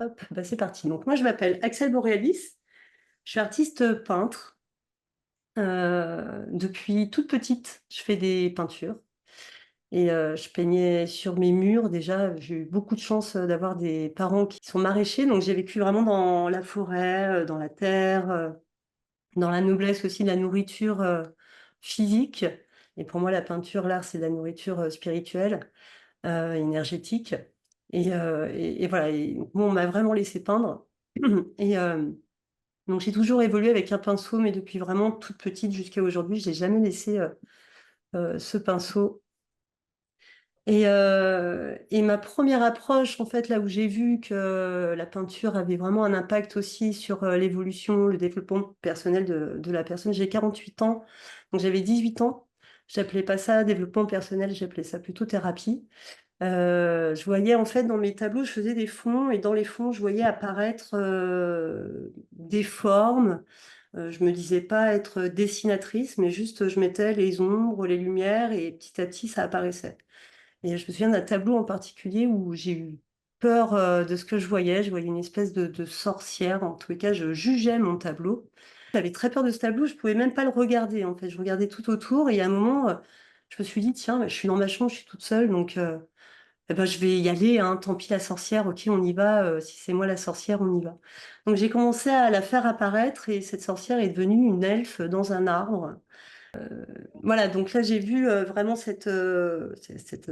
Hop, bah c'est parti. Donc moi, je m'appelle Axel Borealis, je suis artiste peintre. Depuis toute petite, je fais des peintures et je peignais sur mes murs. Déjà, j'ai eu beaucoup de chance d'avoir des parents qui sont maraîchers, donc j'ai vécu vraiment dans la forêt, dans la terre, dans la noblesse aussi de la nourriture physique. Et pour moi, la peinture, l'art, c'est de la nourriture spirituelle, énergétique. Et voilà, et moi, on m'a vraiment laissé peindre. Et donc j'ai toujours évolué avec un pinceau, mais depuis vraiment toute petite jusqu'à aujourd'hui, je n'ai jamais laissé ce pinceau. Et ma première approche, en fait, là où j'ai vu que la peinture avait vraiment un impact aussi sur l'évolution, le développement personnel de la personne, j'ai 48 ans, donc j'avais 18 ans. J'appelais pas ça développement personnel, j'appelais ça plutôt thérapie. Je voyais en fait dans mes tableaux, je faisais des fonds et dans les fonds, je voyais apparaître des formes. Je me disais pas être dessinatrice, mais juste je mettais les ombres, les lumières et petit à petit ça apparaissait. Et je me souviens d'un tableau en particulier où j'ai eu peur de ce que je voyais. Je voyais une espèce de sorcière. En tous les cas, je jugeais mon tableau. J'avais très peur de ce tableau. Je pouvais même pas le regarder. En fait, je regardais tout autour. Et à un moment, je me suis dit, tiens, bah, je suis dans ma chambre, je suis toute seule, donc eh ben, je vais y aller, hein, tant pis la sorcière, ok, on y va, si c'est moi la sorcière, on y va. Donc j'ai commencé à la faire apparaître et cette sorcière est devenue une elfe dans un arbre. Voilà, donc là j'ai vu vraiment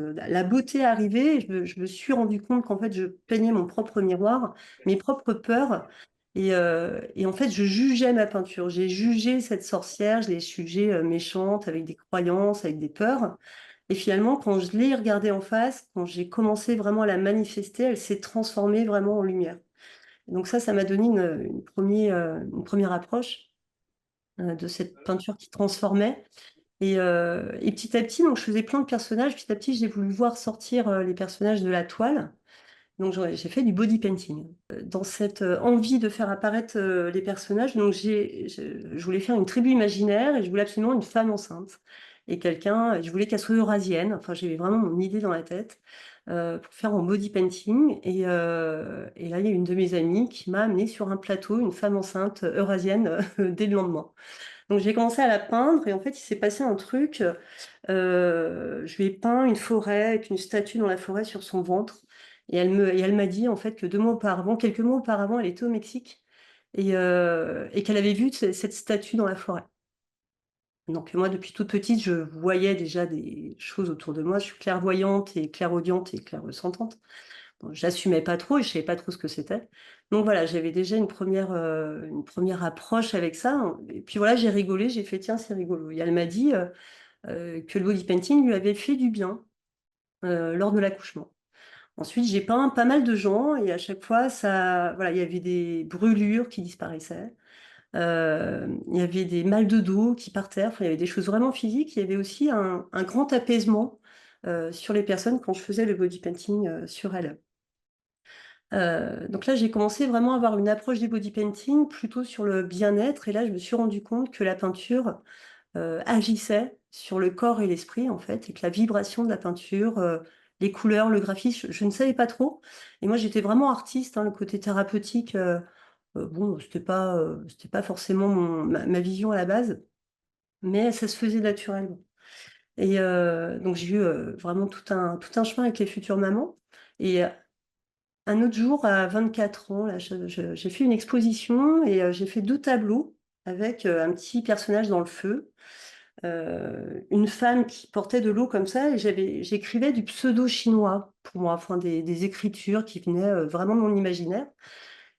la beauté arriver. Et je me suis rendu compte qu'en fait je peignais mon propre miroir, mes propres peurs. Et en fait je jugeais ma peinture. J'ai jugé cette sorcière, je l'ai jugée méchante, avec des croyances, avec des peurs. Et finalement, quand je l'ai regardée en face, quand j'ai commencé vraiment à la manifester, elle s'est transformée vraiment en lumière. Donc ça m'a donné une première approche de cette peinture qui transformait. Et petit à petit, donc, je faisais plein de personnages. Petit à petit, j'ai voulu voir sortir les personnages de la toile. Donc, j'ai fait du body painting. Dans cette envie de faire apparaître les personnages, donc je voulais faire une tribu imaginaire et je voulais absolument une femme enceinte. Et quelqu'un, je voulais qu'elle soit eurasienne. Enfin, j'avais vraiment mon idée dans la tête pour faire en body painting. Et là, il y a une de mes amies qui m'a amenée sur un plateau, une femme enceinte eurasienne dès le lendemain. Donc j'ai commencé à la peindre et en fait il s'est passé un truc. Je lui ai peint une forêt avec une statue dans la forêt sur son ventre et elle m'a dit en fait que 2 mois auparavant, quelques mois auparavant, elle était au Mexique et qu'elle avait vu cette statue dans la forêt. Donc moi depuis toute petite je voyais déjà des choses autour de moi. Je suis clairvoyante et clairaudiente et clairsentante. Bon, j'assumais pas trop et je savais pas trop ce que c'était. Donc voilà, j'avais déjà une première approche avec ça. Et puis voilà, j'ai rigolé, j'ai fait: «Tiens, c'est rigolo» et elle m'a dit, que le body painting lui avait fait du bien, lors de l'accouchement. Ensuite, j'ai peint pas mal de gens et à chaque fois ça voilà, il y avait des brûlures qui disparaissaient, il y avait des mal de dos qui partaient, enfin, il y avait des choses vraiment physiques. Il y avait aussi un grand apaisement, sur les personnes quand je faisais le body painting, sur elles. Donc là, j'ai commencé vraiment à avoir une approche du body painting plutôt sur le bien-être et là, je me suis rendu compte que la peinture, agissait sur le corps et l'esprit, en fait et que la vibration de la peinture, les couleurs, le graphisme, je ne savais pas trop et moi, j'étais vraiment artiste, hein, le côté thérapeutique, bon, c'était pas forcément ma vision à la base, mais ça se faisait naturellement donc j'ai eu, vraiment tout un chemin avec les futures mamans et un autre jour, à 24 ans, là, j'ai fait une exposition et j'ai fait 2 tableaux avec, un petit personnage dans le feu, une femme qui portait de l'eau comme ça et j'écrivais du pseudo-chinois pour moi, enfin des écritures qui venaient, vraiment de mon imaginaire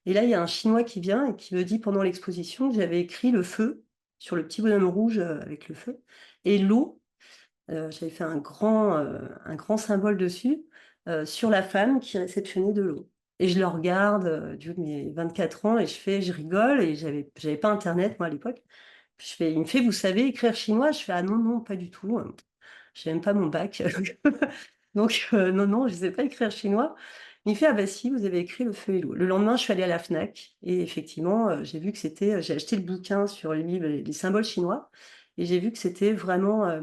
et là, il y a un Chinois qui vient et qui me dit pendant l'exposition que j'avais écrit le feu sur le petit bonhomme rouge, avec le feu et l'eau, j'avais fait un grand symbole dessus, sur la femme qui réceptionnait de l'eau et je le regarde, du haut de mes 24 ans et je rigole et j'avais pas internet moi à l'époque. Il me fait: «Vous savez écrire chinois?» Je fais: «Ah non, non, pas du tout, j'ai même pas mon bac». Donc non, non, je sais pas écrire chinois. Il me fait: «Ah bah si, vous avez écrit le feu et l'eau». Le lendemain, je suis allée à la Fnac et effectivement, j'ai vu que j'ai acheté le bouquin sur les symboles chinois et j'ai vu que c'était vraiment,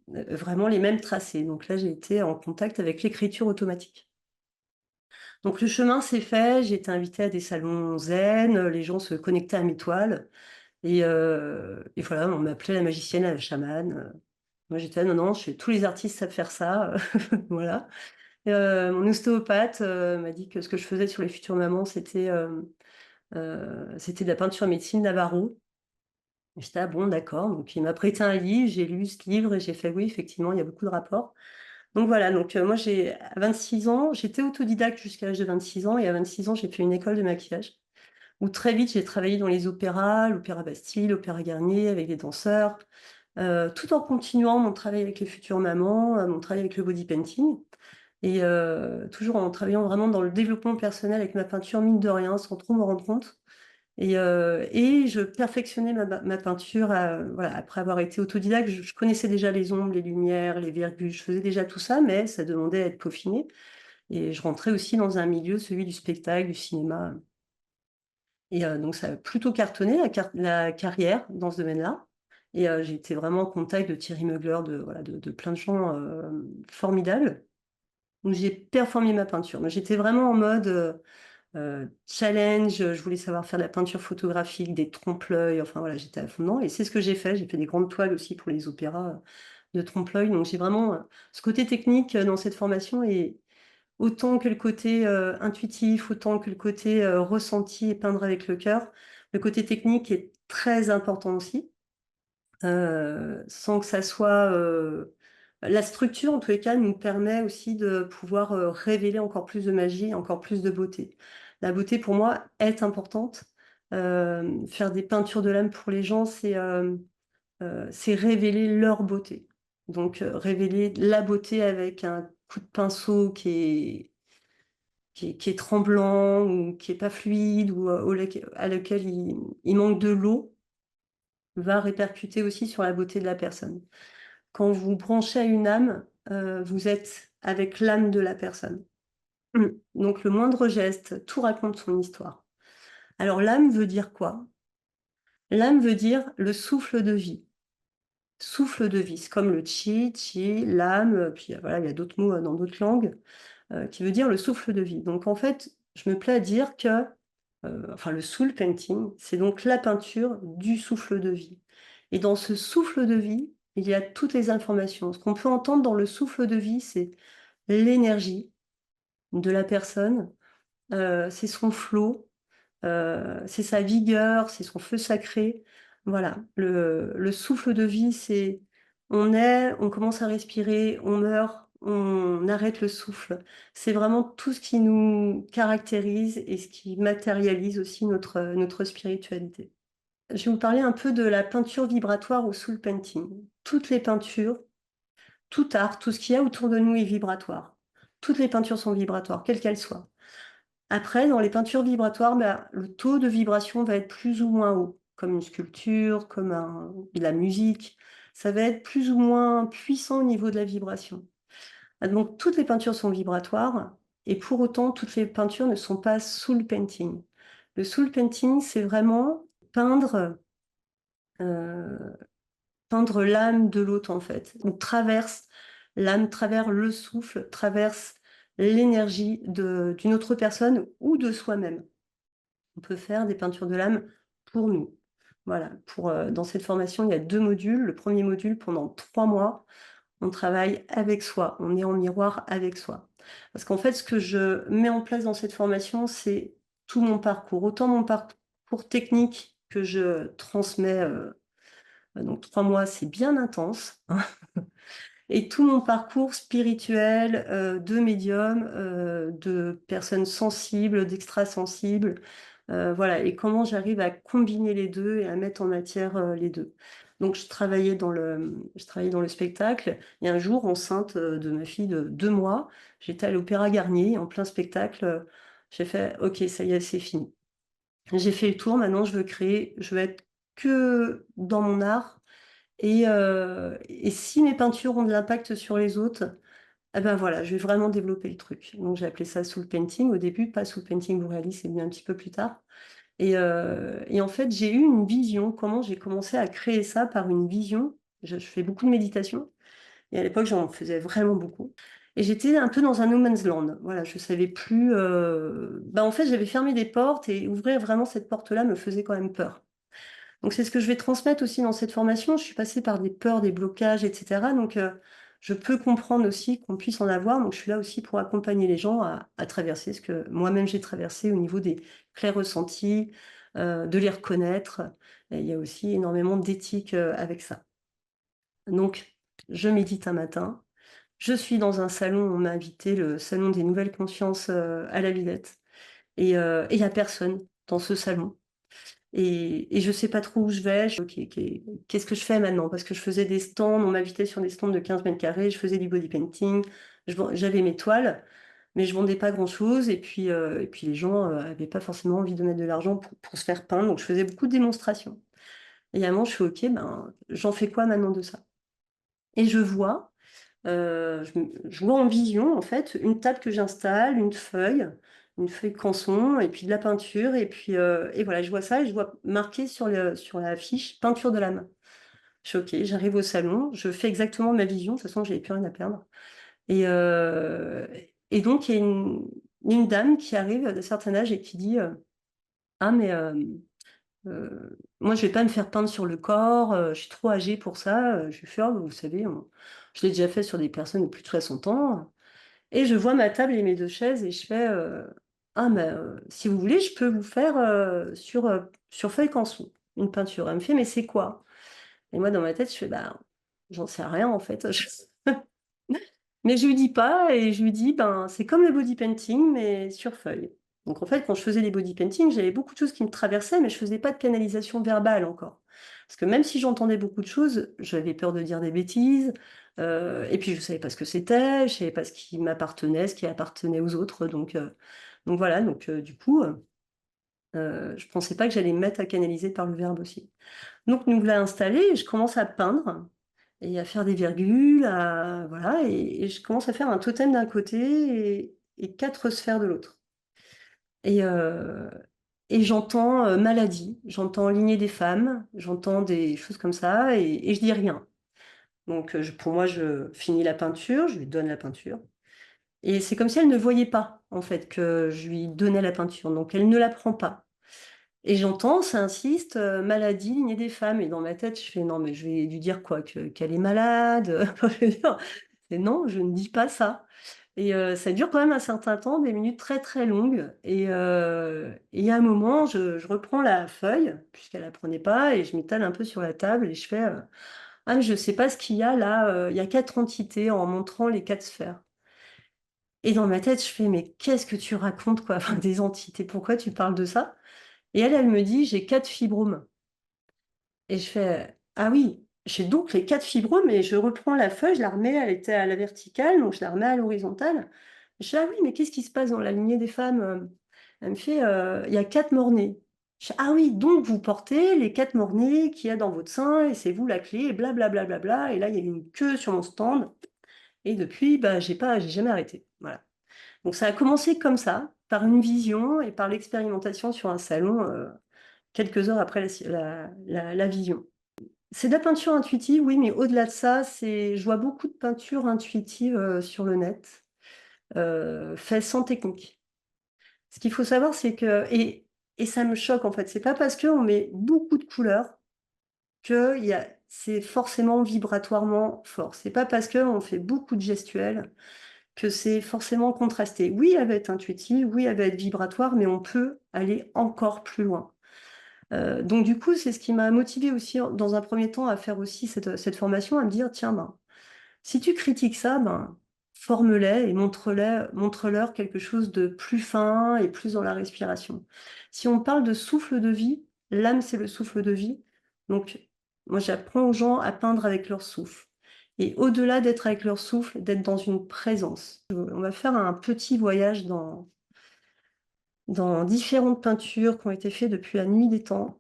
vraiment les mêmes tracés. Donc là, j'ai été en contact avec l'écriture automatique. Donc le chemin s'est fait, j'ai été invitée à des salons zen, les gens se connectaient à mes toiles et voilà, on m'appelait la magicienne, la chamane. Moi j'étais: «Ah non, non, tous les artistes savent faire ça», voilà. Mon ostéopathe, m'a dit que ce que je faisais sur les futures mamans, c'était de la peinture médecine Navarro. J'étais: «Ah bon, d'accord», donc il m'a prêté un livre, j'ai lu ce livre et j'ai fait: «Oui, effectivement, il y a beaucoup de rapports». Donc voilà, donc moi j'ai à 26 ans, j'étais autodidacte jusqu'à l'âge de 26 ans et à 26 ans, j'ai fait une école de maquillage où très vite j'ai travaillé dans les opéras, l'Opéra Bastille, l'Opéra Garnier avec des danseurs, tout en continuant mon travail avec les futures mamans, mon travail avec le body painting et toujours en travaillant vraiment dans le développement personnel avec ma peinture, mine de rien, sans trop m'en rendre compte et je perfectionnais ma peinture, voilà, après avoir été autodidacte, je connaissais déjà les ombres, les lumières, les virgules, je faisais déjà tout ça, mais ça demandait à être peaufiné et je rentrais aussi dans un milieu, celui du spectacle, du cinéma et donc ça a plutôt cartonné la carrière dans ce domaine-là et j'ai été vraiment en contact de Thierry Mugler, voilà, de plein de gens, formidables, où j'ai performé ma peinture. Mais j'étais vraiment en mode, challenge, je voulais savoir faire de la peinture photographique, des trompe-l'œil, enfin voilà, j'étais à fond dedans et c'est ce que j'ai fait. J'ai fait des grandes toiles aussi pour les opéras, de trompe-l'œil, donc j'ai vraiment, ce côté technique, dans cette formation et autant que le côté, intuitif, autant que le côté, ressenti et peindre avec le cœur. Le côté technique est très important aussi, sans que ça soit, la structure en tous les cas nous permet aussi de pouvoir, révéler encore plus de magie, encore plus de beauté. La beauté pour moi est importante. Faire des peintures de l'âme pour les gens, c'est révéler leur beauté. Donc, révéler la beauté avec un coup de pinceau qui est tremblant ou qui est pas fluide ou, à lequel il manque de l'eau, va répercuter aussi sur la beauté de la personne. Quand vous branchez à une âme, vous êtes avec l'âme de la personne. Mmh. Donc le moindre geste, tout raconte son histoire. Alors l'âme veut dire quoi? L'âme veut dire le souffle de vie. Souffle de vie, c'est comme le chi, l'âme, puis voilà, il y a d'autres mots, dans d'autres langues, qui veut dire le souffle de vie. Donc en fait, je me plais à dire que, enfin le soul painting, c'est donc la peinture du souffle de vie et dans ce souffle de vie, il y a toutes les informations. Ce qu'on peut entendre dans le souffle de vie, c'est l'énergie de la personne, c'est son flot, c'est sa vigueur, c'est son feu sacré. Voilà, le souffle de vie, c'est on commence à respirer, on meurt, on arrête le souffle. C'est vraiment tout ce qui nous caractérise et ce qui matérialise aussi notre spiritualité. Je vais vous parler un peu de la peinture vibratoire au soul painting. Toutes les peintures, tout art, tout ce qu'il y a autour de nous est vibratoire. Toutes les peintures sont vibratoires, quelles qu'elles soient. Après, dans les peintures vibratoires, bah, le taux de vibration va être plus ou moins haut, comme une sculpture, comme de la musique. Ça va être plus ou moins puissant au niveau de la vibration. Ah, donc, toutes les peintures sont vibratoires et pour autant, toutes les peintures ne sont pas soul painting. Le soul painting, c'est vraiment peindre, euh, peindre l'âme de l'autre, en fait. On traverse l'âme, travers le souffle, traverse l'énergie d'une autre personne ou de soi-même. On peut faire des peintures de l'âme pour nous. Voilà, dans cette formation, il y a 2 modules. Le premier module, pendant 3 mois, on travaille avec soi, on est en miroir avec soi. Parce qu'en fait, ce que je mets en place dans cette formation, c'est tout mon parcours. Autant mon parcours technique que je transmets, donc 3 mois, c'est bien intense, hein, et tout mon parcours spirituel, de médium, de personnes sensibles, d'extrasensibles, voilà et comment j'arrive à combiner les 2 et à mettre en matière, les 2. Donc je travaillais dans le spectacle et un jour, enceinte, de ma fille de 2 mois, j'étais à l'Opéra Garnier en plein spectacle, j'ai fait: «OK, ça y est, c'est fini. J'ai fait le tour, maintenant je veux créer, je veux être que dans mon art et si mes peintures ont de l'impact sur les autres, eh ben, voilà, je vais vraiment développer le truc». Donc j'ai appelé ça soul painting au début, pas soul painting boréalis, c'est venu un petit peu plus tard et en fait, j'ai eu une vision. Comment j'ai commencé à créer ça? Par une vision. Je fais beaucoup de méditation et à l'époque, j'en faisais vraiment beaucoup Et j'étais un peu dans un no man's land. Voilà, je savais plus. En fait, j'avais fermé des portes et ouvrir vraiment cette porte-là me faisait quand même peur. Donc, c'est ce que je vais transmettre aussi dans cette formation. Je suis passée par des peurs, des blocages, etc. Donc, je peux comprendre aussi qu'on puisse en avoir. Donc, je suis là aussi pour accompagner les gens à traverser ce que moi-même j'ai traversé au niveau des clairs ressentis, de les reconnaître. Et il y a aussi énormément d'éthique avec ça. Donc, je médite un matin. Je suis dans un salon, on m'a invité, le salon des nouvelles consciences à la Villette. Et il n'y a personne dans ce salon. Et je sais pas trop où je vais. Qu'est-ce que je fais maintenant? Parce que je faisais des stands, on m'invitait sur des stands de 15 mètres carrés, je faisais du body painting, j'avais mes toiles, mais je vendais pas grand-chose. Et puis les gens avaient pas forcément envie de mettre de l'argent pour se faire peindre. Donc je faisais beaucoup de démonstrations. Et à un moment, je suis OK, j'en fais quoi maintenant de ça? Et je vois. Je vois en vision, en fait, une table que j'installe, une feuille canson, et puis de la peinture, et voilà, je vois ça, et je vois marqué sur la fiche peinture de l'âme. Je suis OK, j'arrive au salon, je fais exactement ma vision, de toute façon, j'avais plus rien à perdre. Et, euh, et donc, il y a une dame qui arrive d'un certain âge et qui dit Ah, mais moi, je vais pas me faire peindre sur le corps, je suis trop âgée pour ça. Je lui fais Ah, vous savez, je l'ai déjà fait sur des personnes de plus de 60 ans. Et je vois ma table et mes deux chaises et je fais Ah, mais si vous voulez, je peux vous faire sur feuille canson une peinture. Elle me fait Mais c'est quoi? Et moi, dans ma tête, je fais j'en sais rien en fait. Mais je lui dis pas et je lui dis c'est comme le body painting, mais sur feuille. Donc en fait, quand je faisais les body painting, j'avais beaucoup de choses qui me traversaient, mais je faisais pas de canalisation verbale encore. Parce que même si j'entendais beaucoup de choses, j'avais peur de dire des bêtises. Et puis je savais pas ce que c'était, je savais pas ce qui m'appartenait, ce qui appartenait aux autres. Donc voilà, du coup, je pensais pas que j'allais me mettre à canaliser par le verbe aussi. Donc nous voilà installés et je commence à peindre et à faire des virgules, voilà, et je commence à faire un totem d'un côté et quatre sphères de l'autre. Et, euh, et j'entends maladie, j'entends lignée des femmes, j'entends des choses comme ça et je dis rien. Donc pour moi, je finis la peinture, je lui donne la peinture. Et c'est comme si elle ne voyait pas, en fait, que je lui donnais la peinture. Donc elle ne la prend pas. Et j'entends, ça insiste, maladie, lignée des femmes. Et dans ma tête, je fais non, mais je vais lui dire quoi, qu'elle est malade. Je veux dire, et non, je ne dis pas ça. Et ça dure quand même un certain temps, des minutes très très longues. Et à un moment, je reprends la feuille, puisqu'elle ne la prenait pas, et je m'étale un peu sur la table et je fais Ah, mais je ne sais pas ce qu'il y a là, il y a quatre entités en montrant les quatre sphères. Et dans ma tête, je fais Mais qu'est-ce que tu racontes, quoi? Enfin, des entités, pourquoi tu parles de ça? Et elle me dit, j'ai quatre fibromes. Et je fais, ah oui, j'ai donc les quatre fibromes, et je reprends la feuille, je la remets, elle était à la verticale, donc je la remets à l'horizontale. Je fais, ah oui, mais qu'est-ce qui se passe dans la lignée des femmes? Elle me fait, il y a quatre morts-nés. Je fais, ah oui, donc vous portez les quatre morts-nés qu'il y a dans votre sein, et c'est vous la clé, et blablabla. Bla, bla, bla, bla. Et là, il y a une queue sur mon stand, et depuis, j'ai jamais arrêté. Voilà. Donc ça a commencé comme ça, par une vision et par l'expérimentation sur un salon. Quelques heures après la vision. C'est de la peinture intuitive, oui, mais au-delà de ça, je vois beaucoup de peintures intuitives sur le net, faites sans technique. Ce qu'il faut savoir, c'est que, et ça me choque en fait, c'est pas parce qu'on met beaucoup de couleurs que c'est forcément vibratoirement fort. C'est pas parce qu'on fait beaucoup de gestuels que c'est forcément contrasté. Oui, elle va être intuitive, oui, elle va être vibratoire, mais on peut aller encore plus loin. Donc du coup, c'est ce qui m'a motivée aussi dans un premier temps à faire aussi cette formation, à me dire, tiens, si tu critiques ça, forme-les et montre-leur quelque chose de plus fin et plus dans la respiration. Si on parle de souffle de vie, l'âme, c'est le souffle de vie. Donc moi, j'apprends aux gens à peindre avec leur souffle. Et au-delà d'être avec leur souffle, d'être dans une présence. On va faire un petit voyage dans différentes peintures qui ont été faites depuis la nuit des temps.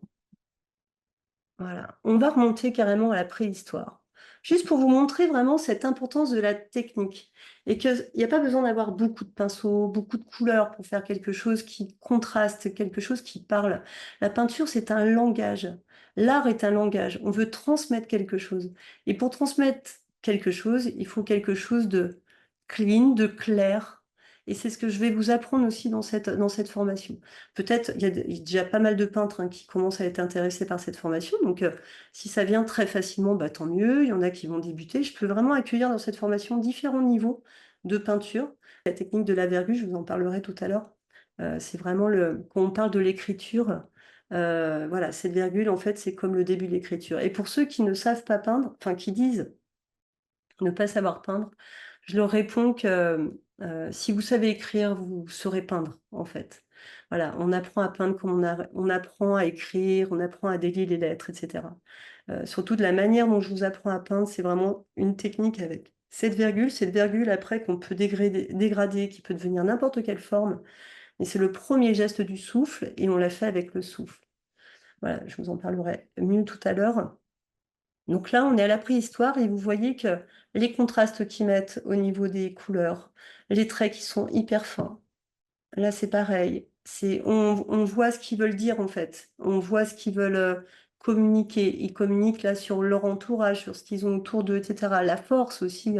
Voilà, on va remonter carrément à la préhistoire. Juste pour vous montrer vraiment cette importance de la technique et qu'il n'y a pas besoin d'avoir beaucoup de pinceaux, beaucoup de couleurs pour faire quelque chose qui contraste, quelque chose qui parle. La peinture, c'est un langage. L'art est un langage. On veut transmettre quelque chose. Et pour transmettre quelque chose, il faut quelque chose de clean, de clair. Et c'est ce que je vais vous apprendre aussi dans cette formation. Peut-être, il y a déjà pas mal de peintres hein, qui commencent à être intéressés par cette formation. Donc, si ça vient très facilement, bah, tant mieux. Il y en a qui vont débuter. Je peux vraiment accueillir dans cette formation différents niveaux de peinture. La technique de la vergu, je vous en parlerai tout à l'heure. C'est vraiment quand on parle de l'écriture, voilà, cette virgule, en fait, c'est comme le début de l'écriture. Et pour ceux qui ne savent pas peindre, enfin, qui disent ne pas savoir peindre, je leur réponds que si vous savez écrire, vous saurez peindre, en fait. Voilà, on apprend à peindre comme on apprend à écrire, on apprend à délier les lettres, etc. Surtout de la manière dont je vous apprends à peindre, c'est vraiment une technique avec cette virgule après qu'on peut dégrader, qui peut devenir n'importe quelle forme. Et c'est le premier geste du souffle et on l'a fait avec le souffle. Voilà, je vous en parlerai mieux tout à l'heure. Donc là, on est à la préhistoire et vous voyez que les contrastes qu'ils mettent au niveau des couleurs, les traits qui sont hyper fins. Là, c'est pareil. On voit ce qu'ils veulent dire en fait. On voit ce qu'ils veulent communiquer. Ils communiquent là sur leur entourage, sur ce qu'ils ont autour d'eux, etc. La force aussi.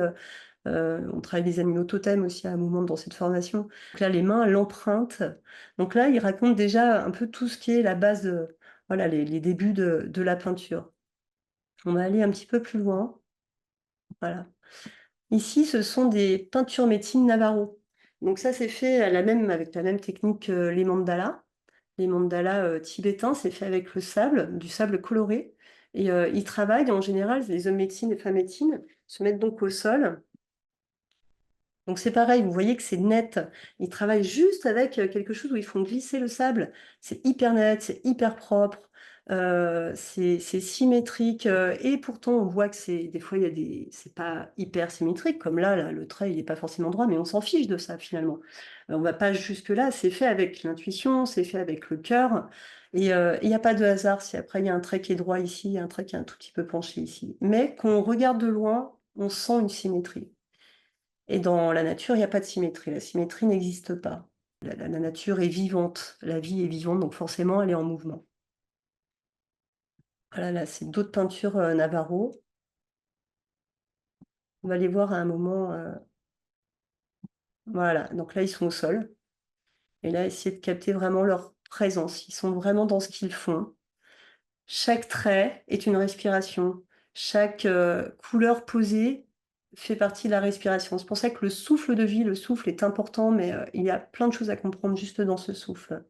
On travaille les animaux totems aussi à un moment dans cette formation. Donc là, les mains, l'empreinte. Donc là, ils racontent déjà un peu tout ce qui est la base de, voilà, les débuts de la peinture. On va aller un petit peu plus loin. Voilà. Ici, ce sont des peintures médecine Navarro. Donc ça, c'est fait avec la même technique que les mandalas. Les mandalas tibétains, c'est fait avec le sable, du sable coloré. Et ils travaillent en général, les hommes médecine et femmes médecine se mettent donc au sol. Donc c'est pareil, vous voyez que c'est net. Ils travaillent juste avec quelque chose où ils font glisser le sable. C'est hyper net, c'est hyper propre, c'est symétrique. Et pourtant, on voit que des fois, c'est pas hyper symétrique. Comme là, le trait, il n'est pas forcément droit, mais on s'en fiche de ça finalement. On va pas jusque-là. C'est fait avec l'intuition, c'est fait avec le cœur. Et il n'y a pas de hasard si après il y a un trait qui est droit ici, il y a un trait qui est un tout petit peu penché ici. Mais quand on regarde de loin, on sent une symétrie. Et dans la nature, il n'y a pas de symétrie. La symétrie n'existe pas. La nature est vivante, la vie est vivante, donc forcément, elle est en mouvement. Voilà, là, c'est d'autres peintures Navarro. On va les voir à un moment. Voilà, donc là, ils sont au sol. Et là, essayer de capter vraiment leur présence. Ils sont vraiment dans ce qu'ils font. Chaque trait est une respiration. Chaque couleur posée fait partie de la respiration. C'est pour ça que le souffle de vie, le souffle est important, mais il y a plein de choses à comprendre juste dans ce souffle.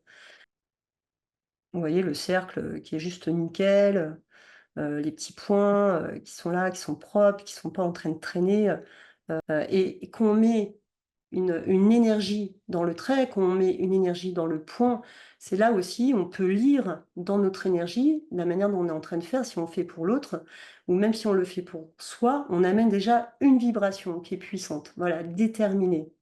Vous voyez le cercle qui est juste nickel, les petits points qui sont là, qui sont propres, qui ne sont pas en train de traîner. Et qu'on met une énergie dans le trait, qu'on met une énergie dans le point, c'est là aussi, on peut lire dans notre énergie la manière dont on est en train de faire, si on fait pour l'autre, ou même si on le fait pour soi, on amène déjà une vibration qui est puissante, voilà, déterminée.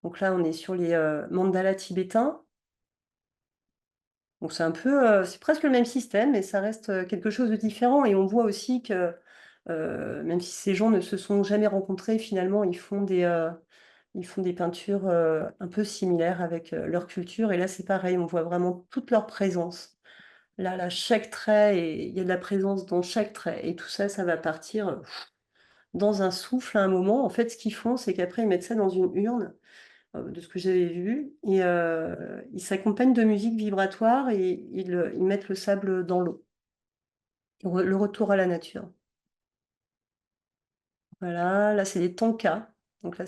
Donc là, on est sur les mandalas tibétains. Donc c'est presque le même système, mais ça reste quelque chose de différent. Et on voit aussi que même si ces gens ne se sont jamais rencontrés, finalement, ils font des peintures un peu similaires avec leur culture. Et là, c'est pareil, on voit vraiment toute leur présence. Là, chaque trait, il y a de la présence dans chaque trait. Et tout ça, ça va partir dans un souffle à un moment. En fait, ce qu'ils font, c'est qu'après, ils mettent ça dans une urne de ce que j'avais vu. Et ils s'accompagnent de musique vibratoire et ils mettent le sable dans l'eau. Le retour à la nature. Voilà, là c'est les tankas. Donc là,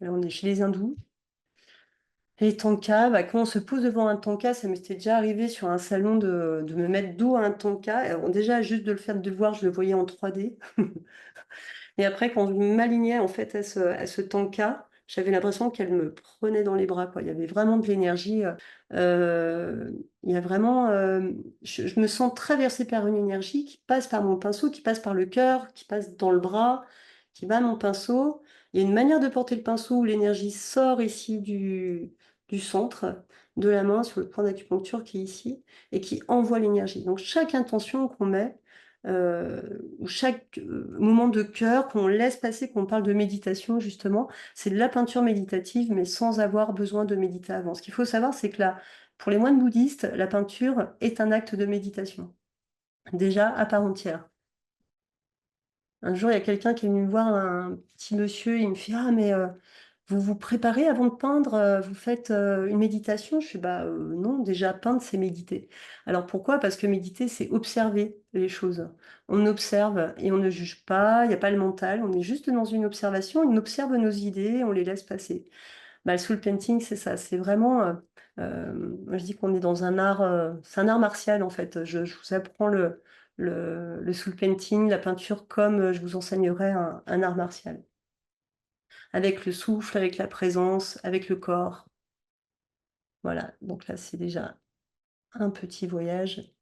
là, on est chez les hindous. Les tankas, bah, quand on se pose devant un tanka, ça m'était déjà arrivé sur un salon de me mettre dos à un tanka. Alors, déjà, juste de le voir, je le voyais en 3D. Et après, quand je m'alignais en fait à ce tanka, j'avais l'impression qu'elle me prenait dans les bras, quoi. Il y avait vraiment de l'énergie. Il y a vraiment, je me sens traversée par une énergie qui passe par mon pinceau, qui passe par le cœur, qui passe dans le bras, qui va à mon pinceau. Il y a une manière de porter le pinceau où l'énergie sort ici du centre de la main sur le point d'acupuncture qui est ici et qui envoie l'énergie. Donc chaque intention qu'on met, ou chaque moment de cœur qu'on laisse passer, qu'on parle de méditation justement, c'est de la peinture méditative, mais sans avoir besoin de méditer avant. Ce qu'il faut savoir, c'est que là, pour les moines bouddhistes, la peinture est un acte de méditation, déjà à part entière. Un jour, il y a quelqu'un qui est venu me voir, un petit monsieur, il me fait: «Ah mais, vous vous préparez avant de peindre, vous faites, une méditation?» Je fais: «Bah, non, déjà peindre, c'est méditer». Alors pourquoi? Parce que méditer, c'est observer les choses. On observe et on ne juge pas, il y a pas le mental, on est juste dans une observation, on observe nos idées, on les laisse passer. Bah, le soul painting, c'est ça, c'est vraiment, moi je dis qu'on est dans un art, c'est un art martial en fait. Je vous apprends le soul painting, la peinture comme, je vous enseignerais un art martial. Avec le souffle, avec la présence, avec le corps. Voilà, donc là, c'est déjà un petit voyage.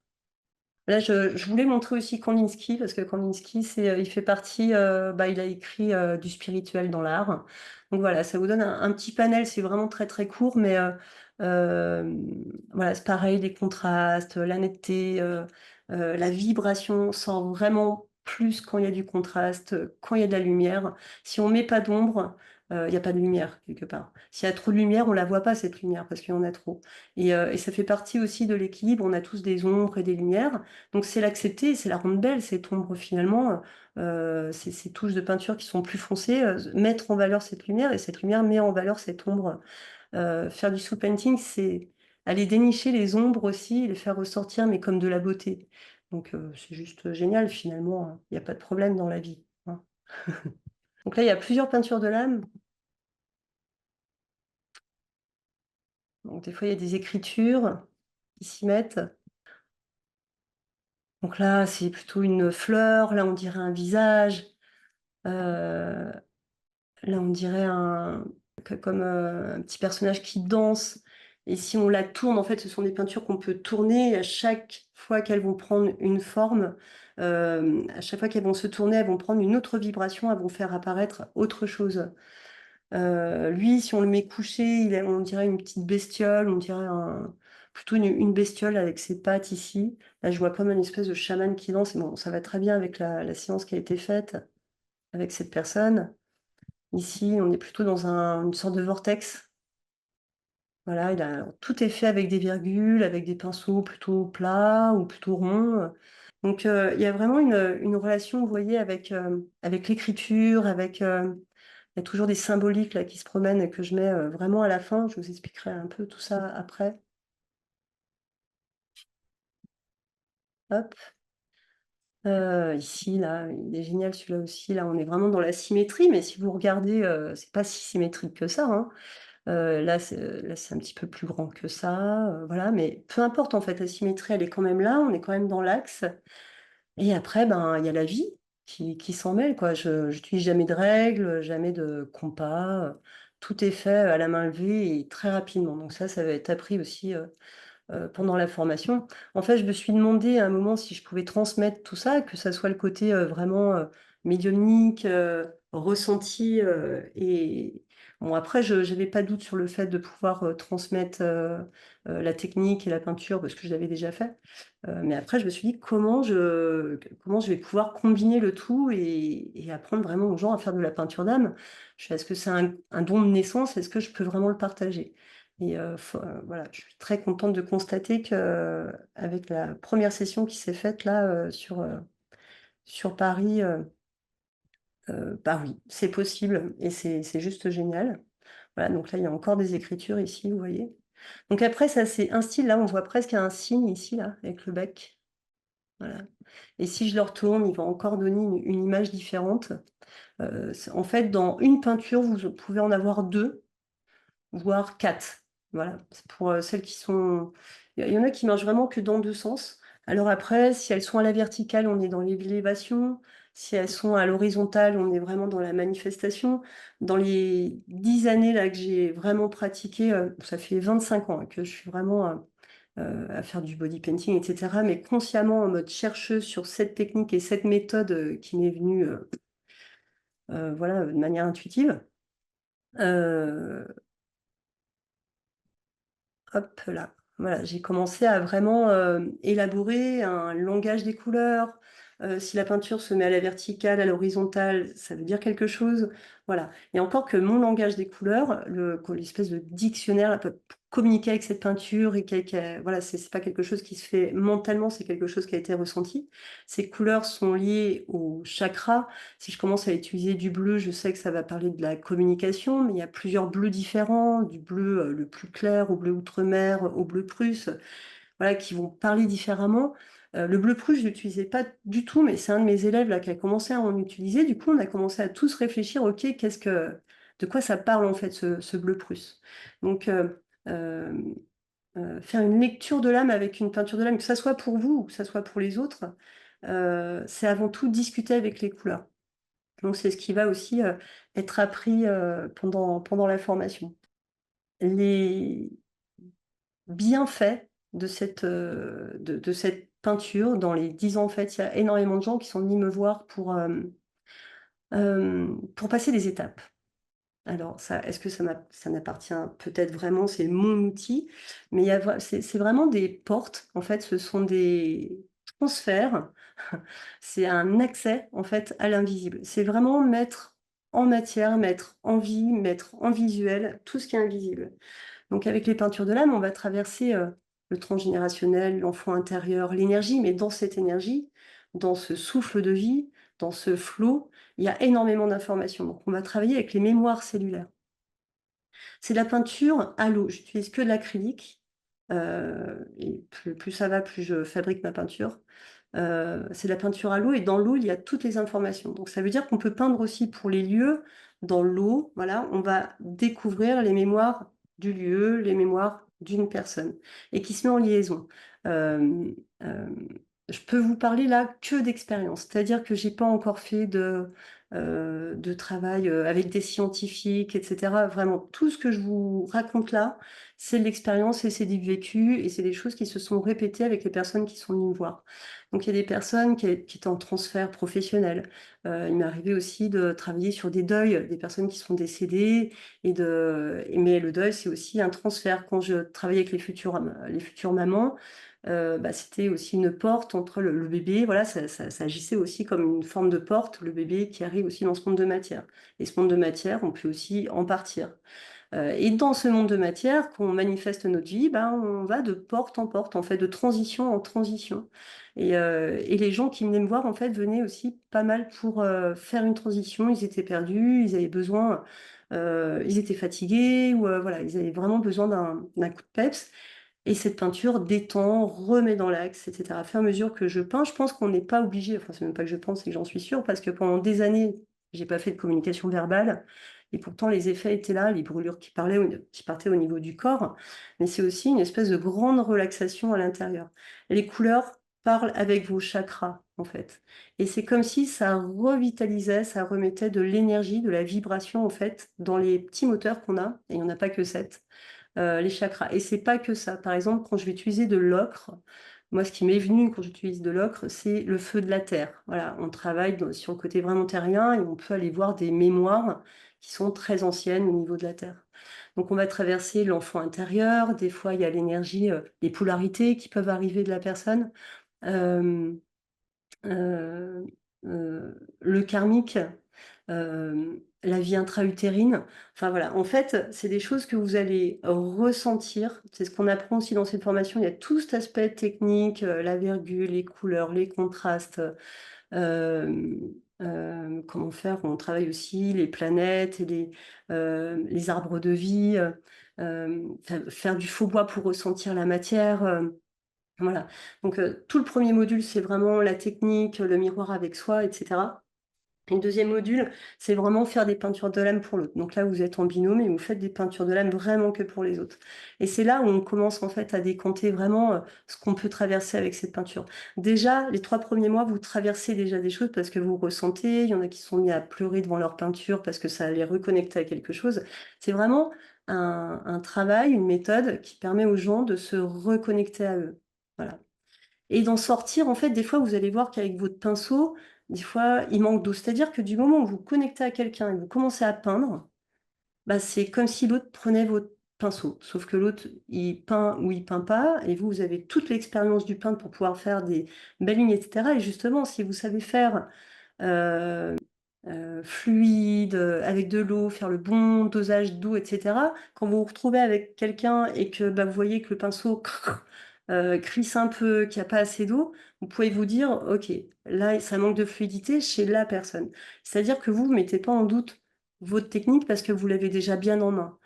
Là, je voulais montrer aussi Kandinsky parce que Kandinsky, il fait partie, bah, il a écrit, du spirituel dans l'art. Donc voilà, ça vous donne un petit panel, c'est vraiment très, très court, mais voilà, c'est pareil, les contrastes, la netteté, la vibration, on sent vraiment plus quand il y a du contraste, quand il y a de la lumière. Si on met pas d'ombre, il y a pas de lumière quelque part. S'il y a trop de lumière, on la voit pas cette lumière parce qu'il y en a trop et ça fait partie aussi de l'équilibre. On a tous des ombres et des lumières. Donc c'est l'accepter, c'est la rendre belle, cette ombre finalement, ces touches de peinture qui sont plus foncées, mettre en valeur cette lumière et cette lumière met en valeur cette ombre. Faire du soul painting, c'est aller dénicher les ombres aussi, les faire ressortir, mais comme de la beauté. Donc c'est juste génial finalement, hein. Il y a pas de problème dans la vie, hein. Donc là, il y a plusieurs peintures de l'âme. Donc des fois, il y a des écritures qui s'y mettent. Donc là, c'est plutôt une fleur, là on dirait un visage, heu là, on dirait comme, un petit personnage qui danse et si on la tourne, en fait, ce sont des peintures qu'on peut tourner et à chaque fois qu'elles vont prendre une forme, à chaque fois qu'elles vont se tourner, elles vont prendre une autre vibration, elles vont faire apparaître autre chose. Lui, si on le met couché, on dirait une petite bestiole, on dirait plutôt une bestiole avec ses pattes ici. Là, je vois comme une espèce de chaman qui danse et bon, ça va très bien avec la séance qui a été faite avec cette personne. Ici, on est plutôt dans une sorte de vortex. Voilà, tout est fait avec des virgules, avec des pinceaux plutôt plats ou plutôt ronds. Donc, il y a vraiment une relation, vous voyez, avec l'écriture, il y a toujours des symboliques là qui se promènent et que je mets, vraiment à la fin. Je vous expliquerai un peu tout ça après. Hop. Ici, là, il est génial celui-là aussi. Là, on est vraiment dans la symétrie, mais si vous regardez, c'est pas si symétrique que ça, hein. Là, c'est un petit peu plus grand que ça, voilà, mais peu importe en fait, la symétrie, elle est quand même là, on est quand même dans l'axe et après, ben, il y a la vie qui s'en mêle, quoi. Je j'utilise jamais de règles, jamais de compas, tout est fait à la main levée et très rapidement. Donc ça va être appris aussi, pendant la formation. En fait, je me suis demandé à un moment si je pouvais transmettre tout ça, que ça soit le côté, vraiment, médiumnique, ressenti, et bon après je j'avais pas de doute sur le fait de pouvoir, transmettre, la technique et la peinture parce que je l'avais déjà fait. Mais après je me suis dit: comment je vais pouvoir combiner le tout et apprendre vraiment aux gens à faire de la peinture d'âme?» Je fais: «Est-ce que c'est un don de naissance? Est-ce que je peux vraiment le partager?» Et voilà, je suis très contente de constater qu'avec la première session qui s'est faite là, sur Paris, bah oui, c'est possible et c'est juste génial. Voilà, donc là, il y a encore des écritures ici, vous voyez? Donc après ça, c'est un style, là, on voit presque un signe ici, là, avec le bec. Voilà et si je le retourne, il va encore donner une image différente. C'est en fait, dans une peinture, vous pouvez en avoir 2 voire 4. Voilà, c'est pour, celles qui sont il y en a qui marchent vraiment que dans 2 sens. Alors après, si elles sont à la verticale, on est dans l'élévation. Si elles sont à l'horizontale, on est vraiment dans la manifestation. Dans les 10 années là que j'ai vraiment pratiqué, ça fait 25 ans, hein, que je suis vraiment, à faire du body painting et cetera, mais consciemment en mode chercheuse sur cette technique et cette méthode, qui m'est venue, voilà, de manière intuitive. Heu Hop là, voilà, j'ai commencé à vraiment, élaborer un langage des couleurs, Si la peinture se met à la verticale, à l'horizontale, ça veut dire quelque chose. Voilà. Et encore que mon langage des couleurs, l'espèce de dictionnaire là, pour communiquer avec cette peinture, et voilà, c'est pas quelque chose qui se fait mentalement, c'est quelque chose qui a été ressenti. Ces couleurs sont liées au chakra. Si je commence à utiliser du bleu, je sais que ça va parler de la communication, mais il y a plusieurs bleus différents, du bleu le plus clair au bleu outre-mer, au bleu Prusse, voilà, qui vont parler différemment. Le bleu Prusse, je l'utilisais pas du tout, mais c'est un de mes élèves là qui a commencé à en utiliser. Du coup, on a commencé à tous réfléchir, ok, de quoi ça parle en fait ce bleu Prusse. Donc, euh, faire une lecture de l'âme avec une peinture de l'âme, que ça soit pour vous ou que ça soit pour les autres, c'est avant tout discuter avec les couleurs. Donc, c'est ce qui va aussi être appris pendant la formation. Les bienfaits de cette peinture, dans les 10 ans, en fait, il y a énormément de gens qui sont venus me voir pour passer des étapes. Alors, est-ce que ça m'appartient peut-être vraiment, c'est mon outil, mais c'est vraiment des portes, en fait, ce sont des transferts, c'est un accès, en fait, à l'invisible. C'est vraiment mettre en matière, mettre en vie, mettre en visuel tout ce qui est invisible. Donc, avec les peintures de l'âme, on va traverser le transgénérationnel, l'enfant intérieur, l'énergie, mais dans cette énergie, dans ce souffle de vie, dans ce flot, il y a énormément d'informations. Donc, on va travailler avec les mémoires cellulaires. C'est de la peinture à l'eau. J'utilise que de l'acrylique. Et plus ça va, plus je fabrique ma peinture. C'est de la peinture à l'eau, et dans l'eau, il y a toutes les informations. Donc ça veut dire qu'on peut peindre aussi pour les lieux dans l'eau. Voilà, on va découvrir les mémoires du lieu, les mémoires d'une personne, et qui se met en liaison. Euh, euh, je peux vous parler là que d'expérience, c'est-à-dire que j'ai pas encore fait de travail avec des scientifiques, etc. Vraiment, tout ce que je vous raconte là, c'est de l'expérience et c'est du vécu, et c'est des choses qui se sont répétées avec les personnes qui sont venues me voir. Donc il y a des personnes qui étaient en transfert professionnel. Il m'est arrivé aussi de travailler sur des deuils, des personnes qui sont décédées, mais le deuil, c'est aussi un transfert. Quand je travaillais avec les futures mamans, c'était aussi une porte entre le bébé, voilà, ça agissait aussi comme une forme de porte, le bébé qui arrive aussi dans ce monde de matière. Et ce monde de matière, on peut aussi en partir. Et dans ce monde de matière, qu'on manifeste notre vie, on va de porte en porte, en fait, de transition en transition. Et les gens qui venaient me voir, en fait, venaient aussi pas mal pour faire une transition. Ils étaient perdus, ils avaient besoin, ils étaient fatigués, ou voilà, ils avaient vraiment besoin d'un coup de peps. Et cette peinture détend, remet dans l'axe, etc. À fur et à mesure que je peins, je pense qu'on n'est pas obligé, enfin, c'est même pas que je pense, c'est que j'en suis sûre, parce que pendant des années, j'ai pas fait de communication verbale, et pourtant les effets étaient là, les brûlures qui partaient au niveau du corps, mais c'est aussi une espèce de grande relaxation à l'intérieur. Les couleurs parlent avec vos chakras, en fait. Et c'est comme si ça revitalisait, ça remettait de l'énergie, de la vibration, en fait, dans les petits moteurs qu'on a, et il n'y en a pas que 7, les chakras. Et c'est pas que ça. Par exemple, quand je vais utiliser de l'ocre, moi, ce qui m'est venu quand j'utilise de l'ocre, c'est le feu de la terre. Voilà, on travaille sur le côté vraiment terrien, et on peut aller voir des mémoires qui sont très anciennes au niveau de la terre. Donc, on va traverser l'enfant intérieur. Des fois, il y a l'énergie, les polarités qui peuvent arriver de la personne. Euh, euh, le karmique, la vie intra-utérine. Enfin voilà, en fait, c'est des choses que vous allez ressentir. C'est ce qu'on apprend aussi dans cette formation. Il y a tout cet aspect technique, la virgule, les couleurs, les contrastes, euh, comment faire. On travaille aussi les planètes et les arbres de vie, faire du faux bois pour ressentir la matière. Voilà. Donc, tout le premier module, c'est vraiment la technique, le miroir avec soi, etc. Et le deuxième module, c'est vraiment faire des peintures de l'âme pour l'autre. Donc là, vous êtes en binôme et vous faites des peintures de l'âme vraiment que pour les autres. Et c'est là où on commence en fait à décanter vraiment ce qu'on peut traverser avec cette peinture. Déjà, les 3 premiers mois, vous traversez déjà des choses parce que vous ressentez. Il y en a qui sont mis à pleurer devant leur peinture parce que ça les reconnecte à quelque chose. C'est vraiment un travail, une méthode qui permet aux gens de se reconnecter à eux. Voilà. Et d'en sortir, en fait, des fois, vous allez voir qu'avec votre pinceau, des fois, il manque d'eau. C'est-à-dire que du moment où vous connectez à quelqu'un et vous commencez à peindre, c'est comme si l'autre prenait votre pinceau. Sauf que l'autre, il peint ou il peint pas, et vous avez toute l'expérience du peintre pour pouvoir faire des belles lignes, etc. Et justement, si vous savez faire euh, fluide, avec de l'eau, faire le bon dosage d'eau, etc. Quand vous vous retrouvez avec quelqu'un et que bah, vous voyez que le pinceau crisse un peu, qu'il n'y a pas assez d'eau, vous pouvez vous dire, OK, là, ça manque de fluidité chez la personne. C'est-à-dire que vous ne mettez pas en doute votre technique parce que vous l'avez déjà bien en main.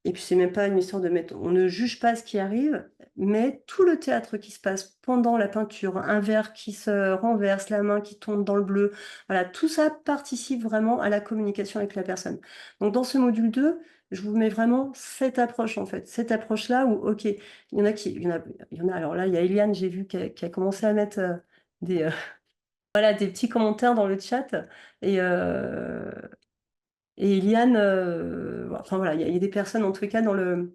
Et puis, c'est même pas une histoire de mettre. On ne juge pas ce qui arrive, mais tout le théâtre qui se passe pendant la peinture, un verre qui se renverse, la main qui tombe dans le bleu, voilà, tout ça participe vraiment à la communication avec la personne. Donc, dans ce module 2, je vous mets vraiment cette approche, en fait. Cette approche-là où, OK, il y en a qui. Il y en a, alors là, il y a Eliane, j'ai vu, qui a commencé à mettre des, voilà, des petits commentaires dans le chat. Et, euh, et Eliane, enfin voilà, il y a des personnes, en tout cas, dans le.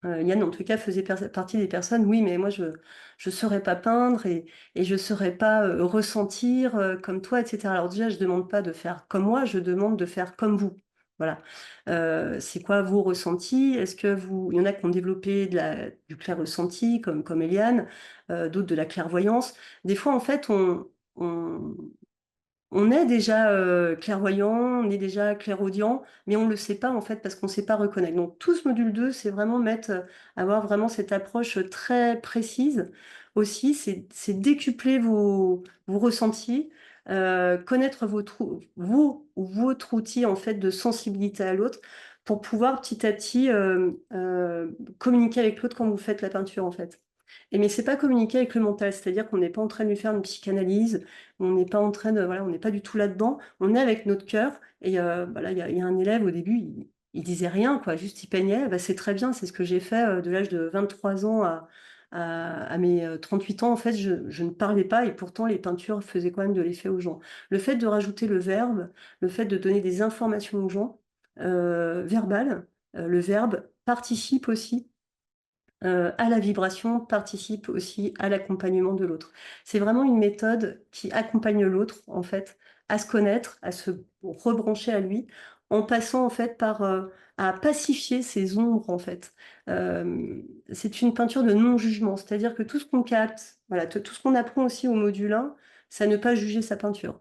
Yann, en tout cas, faisait partie des personnes, oui, mais moi, je ne saurais pas peindre et je ne saurais pas ressentir comme toi, etc. Alors déjà, je ne demande pas de faire comme moi, je demande de faire comme vous. Voilà. C'est quoi vos ressentis? Est-ce que vous... Il y en a qui ont développé du clair ressenti, comme Eliane, d'autres de la clairvoyance. Des fois, en fait, on est déjà clairvoyant, on est déjà clairaudient, mais on ne le sait pas en fait parce qu'on ne sait pas reconnaître. Donc tout ce module 2, c'est vraiment avoir vraiment cette approche très précise. Aussi, c'est décupler vos ressentis, connaître votre outil en fait de sensibilité à l'autre pour pouvoir petit à petit communiquer avec l'autre quand vous faites la peinture en fait. Et mais c'est pas communiquer avec le mental, c'est-à-dire qu'on n'est pas en train de lui faire une psychanalyse, on n'est pas en train de, voilà, on n'est pas du tout là-dedans. On est avec notre cœur. Et voilà, il y a un élève au début, il disait rien, quoi, juste il peignait. Bah, c'est très bien, c'est ce que j'ai fait de l'âge de 23 ans à mes 38 ans. En fait, je ne parlais pas et pourtant les peintures faisaient quand même de l'effet aux gens. Le fait de rajouter le verbe, le fait de donner des informations aux gens, verbales, le verbe participe aussi à la vibration, participe aussi à l'accompagnement de l'autre. C'est vraiment une méthode qui accompagne l'autre, en fait, à se connaître, à se rebrancher à lui, en passant, en fait, à pacifier ses ombres, en fait. C'est une peinture de non-jugement, c'est-à-dire que tout ce qu'on capte, voilà, tout ce qu'on apprend aussi au module 1, c'est à ne pas juger sa peinture.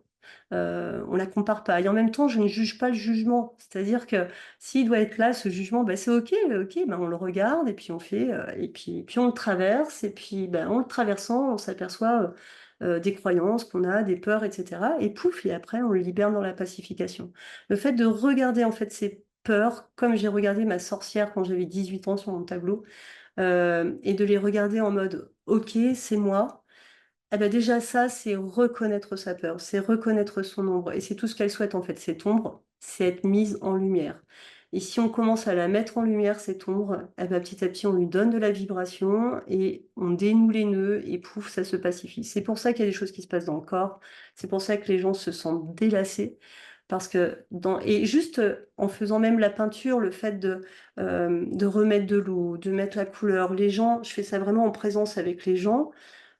On la compare pas. Et en même temps, je ne juge pas le jugement. C'est-à-dire que s'il doit être là, ce jugement, bah, c'est OK, OK, bah, on le regarde et puis on fait, et puis on le traverse, et puis bah, en le traversant, on s'aperçoit des croyances qu'on a, des peurs, etc. Et pouf, et après, on le libère dans la pacification. Le fait de regarder en fait ces peurs, comme j'ai regardé ma sorcière quand j'avais 18 ans sur mon tableau, et de les regarder en mode OK, c'est moi. Eh ben déjà ça, c'est reconnaître sa peur, c'est reconnaître son ombre. Et c'est tout ce qu'elle souhaite en fait, cette ombre, c'est être mise en lumière. Et si on commence à la mettre en lumière, cette ombre, eh ben, petit à petit, on lui donne de la vibration et on dénoue les nœuds et pouf, ça se pacifie. C'est pour ça qu'il y a des choses qui se passent dans le corps, c'est pour ça que les gens se sentent délassés. Parce que et juste en faisant même la peinture, le fait de remettre de l'eau, de mettre la couleur, les gens, je fais ça vraiment en présence avec les gens.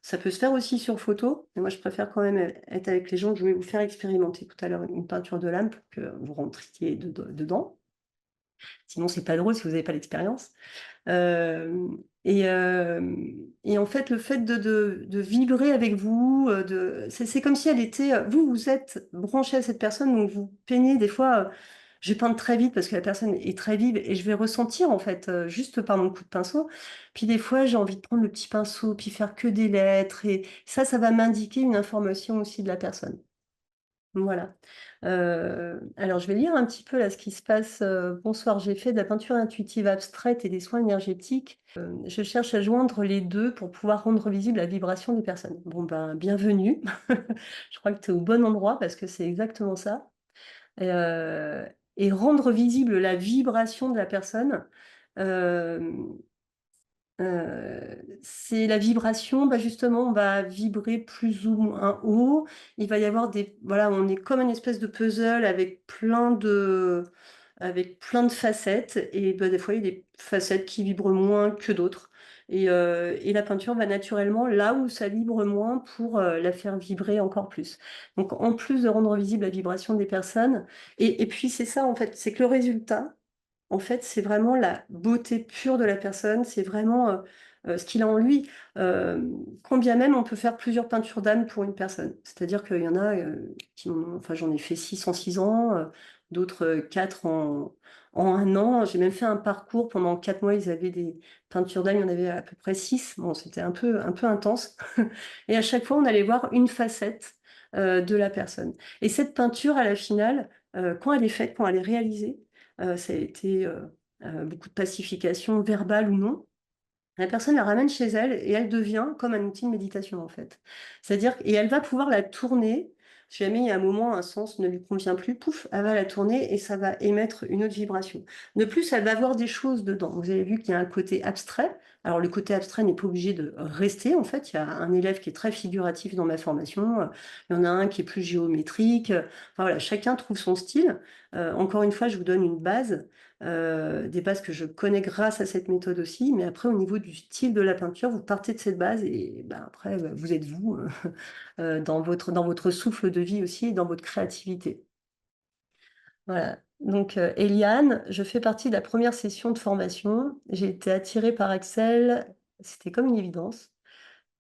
Ça peut se faire aussi sur photo, mais moi je préfère quand même être avec les gens. Je vais vous faire expérimenter tout à l'heure une peinture de l'âme pour que vous rentriez dedans. Sinon, c'est pas drôle si vous n'avez pas l'expérience. Euh, et en fait, le fait de vibrer avec vous, c'est comme si elle était, vous êtes branché à cette personne, donc vous peignez des fois. Je vais peindre très vite parce que la personne est très vive et je vais ressentir en fait juste par mon coup de pinceau. Puis des fois, j'ai envie de prendre le petit pinceau puis faire que des lettres et ça va m'indiquer une information aussi de la personne. Voilà. Alors, je vais lire un petit peu là ce qui se passe. Bonsoir, j'ai fait de la peinture intuitive abstraite et des soins énergétiques. Je cherche à joindre les deux pour pouvoir rendre visible la vibration des personnes. Bon, ben, bienvenue. Je crois que tu es au bon endroit parce que c'est exactement ça. Euh, et rendre visible la vibration de la personne. euh, c'est la vibration, bah justement, on va vibrer plus ou moins haut. Il va y avoir voilà, on est comme une espèce de puzzle avec plein de facettes. Et bah, des fois, il y a des facettes qui vibrent moins que d'autres. Et la peinture va naturellement là où ça vibre moins pour la faire vibrer encore plus. Donc, en plus de rendre visible la vibration des personnes, et puis c'est ça en fait, c'est que le résultat en fait, c'est vraiment la beauté pure de la personne, c'est vraiment ce qu'il a en lui. Quand bien même on peut faire plusieurs peintures d'âme pour une personne. C'est-à-dire qu'il y en a enfin j'en ai fait 6 en 6 ans, d'autres 4 en un an. J'ai même fait un parcours pendant 4 mois, ils avaient des peintures d'âme, il y en avait à peu près 6. Bon, c'était un peu intense. Et à chaque fois, on allait voir une facette de la personne. Et cette peinture, à la finale, quand elle est faite, quand elle est réalisée, ça a été beaucoup de pacification verbale ou non. La personne la ramène chez elle et elle devient comme un outil de méditation en fait. C'est-à-dire, et elle va pouvoir la tourner. Si jamais il y a un moment, un sens ne lui convient plus, pouf, elle va la tourner et ça va émettre une autre vibration. De plus, elle va avoir des choses dedans. Vous avez vu qu'il y a un côté abstrait. Alors le côté abstrait n'est pas obligé de rester. En fait, il y a un élève qui est très figuratif dans ma formation. Il y en a un qui est plus géométrique. Enfin voilà, chacun trouve son style. Encore une fois, je vous donne une base des bases que je connais grâce à cette méthode aussi. Mais après, au niveau du style de la peinture, vous partez de cette base et ben, après, vous êtes vous dans votre souffle de vie aussi et dans votre créativité. Voilà. Donc, Eliane, je fais partie de la première session de formation. J'ai été attirée par Excel. C'était comme une évidence.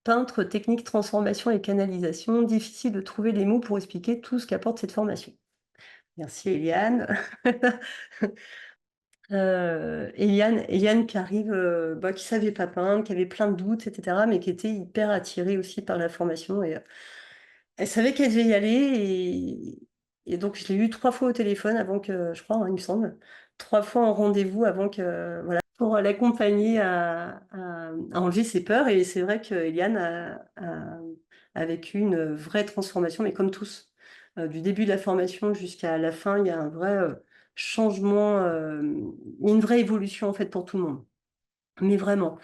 Peintre, technique, transformation et canalisation. Difficile de trouver les mots pour expliquer tout ce qu'apporte cette formation. Merci, Eliane. Eliane qui arrive, bah, qui savait pas peindre, qui avait plein de doutes, etc., mais qui était hyper attirée aussi par la formation. Et elle savait qu'elle devait y aller. Et donc, je l'ai eu 3 fois au téléphone avant que, je crois, hein, il me semble, 3 fois en rendez-vous avant que, voilà, pour l'accompagner à enlever ses peurs. Et c'est vrai que Eliane a vécu une vraie transformation, mais comme tous. Du début de la formation jusqu'à la fin, il y a un vrai changement, une vraie évolution en fait pour tout le monde. Mais vraiment,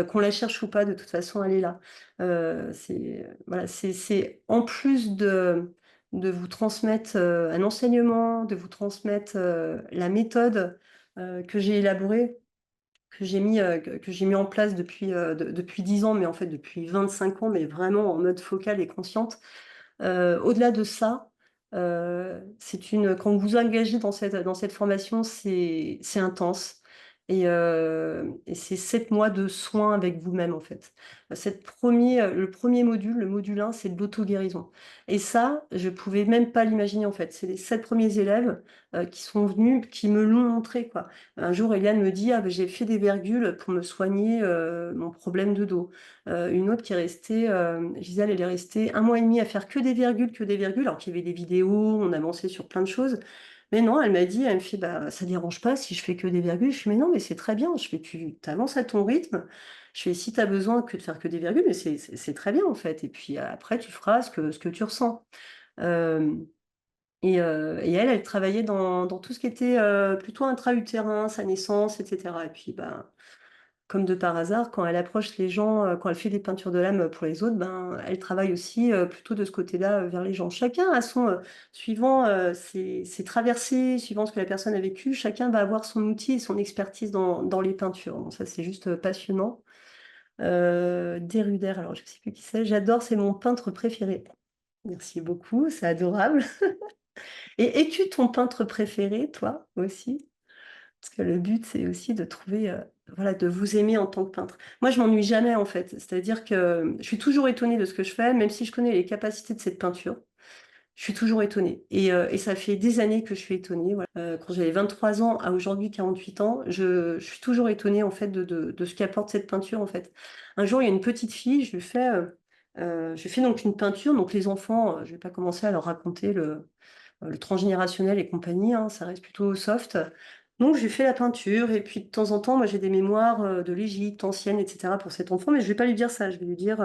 qu'on la cherche ou pas, de toute façon, elle est là. Voilà, c'est en plus de vous transmettre un enseignement, de vous transmettre la méthode que j'ai élaborée, que j'ai mis en place depuis 10 ans, mais en fait depuis 25 ans, mais vraiment en mode focal et consciente. Au-delà de ça, quand vous vous engagez dans cette formation, c'est intense. Et c'est 7 mois de soins avec vous-même, en fait. Le premier module, le module 1, c'est de l'auto-guérison. Et ça, je pouvais même pas l'imaginer, en fait. C'est les 7 premiers élèves qui sont venus, qui me l'ont montré, quoi. Un jour, Eliane me dit, ah, ben, j'ai fait des virgules pour me soigner mon problème de dos. Une autre qui est restée, Gisèle, elle est restée 1 mois et demi à faire que des virgules, alors qu'il y avait des vidéos, on avançait sur plein de choses. Mais non, elle m'a dit, elle me fait, bah, ça dérange pas si je fais que des virgules. Je fais, mais non, mais c'est très bien. Je fais, tu avances à ton rythme. Je fais, si tu as besoin que de faire que des virgules, mais c'est très bien en fait. Et puis après, tu feras ce que tu ressens. Euh, et elle travaillait dans tout ce qui était plutôt intra-utérin, sa naissance, etc. Et puis, ben, comme de par hasard, quand elle approche les gens, quand elle fait des peintures de l'âme pour les autres, ben, elle travaille aussi plutôt de ce côté-là vers les gens. Chacun a suivant ses traversées, suivant ce que la personne a vécu, chacun va avoir son outil et son expertise dans les peintures. Donc ça, c'est juste passionnant. Deruder, alors je ne sais plus qui c'est, j'adore, c'est mon peintre préféré. Merci beaucoup, c'est adorable. Et es-tu ton peintre préféré, toi aussi? Parce que le but, c'est aussi de trouver, voilà, de vous aimer en tant que peintre. Moi, je m'ennuie jamais, en fait. C'est-à-dire que je suis toujours étonnée de ce que je fais, même si je connais les capacités de cette peinture. Je suis toujours étonnée. Et ça fait des années que je suis étonnée. Voilà. Quand j'avais 23 ans à aujourd'hui 48 ans, je suis toujours étonnée, en fait, de ce qu'apporte cette peinture, en fait. Un jour, il y a une petite fille, je lui fais donc une peinture. Donc, les enfants, je vais pas commencer à leur raconter le transgénérationnel et compagnie, hein, ça reste plutôt soft. Donc j'ai fait la peinture et puis de temps en temps, moi j'ai des mémoires de l'Égypte ancienne, etc. pour cet enfant, mais je vais pas lui dire ça. Je vais lui dire,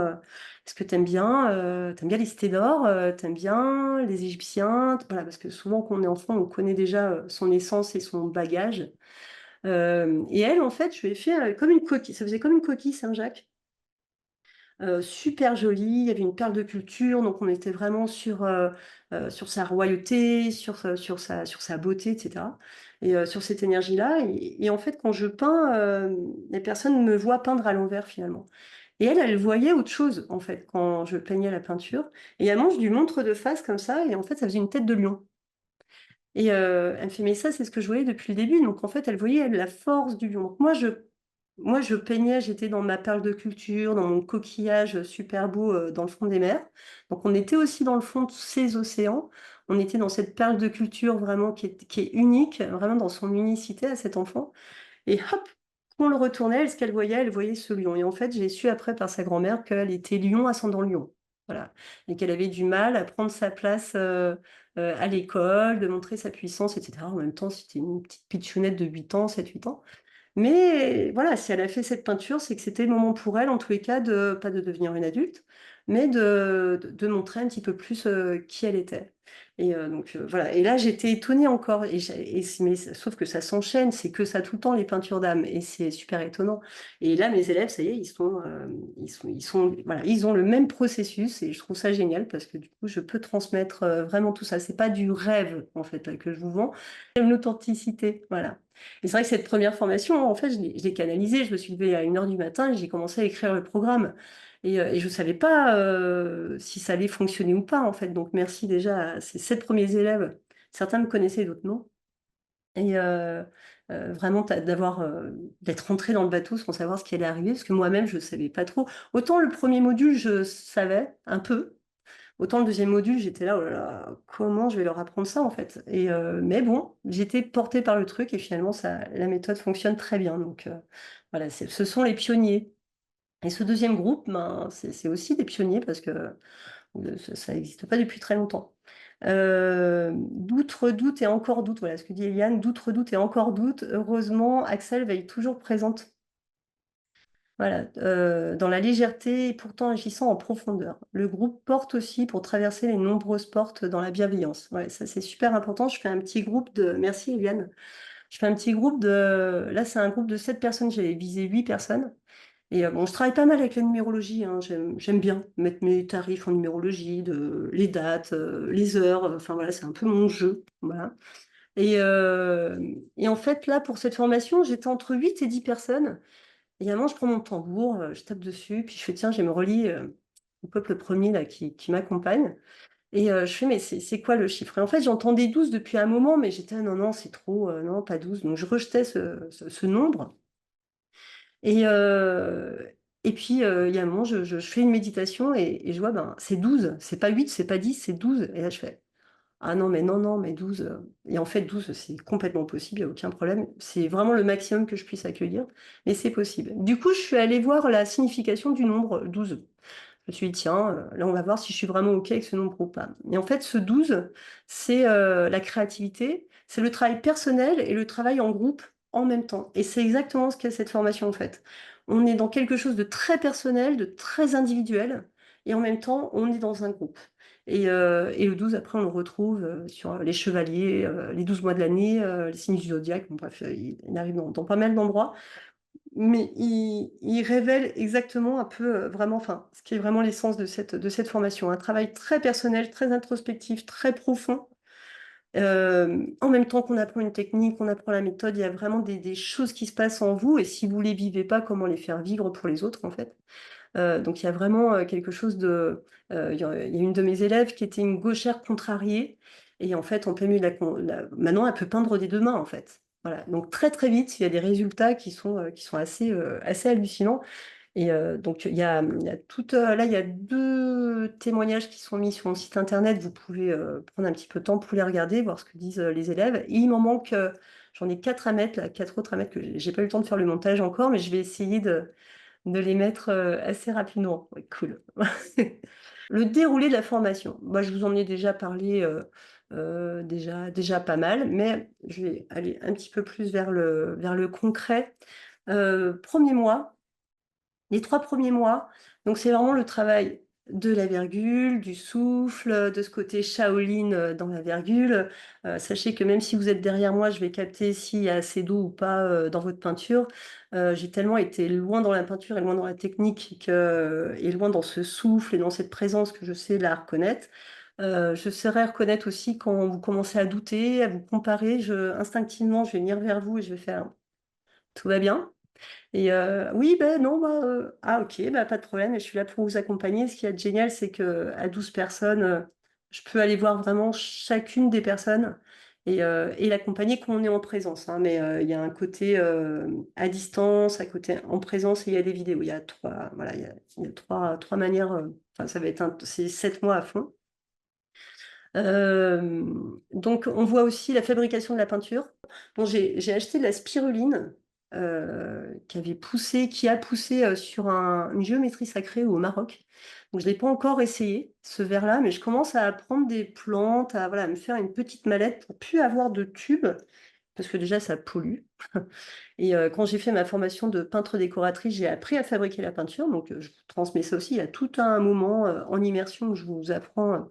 est-ce que t'aimes bien les cités d'or, t'aimes bien les Égyptiens, voilà, parce que souvent quand on est enfant, on connaît déjà son essence et son bagage. Et elle, en fait, je lui ai fait comme une coquille. Ça faisait comme une coquille Saint-Jacques. Super jolie, il y avait une perle de culture, donc on était vraiment sur sa royauté, sur sa beauté, etc. Et sur cette énergie-là. Et en fait, quand je peins, les personnes me voient peindre à l'envers finalement. Et elle voyait autre chose en fait quand je peignais la peinture. Et elle mange du montre de face comme ça, et en fait, ça faisait une tête de lion. Et elle me fait, mais ça, c'est ce que je voyais depuis le début. Donc, en fait, elle voyait elle, la force du lion. Donc, moi, je peignais, j'étais dans ma perle de culture, dans mon coquillage super beau dans le fond des mers. Donc, on était aussi dans le fond de ces océans. On était dans cette perle de culture vraiment qui est unique, vraiment dans son unicité à cet enfant. Et hop, quand on le retournait, ce qu'elle voyait ce lion. Et en fait, j'ai su après par sa grand-mère qu'elle était lion ascendant lion. Voilà. Et qu'elle avait du mal à prendre sa place à l'école, de montrer sa puissance, etc. En même temps, c'était une petite pitchounette de 8 ans, 7 8 ans. Mais voilà, si elle a fait cette peinture, c'est que c'était le moment pour elle, en tous les cas, pas de devenir une adulte, mais de montrer un petit peu plus qui elle était. Et donc voilà. Et là, j'étais étonnée encore. Mais sauf que ça s'enchaîne, c'est que ça tout le temps, les peintures d'âme. Et c'est super étonnant. Et là, mes élèves, ça y est, voilà, ils ont le même processus et je trouve ça génial parce que du coup, je peux transmettre vraiment tout ça. C'est pas du rêve, en fait, là, que je vous vends, c'est une authenticité. Voilà. Et c'est vrai que cette première formation, en fait, je l'ai canalisée. Je me suis levée à 1 heure du matin et j'ai commencé à écrire le programme. Et je ne savais pas si ça allait fonctionner ou pas, en fait. Donc, merci déjà à ces 7 premiers élèves. Certains me connaissaient, d'autres non. Et vraiment, d'être rentré dans le bateau sans savoir ce qui allait arriver, parce que moi-même, je ne savais pas trop. Autant le premier module, je savais un peu. Autant le deuxième module, j'étais là, oh là là, comment je vais leur apprendre ça en fait? Mais bon, j'étais portée par le truc et finalement, la méthode fonctionne très bien. Donc voilà, ce sont les pionniers. Et ce deuxième groupe, ben, c'est aussi des pionniers parce que ça n'existe pas depuis très longtemps. D'outre doute et encore doute, voilà ce que dit Eliane, d'outre doute et encore doute, heureusement, Axel veille toujours présente. Voilà, dans la légèreté et pourtant agissant en profondeur. Le groupe porte aussi pour traverser les nombreuses portes dans la bienveillance. Ouais, ça c'est super important. Je fais un petit groupe de... Merci Eliane. Je fais un petit groupe de... Là c'est un groupe de 7 personnes, j'avais visé 8 personnes. Et bon, je travaille pas mal avec la numérologie, hein. J'aime bien mettre mes tarifs en numérologie, les dates, les heures. Enfin voilà, c'est un peu mon jeu. Voilà. Et en fait, là, pour cette formation, j'étais entre 8 et 10 personnes. Et à un moment, je prends mon tambour, je tape dessus, puis je fais, tiens, je me relis au peuple premier là, qui m'accompagne. Et je fais, mais c'est quoi le chiffre? Et en fait, j'entendais 12 depuis un moment, mais j'étais, ah, non, non, c'est trop, non, pas 12. Donc, je rejetais ce nombre. Et, euh, et puis, il y a un moment, je fais une méditation et je vois, ben, c'est 12. C'est pas 8, c'est pas 10, c'est 12. Et là, je fais, ah non, mais non, non, mais 12. Et en fait, 12, c'est complètement possible, il n'y a aucun problème. C'est vraiment le maximum que je puisse accueillir, mais c'est possible. Du coup, je suis allée voir la signification du nombre 12. Je me suis dit, tiens, là, on va voir si je suis vraiment OK avec ce nombre ou pas. Et en fait, ce 12, c'est la créativité, c'est le travail personnel et le travail en groupe en même temps. Et c'est exactement ce qu'est cette formation, en fait. On est dans quelque chose de très personnel, de très individuel, et en même temps, on est dans un groupe. Et le 12, après, on le retrouve sur les chevaliers, les 12 mois de l'année, les signes du zodiaque. Bon, bref, il arrive dans pas mal d'endroits. Mais il révèle exactement un peu, vraiment, enfin, ce qui est vraiment l'essence de cette formation. Un travail très personnel, très introspectif, très profond. En même temps qu'on apprend une technique, qu'on apprend la méthode, il y a vraiment des choses qui se passent en vous. Et si vous ne les vivez pas, comment les faire vivre pour les autres, en fait? Donc il y a vraiment quelque chose de... il y a une de mes élèves qui était une gauchère contrariée. Et en fait, en plein milieu maintenant, elle peut peindre des 2 mains, en fait. Voilà. Donc très très vite, il y a des résultats qui sont assez hallucinants. Et donc il y a là, il y a 2 témoignages qui sont mis sur mon site internet. Vous pouvez prendre un petit peu de temps pour les regarder, voir ce que disent les élèves. Et il m'en manque, j'en ai 4 à mettre, là, 4 autres à mettre que j'ai pas eu le temps de faire le montage encore, mais je vais essayer de les mettre assez rapidement. Ouais, cool. Le déroulé de la formation. Moi, je vous en ai déjà parlé déjà pas mal, mais je vais aller un petit peu plus vers le concret. Premier mois, les 3 premiers mois, donc c'est vraiment le travail de la virgule, du souffle, de ce côté Shaolin dans la virgule. Sachez que même si vous êtes derrière moi, je vais capter s'il y a assez d'eau ou pas dans votre peinture. J'ai tellement été loin dans la peinture et loin dans la technique et loin dans ce souffle et dans cette présence que je sais la reconnaître. Je saurais reconnaître aussi quand vous commencez à douter, à vous comparer. Instinctivement, je vais venir vers vous et je vais faire tout va bien. Et oui, ben non, ah ok, bah, pas de problème, je suis là pour vous accompagner. Ce qui est génial, c'est que à 12 personnes, je peux aller voir vraiment chacune des personnes et l'accompagner quand on est en présence, hein. Mais il y a un côté à distance, un côté en présence et il y a des vidéos. Il y a trois, voilà, il y a trois manières. Enfin, ça va être c'est 7 mois à fond. Donc, on voit aussi la fabrication de la peinture. Bon, j'ai acheté de la spiruline qui a poussé sur une géométrie sacrée au Maroc. Donc, je ne l'ai pas encore essayé, ce verre-là, mais je commence à prendre des plantes, à, voilà, à me faire une petite mallette pour plus avoir de tubes, parce que déjà, ça pollue. Et quand j'ai fait ma formation de peintre décoratrice, j'ai appris à fabriquer la peinture. Donc, je vous transmets ça aussi. Il y a tout un moment en immersion où je vous apprends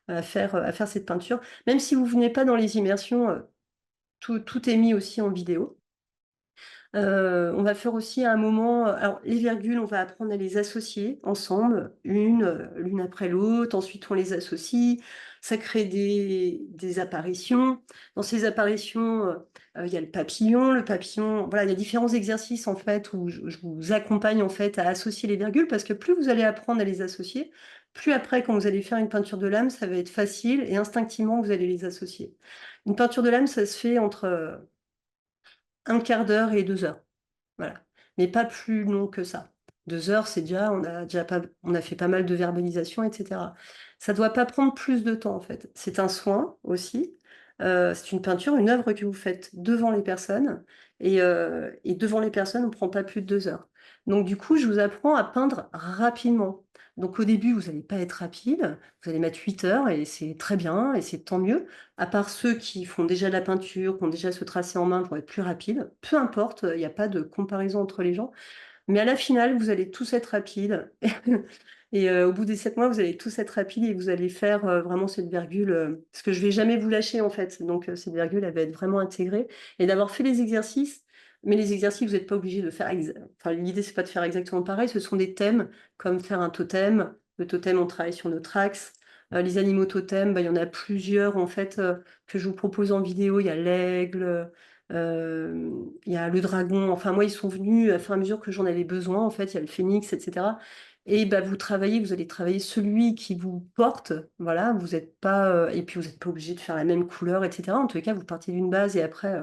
à faire cette peinture. Même si vous venez pas dans les immersions, tout est mis aussi en vidéo. On va faire aussi à un moment, alors les virgules, on va apprendre à les associer ensemble, l'une après l'autre. Ensuite, on les associe. Ça crée des apparitions. Dans ces apparitions, il y a le papillon. Le papillon, voilà, il y a différents exercices en fait où je vous accompagne en fait à associer les virgules parce que plus vous allez apprendre à les associer, plus après, quand vous allez faire une peinture de l'âme, ça va être facile et instinctivement, vous allez les associer. Une peinture de l'âme, ça se fait entre un quart d'heure et 2 heures. Voilà. Mais pas plus long que ça. 2 heures, c'est déjà, on a fait pas mal de verbalisation, etc. Ça doit pas prendre plus de temps, en fait. C'est un soin aussi. C'est une peinture, une œuvre que vous faites devant les personnes. Et devant les personnes, on ne prend pas plus de 2 heures. Donc, du coup, je vous apprends à peindre rapidement. Donc, au début, vous n'allez pas être rapide. Vous allez mettre 8 heures et c'est très bien et c'est tant mieux. À part ceux qui font déjà de la peinture, qui ont déjà ce tracé en main pour être plus rapide, peu importe, il n'y a pas de comparaison entre les gens. Mais à la finale, vous allez tous être rapides. Et au bout des 7 mois, vous allez tous être rapides et vous allez faire vraiment cette virgule. Parce que je ne vais jamais vous lâcher en fait. Donc cette virgule, elle va être vraiment intégrée. Et d'avoir fait les exercices. Mais les exercices, vous n'êtes pas obligé de faire. Enfin, l'idée, c'est pas de faire exactement pareil. Ce sont des thèmes comme faire un totem. Le totem, on travaille sur notre axe. Les animaux totems, bah, il y en a plusieurs en fait que je vous propose en vidéo. Il y a l'aigle. Il y a le dragon, enfin moi ils sont venus à fur et à mesure que j'en avais besoin, en fait, il y a le phénix, etc. Et bah, vous allez travailler celui qui vous porte, voilà, vous n'êtes pas, et puis vous n'êtes pas obligé de faire la même couleur, etc. En tous les cas, vous partez d'une base et après,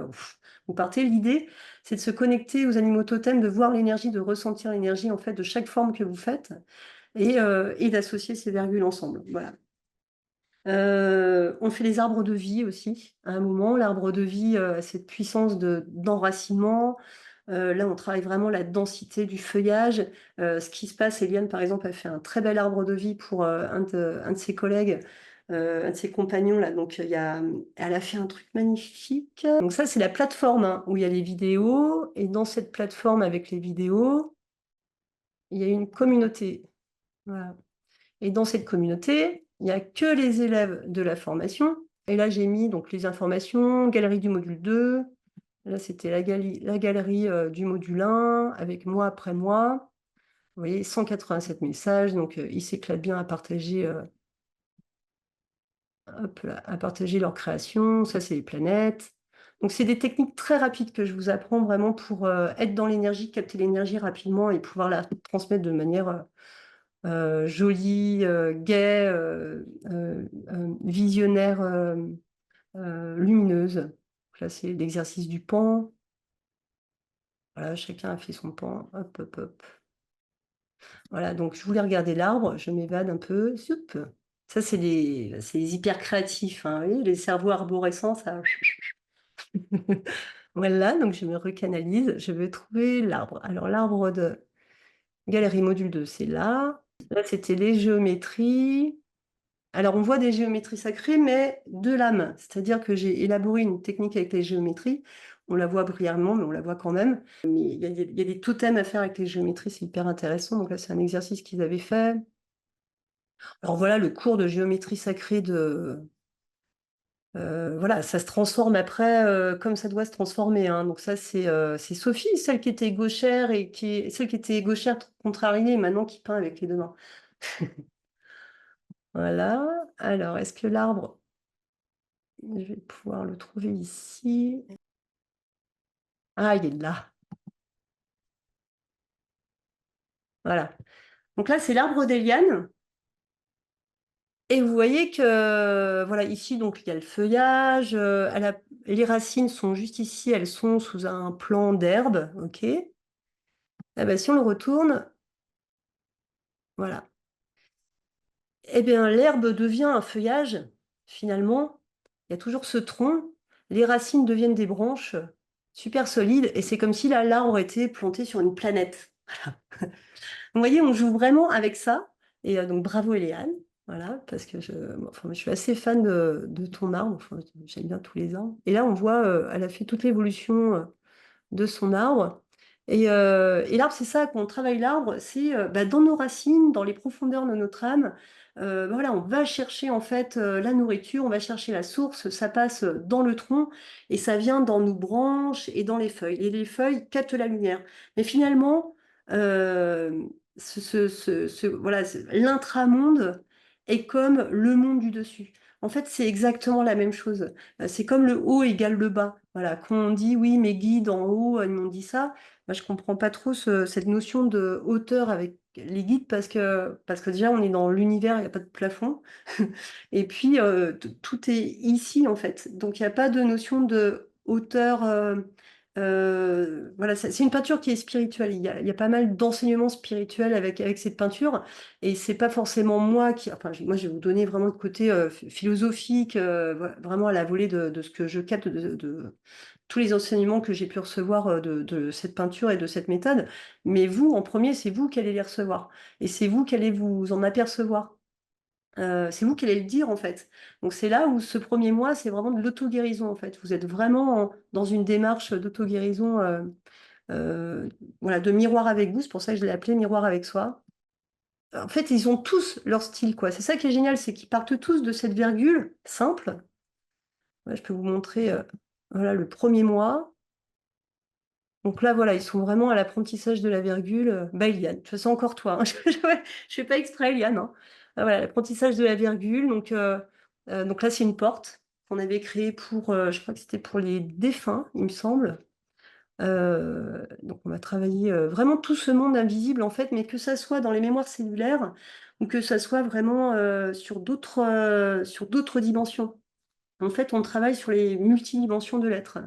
vous partez. L'idée, c'est de se connecter aux animaux totems, de voir l'énergie, de ressentir l'énergie en fait de chaque forme que vous faites et d'associer ces virgules ensemble. Voilà. On fait les arbres de vie aussi. À un moment, l'arbre de vie a cette puissance d'enracinement. Là, on travaille vraiment la densité du feuillage. Ce qui se passe, Eliane, par exemple, a fait un très bel arbre de vie pour un de ses collègues, un de ses compagnons. Là. Donc, elle a fait un truc magnifique. Donc ça, c'est la plateforme hein, où il y a les vidéos. Et dans cette plateforme avec les vidéos, il y a une communauté. Voilà. Et dans cette communauté, il n'y a que les élèves de la formation. Et là, j'ai mis donc les informations, galerie du module 2. Là, c'était la galerie du module 1, avec mois après mois. Vous voyez, 187 messages. Donc, ils s'éclatent bien hop là, à partager leur création. Ça, c'est les planètes. Donc, c'est des techniques très rapides que je vous apprends vraiment pour être dans l'énergie, capter l'énergie rapidement et pouvoir la transmettre de manière jolie, gaie, visionnaire, lumineuse. Donc là, c'est l'exercice du pan. Voilà, chacun a fait son pan. Hop, hop, hop. Voilà, donc je voulais regarder l'arbre, je m'évade un peu. Zoup. Ça, c'est les hyper créatifs, hein, vous voyez, les cerveaux arborescents, ça. Voilà, donc je me recanalise, je vais trouver l'arbre. Alors, l'arbre de Galerie Module 2, c'est là. Là, c'était les géométries. Alors, on voit des géométries sacrées, mais de l'âme. C'est-à-dire que j'ai élaboré une technique avec les géométries. On la voit brièvement, mais on la voit quand même. Mais il y a des totems à faire avec les géométries, c'est hyper intéressant. Donc là, c'est un exercice qu'ils avaient fait. Alors voilà, le cours de géométrie sacrée voilà, ça se transforme après comme ça doit se transformer, hein. Donc ça, c'est Sophie, celle qui était gauchère celle qui était gauchère contrariée, et maintenant qui peint avec les deux mains. Voilà. Alors, est-ce que l'arbre, je vais pouvoir le trouver ici. Ah, il est là. Voilà. Donc là, c'est l'arbre des lianes. Et vous voyez que, voilà, ici, donc, il y a le feuillage. Les racines sont juste ici, elles sont sous un plan d'herbe, ok? Ah ben, si on le retourne, voilà. Eh bien, l'herbe devient un feuillage, finalement. Il y a toujours ce tronc. Les racines deviennent des branches super solides. Et c'est comme si là, l'arbre aurait été planté sur une planète. Vous voyez, on joue vraiment avec ça. Et donc, bravo, Eliane. Voilà, parce que enfin, je suis assez fan de ton arbre. Enfin, j'aime bien tous les arbres. Et là, on voit, elle a fait toute l'évolution de son arbre. Et l'arbre, c'est ça, quand on travaille l'arbre, c'est bah, dans nos racines, dans les profondeurs de notre âme. Voilà, on va chercher en fait la nourriture, on va chercher la source, ça passe dans le tronc et ça vient dans nos branches et dans les feuilles. Et les feuilles captent la lumière. Mais finalement, euh, voilà, l'intramonde est comme le monde du dessus. En fait, c'est exactement la même chose. C'est comme le haut égale le bas. Voilà, quand on dit oui, mes guides en haut, ils m'ont dit ça, moi, je comprends pas trop cette notion de hauteur avec les guides parce que déjà, on est dans l'univers, il n'y a pas de plafond. Et puis, tout est ici, en fait. Donc, il n'y a pas de notion de hauteur. Voilà, c'est une peinture qui est spirituelle. Il y a pas mal d'enseignements spirituels avec cette peinture. Et c'est pas forcément moi qui. Enfin, moi, je vais vous donner vraiment le côté philosophique, voilà, vraiment à la volée de ce que je capte de tous les enseignements que j'ai pu recevoir de cette peinture et de cette méthode. Mais vous, en premier, c'est vous qui allez les recevoir. Et c'est vous qui allez vous en apercevoir. C'est vous qui allez le dire, en fait. Donc, c'est là où ce premier mois, c'est vraiment de l'auto-guérison, en fait. Vous êtes vraiment dans une démarche d'auto-guérison, voilà, de miroir avec vous. C'est pour ça que je l'ai appelé miroir avec soi. En fait, ils ont tous leur style, quoi. C'est ça qui est génial, c'est qu'ils partent tous de cette virgule simple. Ouais, je peux vous montrer, voilà, le premier mois. Donc là, voilà, ils sont vraiment à l'apprentissage de la virgule. Bah, Eliane, de toute façon, encore toi, hein. Ouais, je fais pas exprès, Eliane, hein. Ah, voilà, l'apprentissage de la virgule. Donc là, c'est une porte qu'on avait créée pour, je crois que c'était pour les défunts, il me semble. Donc on va travailler vraiment tout ce monde invisible, en fait, mais que ça soit dans les mémoires cellulaires ou que ça soit vraiment sur d'autres dimensions. En fait, on travaille sur les multidimensions de l'être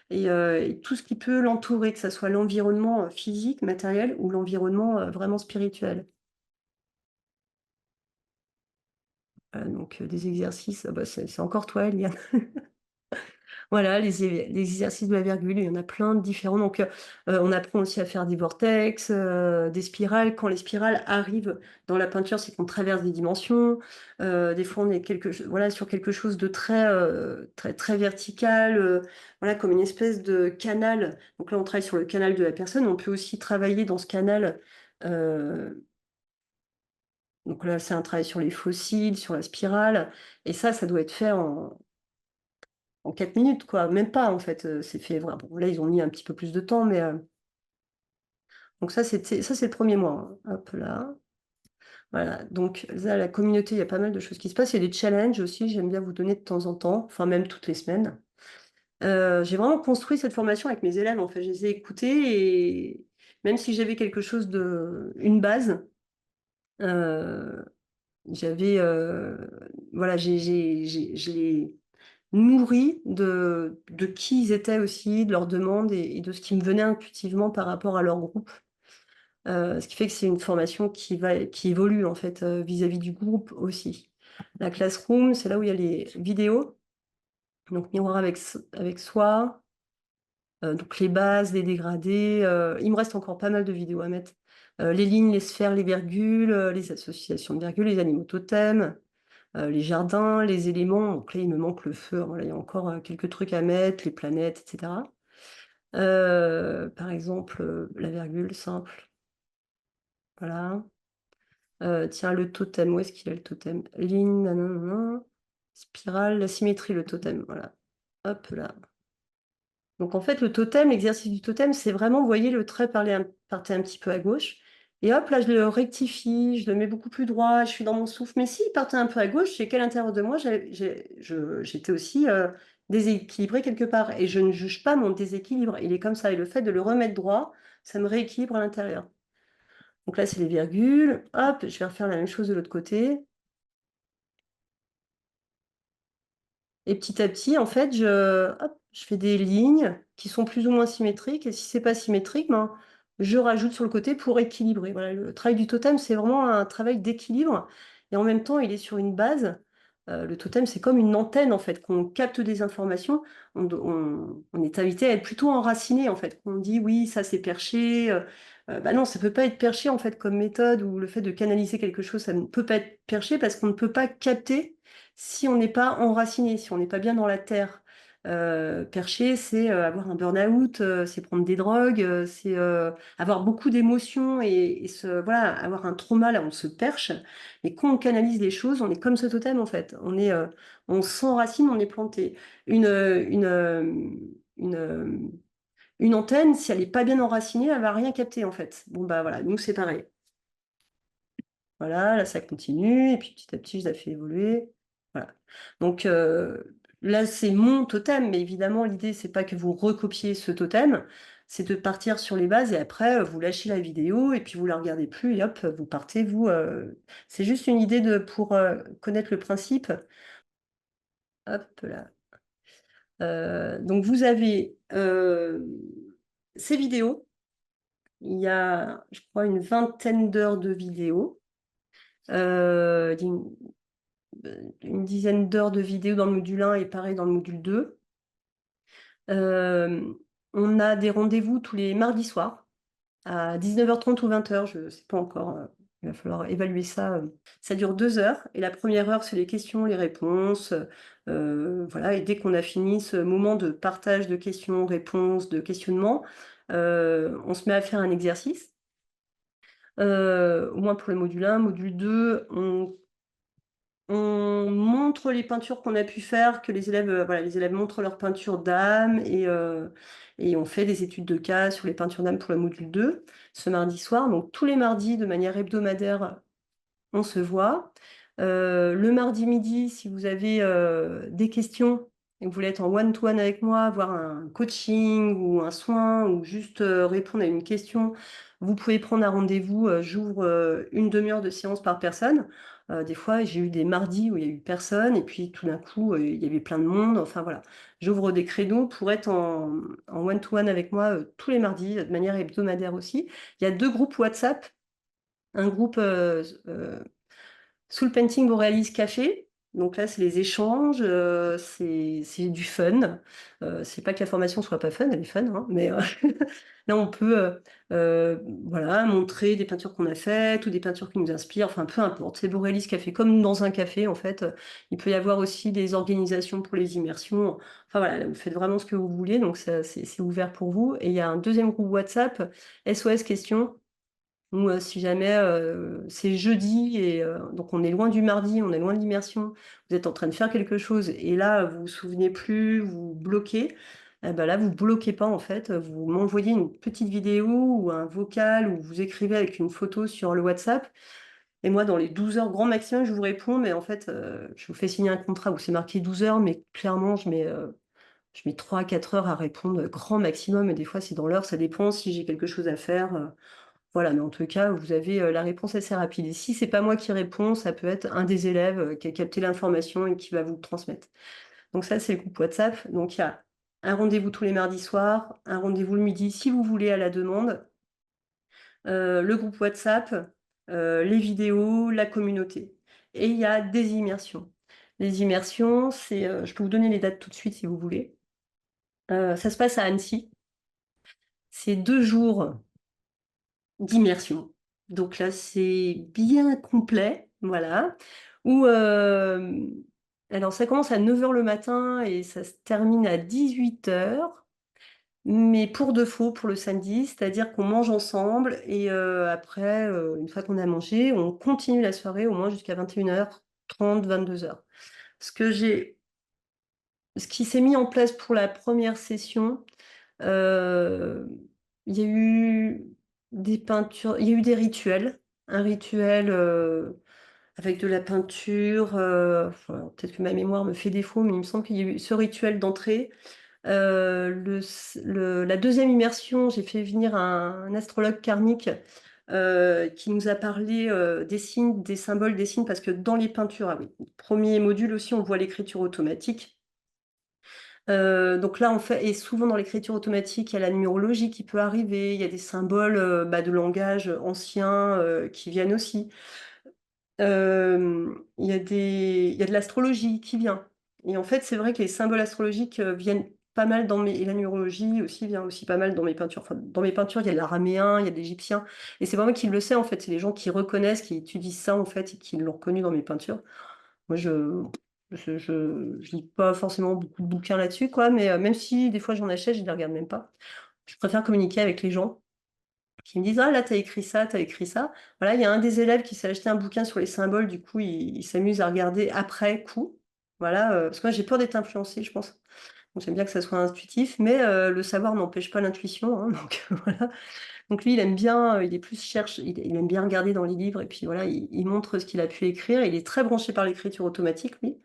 et tout ce qui peut l'entourer, que ce soit l'environnement physique, matériel ou l'environnement vraiment spirituel. Donc des exercices, ah bah, c'est encore toi, Eliane. Voilà, les exercices de la virgule, il y en a plein de différents. Donc, on apprend aussi à faire des vortex, des spirales. Quand les spirales arrivent dans la peinture, c'est qu'on traverse des dimensions. Des fois, on est voilà, sur quelque chose de très, très vertical, voilà, comme une espèce de canal. Donc là, on travaille sur le canal de la personne. On peut aussi travailler dans ce canal. euh, donc là, c'est un travail sur les fossiles, sur la spirale. Et ça doit être fait en 4 minutes, quoi. Même pas, en fait. C'est fait. Voilà. Bon, là, ils ont mis un petit peu plus de temps, mais. Donc, ça, c'est le premier mois, hein. Hop là. Voilà. Donc, là, la communauté, il y a pas mal de choses qui se passent. Il y a des challenges aussi, j'aime bien vous donner de temps en temps, enfin, même toutes les semaines. J'ai vraiment construit cette formation avec mes élèves. En fait, je les ai écoutés et même si j'avais quelque chose une base, euh, j'avais. Voilà, je les nourris de qui ils étaient aussi, de leurs demandes et de ce qui me venait intuitivement par rapport à leur groupe. Ce qui fait que c'est une formation qui évolue en fait vis-à-vis du groupe aussi. La classroom, c'est là où il y a les vidéos, donc miroir avec soi, donc les bases, les dégradés. Il me reste encore pas mal de vidéos à mettre. Les lignes, les sphères, les virgules, les associations de virgules, les animaux totems, les jardins, les éléments. Donc là, il me manque le feu. Voilà, il y a encore quelques trucs à mettre, les planètes, etc. Par exemple, la virgule simple. Voilà. Tiens, le totem, où est-ce qu'il a le totem? Ligne, nanana, spirale, la symétrie, le totem. Voilà. Hop là. Donc en fait, le totem, l'exercice du totem, c'est vraiment, vous voyez, le trait partait un petit peu à gauche. Et hop, là, je le rectifie, je le mets beaucoup plus droit, je suis dans mon souffle. Mais s'il partait un peu à gauche, c'est qu'à l'intérieur de moi, j'étais aussi déséquilibrée quelque part. Et je ne juge pas mon déséquilibre. Il est comme ça. Et le fait de le remettre droit, ça me rééquilibre à l'intérieur. Donc là, c'est les virgules. Hop, je vais refaire la même chose de l'autre côté. Et petit à petit, en fait, hop, je fais des lignes qui sont plus ou moins symétriques. Et si c'est pas symétrique, ben, je rajoute sur le côté pour équilibrer. Voilà, le travail du totem, c'est vraiment un travail d'équilibre. Et en même temps, il est sur une base. Le totem, c'est comme une antenne, en fait, qu'on capte des informations. On est invité à être plutôt enraciné, en fait. On dit, oui, ça c'est perché. Bah non, ça peut pas être perché, en fait, comme méthode, ou le fait de canaliser quelque chose, ça ne peut pas être perché parce qu'on ne peut pas capter si on n'est pas enraciné, si on n'est pas bien dans la terre. Perché, c'est avoir un burn-out, c'est prendre des drogues, c'est avoir beaucoup d'émotions voilà, avoir un trauma, là, on se perche. Mais quand on canalise les choses, on est comme ce totem, en fait. On s'enracine, on est planté. Une, euh, une, euh, une, euh, une antenne, si elle n'est pas bien enracinée, elle va rien capter, en fait. Bon, bah voilà, nous, c'est pareil. Voilà, là ça continue, et puis petit à petit je la fais évoluer. Voilà. Donc là c'est mon totem, mais évidemment l'idée c'est pas que vous recopiez ce totem, c'est de partir sur les bases et après vous lâchez la vidéo et puis vous la regardez plus et hop, vous partez, vous. C'est juste une idée pour connaître le principe. Hop là. Donc vous avez ces vidéos, il y a je crois une vingtaine d'heures de vidéos. Euh, une dizaine d'heures de vidéos dans le module 1 et pareil dans le module 2. Euh, on a des rendez-vous tous les mardis soirs à 19h30 ou 20h, je ne sais pas encore. Il va falloir évaluer ça. Ça dure 2 heures et la première heure, c'est les questions, les réponses. Voilà, et dès qu'on a fini ce moment de partage de questions, réponses, de questionnement, on se met à faire un exercice. Au moins pour le module 1. Module 2, on montre les peintures qu'on a pu faire, que les élèves, voilà, les élèves montrent leurs peintures d'âme et on fait des études de cas sur les peintures d'âme pour le module 2 ce mardi soir. Donc tous les mardis, de manière hebdomadaire, on se voit. Le mardi midi, si vous avez des questions et que vous voulez être en one-to-one avec moi, avoir un coaching ou un soin ou juste répondre à une question, vous pouvez prendre un rendez-vous. J'ouvre une demi-heure de séance par personne. Des fois, j'ai eu des mardis où il n'y a eu personne et puis tout d'un coup, il y avait plein de monde. Enfin voilà, j'ouvre des créneaux pour être en one-to-one avec moi tous les mardis, de manière hebdomadaire aussi. Il y a 2 groupes WhatsApp. Un groupe sous le painting Borealis Café. Donc là, c'est les échanges, c'est du fun. C'est pas que la formation soit pas fun, elle est fun, hein, mais là, on peut voilà, montrer des peintures qu'on a faites ou des peintures qui nous inspirent, enfin peu importe. C'est Borealis Café, comme dans un café, en fait. Il peut y avoir aussi des organisations pour les immersions. Enfin voilà, vous faites vraiment ce que vous voulez, donc c'est ouvert pour vous. Et il y a un deuxième groupe WhatsApp, SOS Questions. Ou si jamais c'est jeudi et donc on est loin du mardi, on est loin de l'immersion, vous êtes en train de faire quelque chose et là vous vous souvenez plus, vous bloquez, eh ben là vous bloquez pas en fait, vous m'envoyez une petite vidéo ou un vocal ou vous écrivez avec une photo sur le WhatsApp et moi dans les 12 heures grand maximum je vous réponds mais en fait je vous fais signer un contrat où c'est marqué 12 heures mais clairement je mets 3 à 4 heures à répondre grand maximum et des fois c'est dans l'heure, ça dépend si j'ai quelque chose à faire. Voilà, mais en tout cas, vous avez la réponse assez rapide. Et si c'est pas moi qui réponds, ça peut être un des élèves qui a capté l'information et qui va vous le transmettre. Donc ça, c'est le groupe WhatsApp. Donc il y a un rendez-vous tous les mardis soirs, un rendez-vous le midi si vous voulez à la demande, le groupe WhatsApp, les vidéos, la communauté. Et il y a des immersions. Les immersions, je peux vous donner les dates tout de suite si vous voulez. Ça se passe à Annecy. C'est 2 jours d'immersion. Donc là, c'est bien complet, voilà. Où, alors ça commence à 9h le matin et ça se termine à 18h, mais pour de faux pour le samedi, c'est-à-dire qu'on mange ensemble et après, une fois qu'on a mangé, on continue la soirée au moins jusqu'à 21h30, 22h. Ce que j'ai, ce qui s'est mis en place pour la première session, euh, il y a eu des peintures, il y a eu des rituels. Un rituel avec de la peinture. Enfin, peut-être que ma mémoire me fait défaut, mais il me semble qu'il y a eu ce rituel d'entrée. La deuxième immersion, j'ai fait venir un astrologue karmique qui nous a parlé des signes, des symboles, des signes, parce que dans les peintures, ah oui, premier module aussi, on voit l'écriture automatique. Donc là, on fait, et souvent dans l'écriture automatique, il y a la numérologie qui peut arriver, il y a des symboles de langage anciens qui viennent aussi. Il y a de l'astrologie qui vient. Et en fait, c'est vrai que les symboles astrologiques viennent pas mal dans mes... Et la numérologie aussi vient aussi pas mal dans mes peintures. Enfin, dans mes peintures, il y a de l'araméen, il y a de l'égyptien. Et c'est pas moi qui le sais, en fait. C'est les gens qui reconnaissent, qui étudient ça, en fait, et qui l'ont reconnu dans mes peintures. Moi, je lis pas forcément beaucoup de bouquins là-dessus, quoi. Mais même si des fois j'en achète, je les regarde même pas. Je préfère communiquer avec les gens qui me disent: «Ah là, t'as écrit ça, t'as écrit ça». Voilà, il y a un des élèves qui s'est acheté un bouquin sur les symboles, du coup, il s'amuse à regarder après coup. Voilà, parce que moi j'ai peur d'être influencée, je pense. Donc j'aime bien que ça soit intuitif, mais le savoir n'empêche pas l'intuition, hein, donc voilà. Donc lui, il aime bien, il est plus cherche il aime bien regarder dans les livres et puis voilà, il montre ce qu'il a pu écrire. Il est très branché par l'écriture automatique, lui.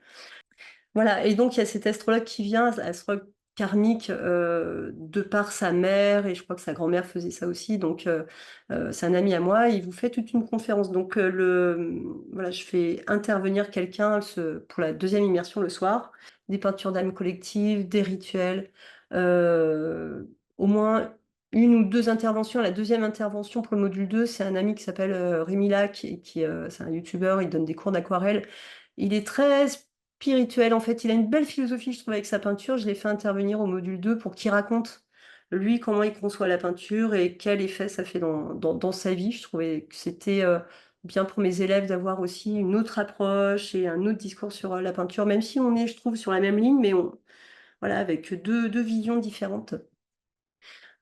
Voilà, et donc il y a cet astrologue qui vient, astrologue karmique, de par sa mère, et je crois que sa grand-mère faisait ça aussi, donc c'est un ami à moi, il vous fait toute une conférence. Donc voilà, je fais intervenir quelqu'un pour la deuxième immersion le soir, des peintures d'âme collective, des rituels, au moins une ou deux interventions. La deuxième intervention pour le module 2, c'est un ami qui s'appelle Rémi Lac, et c'est un youtubeur, il donne des cours d'aquarelle. Il est très spirituel, en fait. Il a une belle philosophie, je trouve, avec sa peinture. Je l'ai fait intervenir au module 2 pour qu'il raconte, lui, comment il conçoit la peinture et quel effet ça fait dans sa vie. Je trouvais que c'était bien pour mes élèves d'avoir aussi une autre approche et un autre discours sur la peinture, même si on est, je trouve, sur la même ligne, mais voilà, avec deux visions différentes.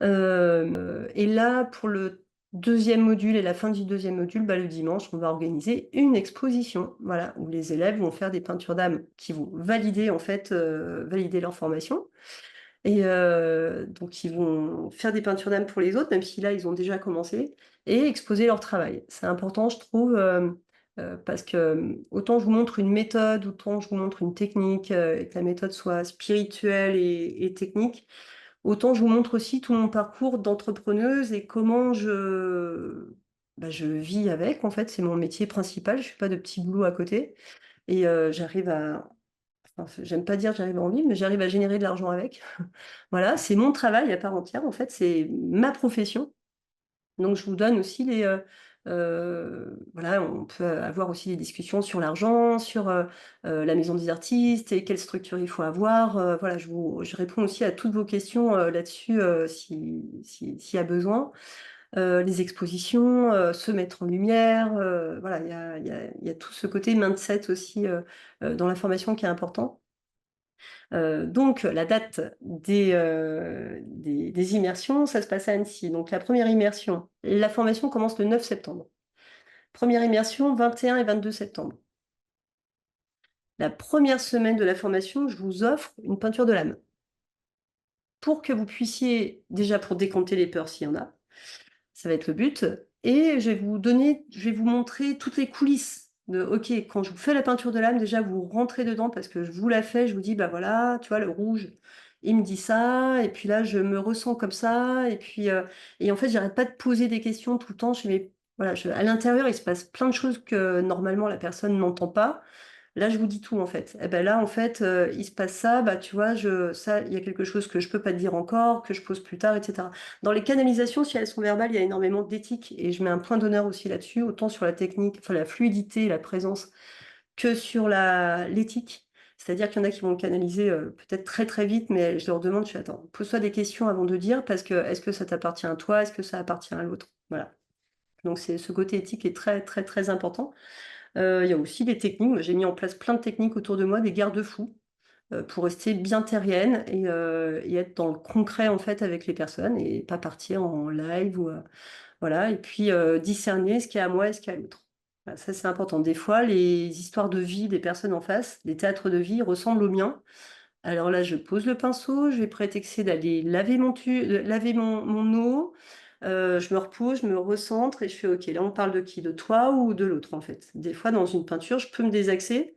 Et là, pour le deuxième module et la fin du deuxième module, bah, le dimanche, on va organiser une exposition, voilà, où les élèves vont faire des peintures d'âme qui vont valider, en fait, valider leur formation. Et donc, ils vont faire des peintures d'âme pour les autres, même si là, ils ont déjà commencé, et exposer leur travail. C'est important, je trouve, parce que autant je vous montre une méthode, autant je vous montre une technique, et que la méthode soit spirituelle et technique, autant je vous montre aussi tout mon parcours d'entrepreneuse et comment je vis avec. En fait, c'est mon métier principal. Je fais pas de petits boulots à côté. Et j'arrive à... Enfin, j'aime pas dire j'arrive à en vivre, mais j'arrive à générer de l'argent avec. Voilà, c'est mon travail à part entière. En fait, c'est ma profession. Donc je vous donne aussi voilà, on peut avoir aussi des discussions sur l'argent, sur, la maison des artistes et quelle structure il faut avoir. Voilà, je réponds aussi à toutes vos questions, là-dessus, s'il y a besoin. Les expositions, se mettre en lumière, voilà, il y a tout ce côté mindset aussi, dans la formation qui est important. Donc la date des immersions, ça se passe à Annecy. Donc la première immersion, la formation commence le 9 septembre. Première immersion, 21 et 22 septembre. La première semaine de la formation, je vous offre une peinture de l'âme pour que vous puissiez, déjà pour décompter les peurs s'il y en a, ça va être le but, et je vais vous montrer toutes les coulisses de, OK, quand je vous fais la peinture de l'âme, déjà vous rentrez dedans parce que je vous la fais, je vous dis, bah voilà, tu vois, le rouge, il me dit ça, et puis là, je me ressens comme ça, et puis, et en fait, j'arrête pas de poser des questions tout le temps. Voilà, à l'intérieur, il se passe plein de choses que normalement la personne n'entend pas. Là, je vous dis tout, en fait. Et ben là, en fait, il se passe ça, bah, tu vois, ça, il y a quelque chose que je peux pas te dire encore, que je pose plus tard, etc. Dans les canalisations, si elles sont verbales, il y a énormément d'éthique, et je mets un point d'honneur aussi là-dessus, autant sur la technique, enfin la fluidité et la présence, que sur l'éthique. C'est-à-dire qu'il y en a qui vont le canaliser peut-être très très vite, mais je leur demande, attends, pose-toi des questions avant de dire, parce que est-ce que ça t'appartient à toi, est-ce que ça appartient à l'autre? Voilà. Donc c'est ce côté éthique est très très très important. Il y a aussi des techniques. Moi, j'ai mis en place plein de techniques autour de moi, des garde-fous, pour rester bien terrienne et être dans le concret, en fait, avec les personnes et pas partir en live ou, voilà, et puis, discerner ce qui est à moi et ce qui est à l'autre. Voilà, ça, c'est important. Des fois, les histoires de vie des personnes en face, les théâtres de vie ressemblent aux miens. Alors là, je pose le pinceau, je vais prétexter d'aller laver mon eau, je me repose, je me recentre et je fais: «OK, là, on parle de qui? De toi ou de l'autre, en fait?» Des fois, dans une peinture, je peux me désaxer.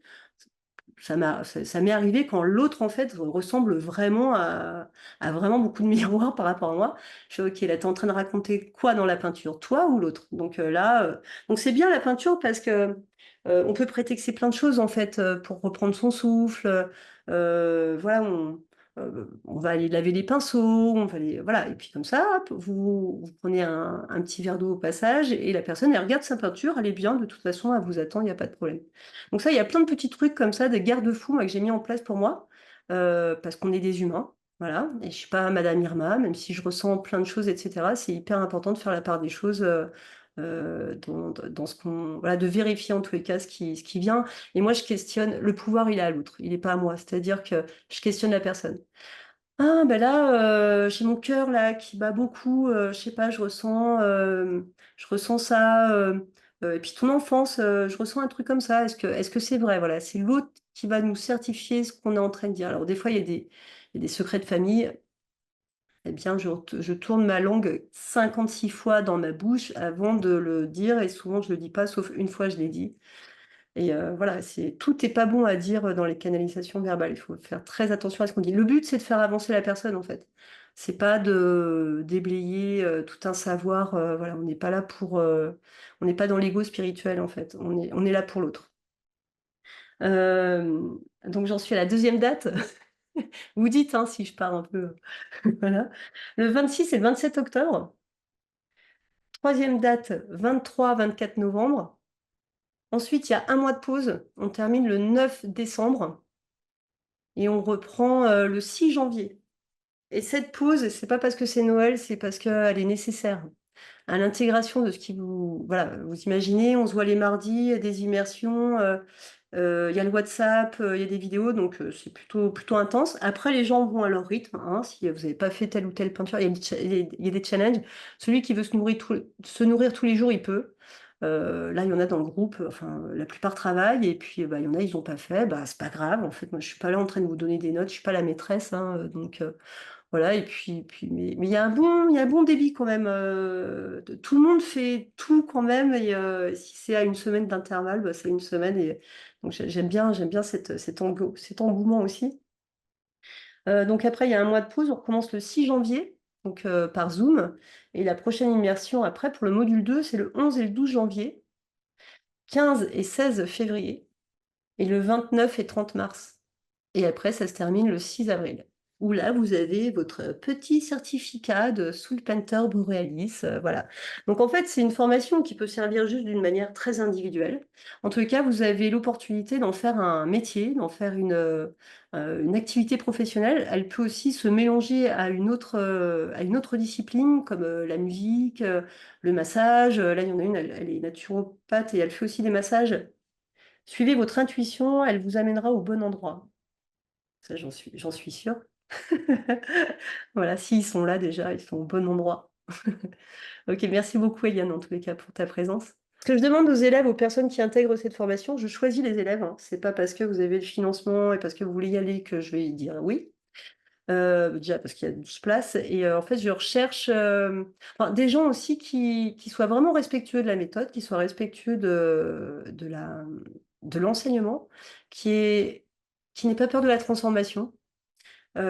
Ça m'est arrivé quand l'autre, en fait, ressemble vraiment à vraiment beaucoup de miroirs par rapport à moi. Je fais: «OK, là, tu es en train de raconter quoi dans la peinture? Toi ou l'autre?» Donc là, donc c'est bien la peinture parce que, on peut prétexter plein de choses, en fait, pour reprendre son souffle, voilà, On va aller laver les pinceaux, on va aller, voilà. Et puis comme ça, hop, vous prenez un petit verre d'eau au passage et la personne, elle regarde sa peinture, elle est bien, de toute façon, elle vous attend, il n'y a pas de problème. Donc ça, il y a plein de petits trucs comme ça, des garde-fous, moi, que j'ai mis en place pour moi, parce qu'on est des humains, voilà. Et je suis pas Madame Irma, même si je ressens plein de choses, etc. C'est hyper important de faire la part des choses. Dans ce qu'on, voilà, de vérifier en tous les cas ce qui vient. Et moi, je questionne, le pouvoir, il est à l'autre, il n'est pas à moi. C'est-à-dire que je questionne la personne. Ah, ben là, j'ai mon cœur là qui bat beaucoup. Je sais pas, je ressens ça. Et puis ton enfance, je ressens un truc comme ça. Est-ce que c'est vrai? Voilà, c'est l'autre qui va nous certifier ce qu'on est en train de dire. Alors des fois, il y a des secrets de famille. Eh bien, je tourne ma langue 56 fois dans ma bouche avant de le dire, et souvent je le dis pas, sauf une fois je l'ai dit. Et voilà, tout est pas bon à dire dans les canalisations verbales. Il faut faire très attention à ce qu'on dit. Le but, c'est de faire avancer la personne, en fait. C'est pas de déblayer tout un savoir. Voilà, on n'est pas là on n'est pas dans l'ego spirituel, en fait. On est là pour l'autre. Euh, donc j'en suis à la deuxième date. Vous dites hein, si je pars un peu. Voilà. Le 26 et le 27 octobre. Troisième date, 23-24 novembre. Ensuite, il y a un mois de pause. On termine le 9 décembre. Et on reprend le 6 janvier. Et cette pause, c'est pas parce que c'est Noël, c'est parce qu'elle est nécessaire à l'intégration de ce qui vous... Voilà, vous imaginez, on se voit les mardis, il y a des immersions, il y a le WhatsApp, il y a des vidéos, donc c'est plutôt intense. Après, les gens vont à leur rythme, hein, si vous n'avez pas fait telle ou telle peinture, il y a des challenges. Celui qui veut se nourrir tous les jours, il peut. Là, il y en a dans le groupe, enfin, la plupart travaillent, et puis bah, il y en a, ils n'ont pas fait, bah, c'est pas grave. En fait, moi, je suis pas là en train de vous donner des notes, je suis pas la maîtresse, hein, donc voilà, et puis mais il y a un bon débit quand même. Tout le monde fait tout quand même, et si c'est à une semaine d'intervalle, bah, c'est une semaine, et donc j'aime bien cet engouement aussi. Donc après, il y a un mois de pause, on recommence le 6 janvier, donc par Zoom, et la prochaine immersion après pour le module 2 c'est le 11 et le 12 janvier, 15 et 16 février, et le 29 et 30 mars. Et après, ça se termine le 6 avril, où là, vous avez votre petit certificat de Soul Painter Borealis. Voilà. Donc, en fait, c'est une formation qui peut servir juste d'une manière très individuelle. En tout cas, vous avez l'opportunité d'en faire un métier, d'en faire une activité professionnelle. Elle peut aussi se mélanger à une autre discipline, comme la musique, le massage. Là, il y en a une, elle est naturopathe et elle fait aussi des massages. Suivez votre intuition, elle vous amènera au bon endroit. Ça, j'en suis sûre. Voilà, s'ils sont là déjà, ils sont au bon endroit. Ok, merci beaucoup Eliane en tous les cas pour ta présence. Ce que je demande aux élèves, aux personnes qui intègrent cette formation, je choisis les élèves, hein. C'est pas parce que vous avez le financement et parce que vous voulez y aller que je vais dire oui. Déjà parce qu'il y a 12 places. Et en fait, je recherche enfin, des gens aussi qui soient vraiment respectueux de la méthode, qui soient respectueux de l'enseignement, qui n'aient pas peur de la transformation,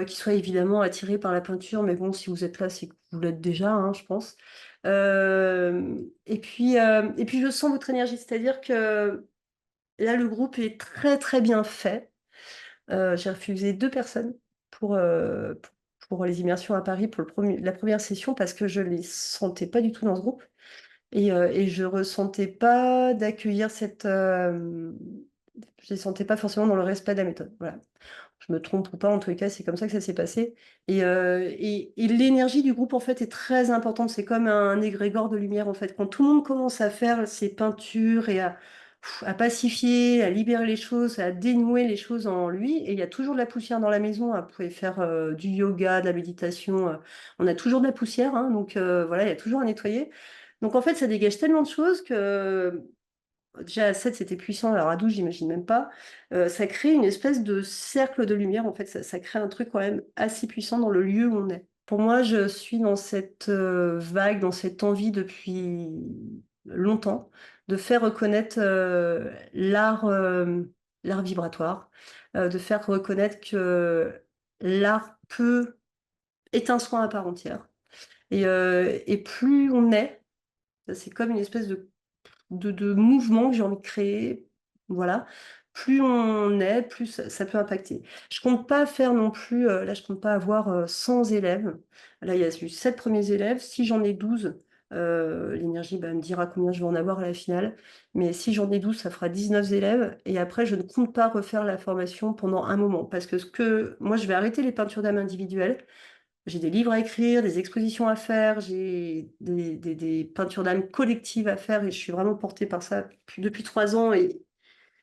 qui soient évidemment attirés par la peinture, mais bon, si vous êtes là, c'est que vous l'êtes déjà, hein, je pense. Et puis, je sens votre énergie, c'est-à-dire que là, le groupe est très, très bien fait. J'ai refusé 2 personnes pour, euh, pour, pour les immersions à Paris pour la première session parce que je les sentais pas du tout dans ce groupe. Et je ressentais pas d'accueillir je les sentais pas forcément dans le respect de la méthode. Voilà. Je me trompe ou pas, en tous les cas, c'est comme ça que ça s'est passé. Et l'énergie du groupe, en fait, est très importante. C'est comme un égrégore de lumière, en fait. Quand tout le monde commence à faire ses peintures et à pacifier, à libérer les choses, à dénouer les choses en lui, et il y a toujours de la poussière dans la maison, hein. Vous pouvez faire du yoga, de la méditation. On a toujours de la poussière, hein, donc voilà, il y a toujours à nettoyer. Donc en fait, ça dégage tellement de choses que déjà à 7 c'était puissant, alors à 12 j'imagine même pas. Ça crée une espèce de cercle de lumière, en fait, ça crée un truc quand même assez puissant dans le lieu où on est. Pour moi, je suis dans cette vague, dans cette envie depuis longtemps de faire reconnaître l'art vibratoire, de faire reconnaître que l'art est un soin à part entière. Et plus on est, c'est comme une espèce de mouvement que j'ai envie de créer. Voilà. plus on est, plus ça peut impacter. Je compte pas faire non plus, là, je compte pas avoir 100 élèves. Là, il y a eu 7 premiers élèves. Si j'en ai 12, l'énergie me dira combien je vais en avoir à la finale. Mais si j'en ai 12, ça fera 19 élèves. Et après, je ne compte pas refaire la formation pendant un moment. Parce que moi, je vais arrêter les peintures d'âme individuelles. J'ai des livres à écrire, des expositions à faire, j'ai des peintures d'âme collectives à faire et je suis vraiment portée par ça depuis 3 ans.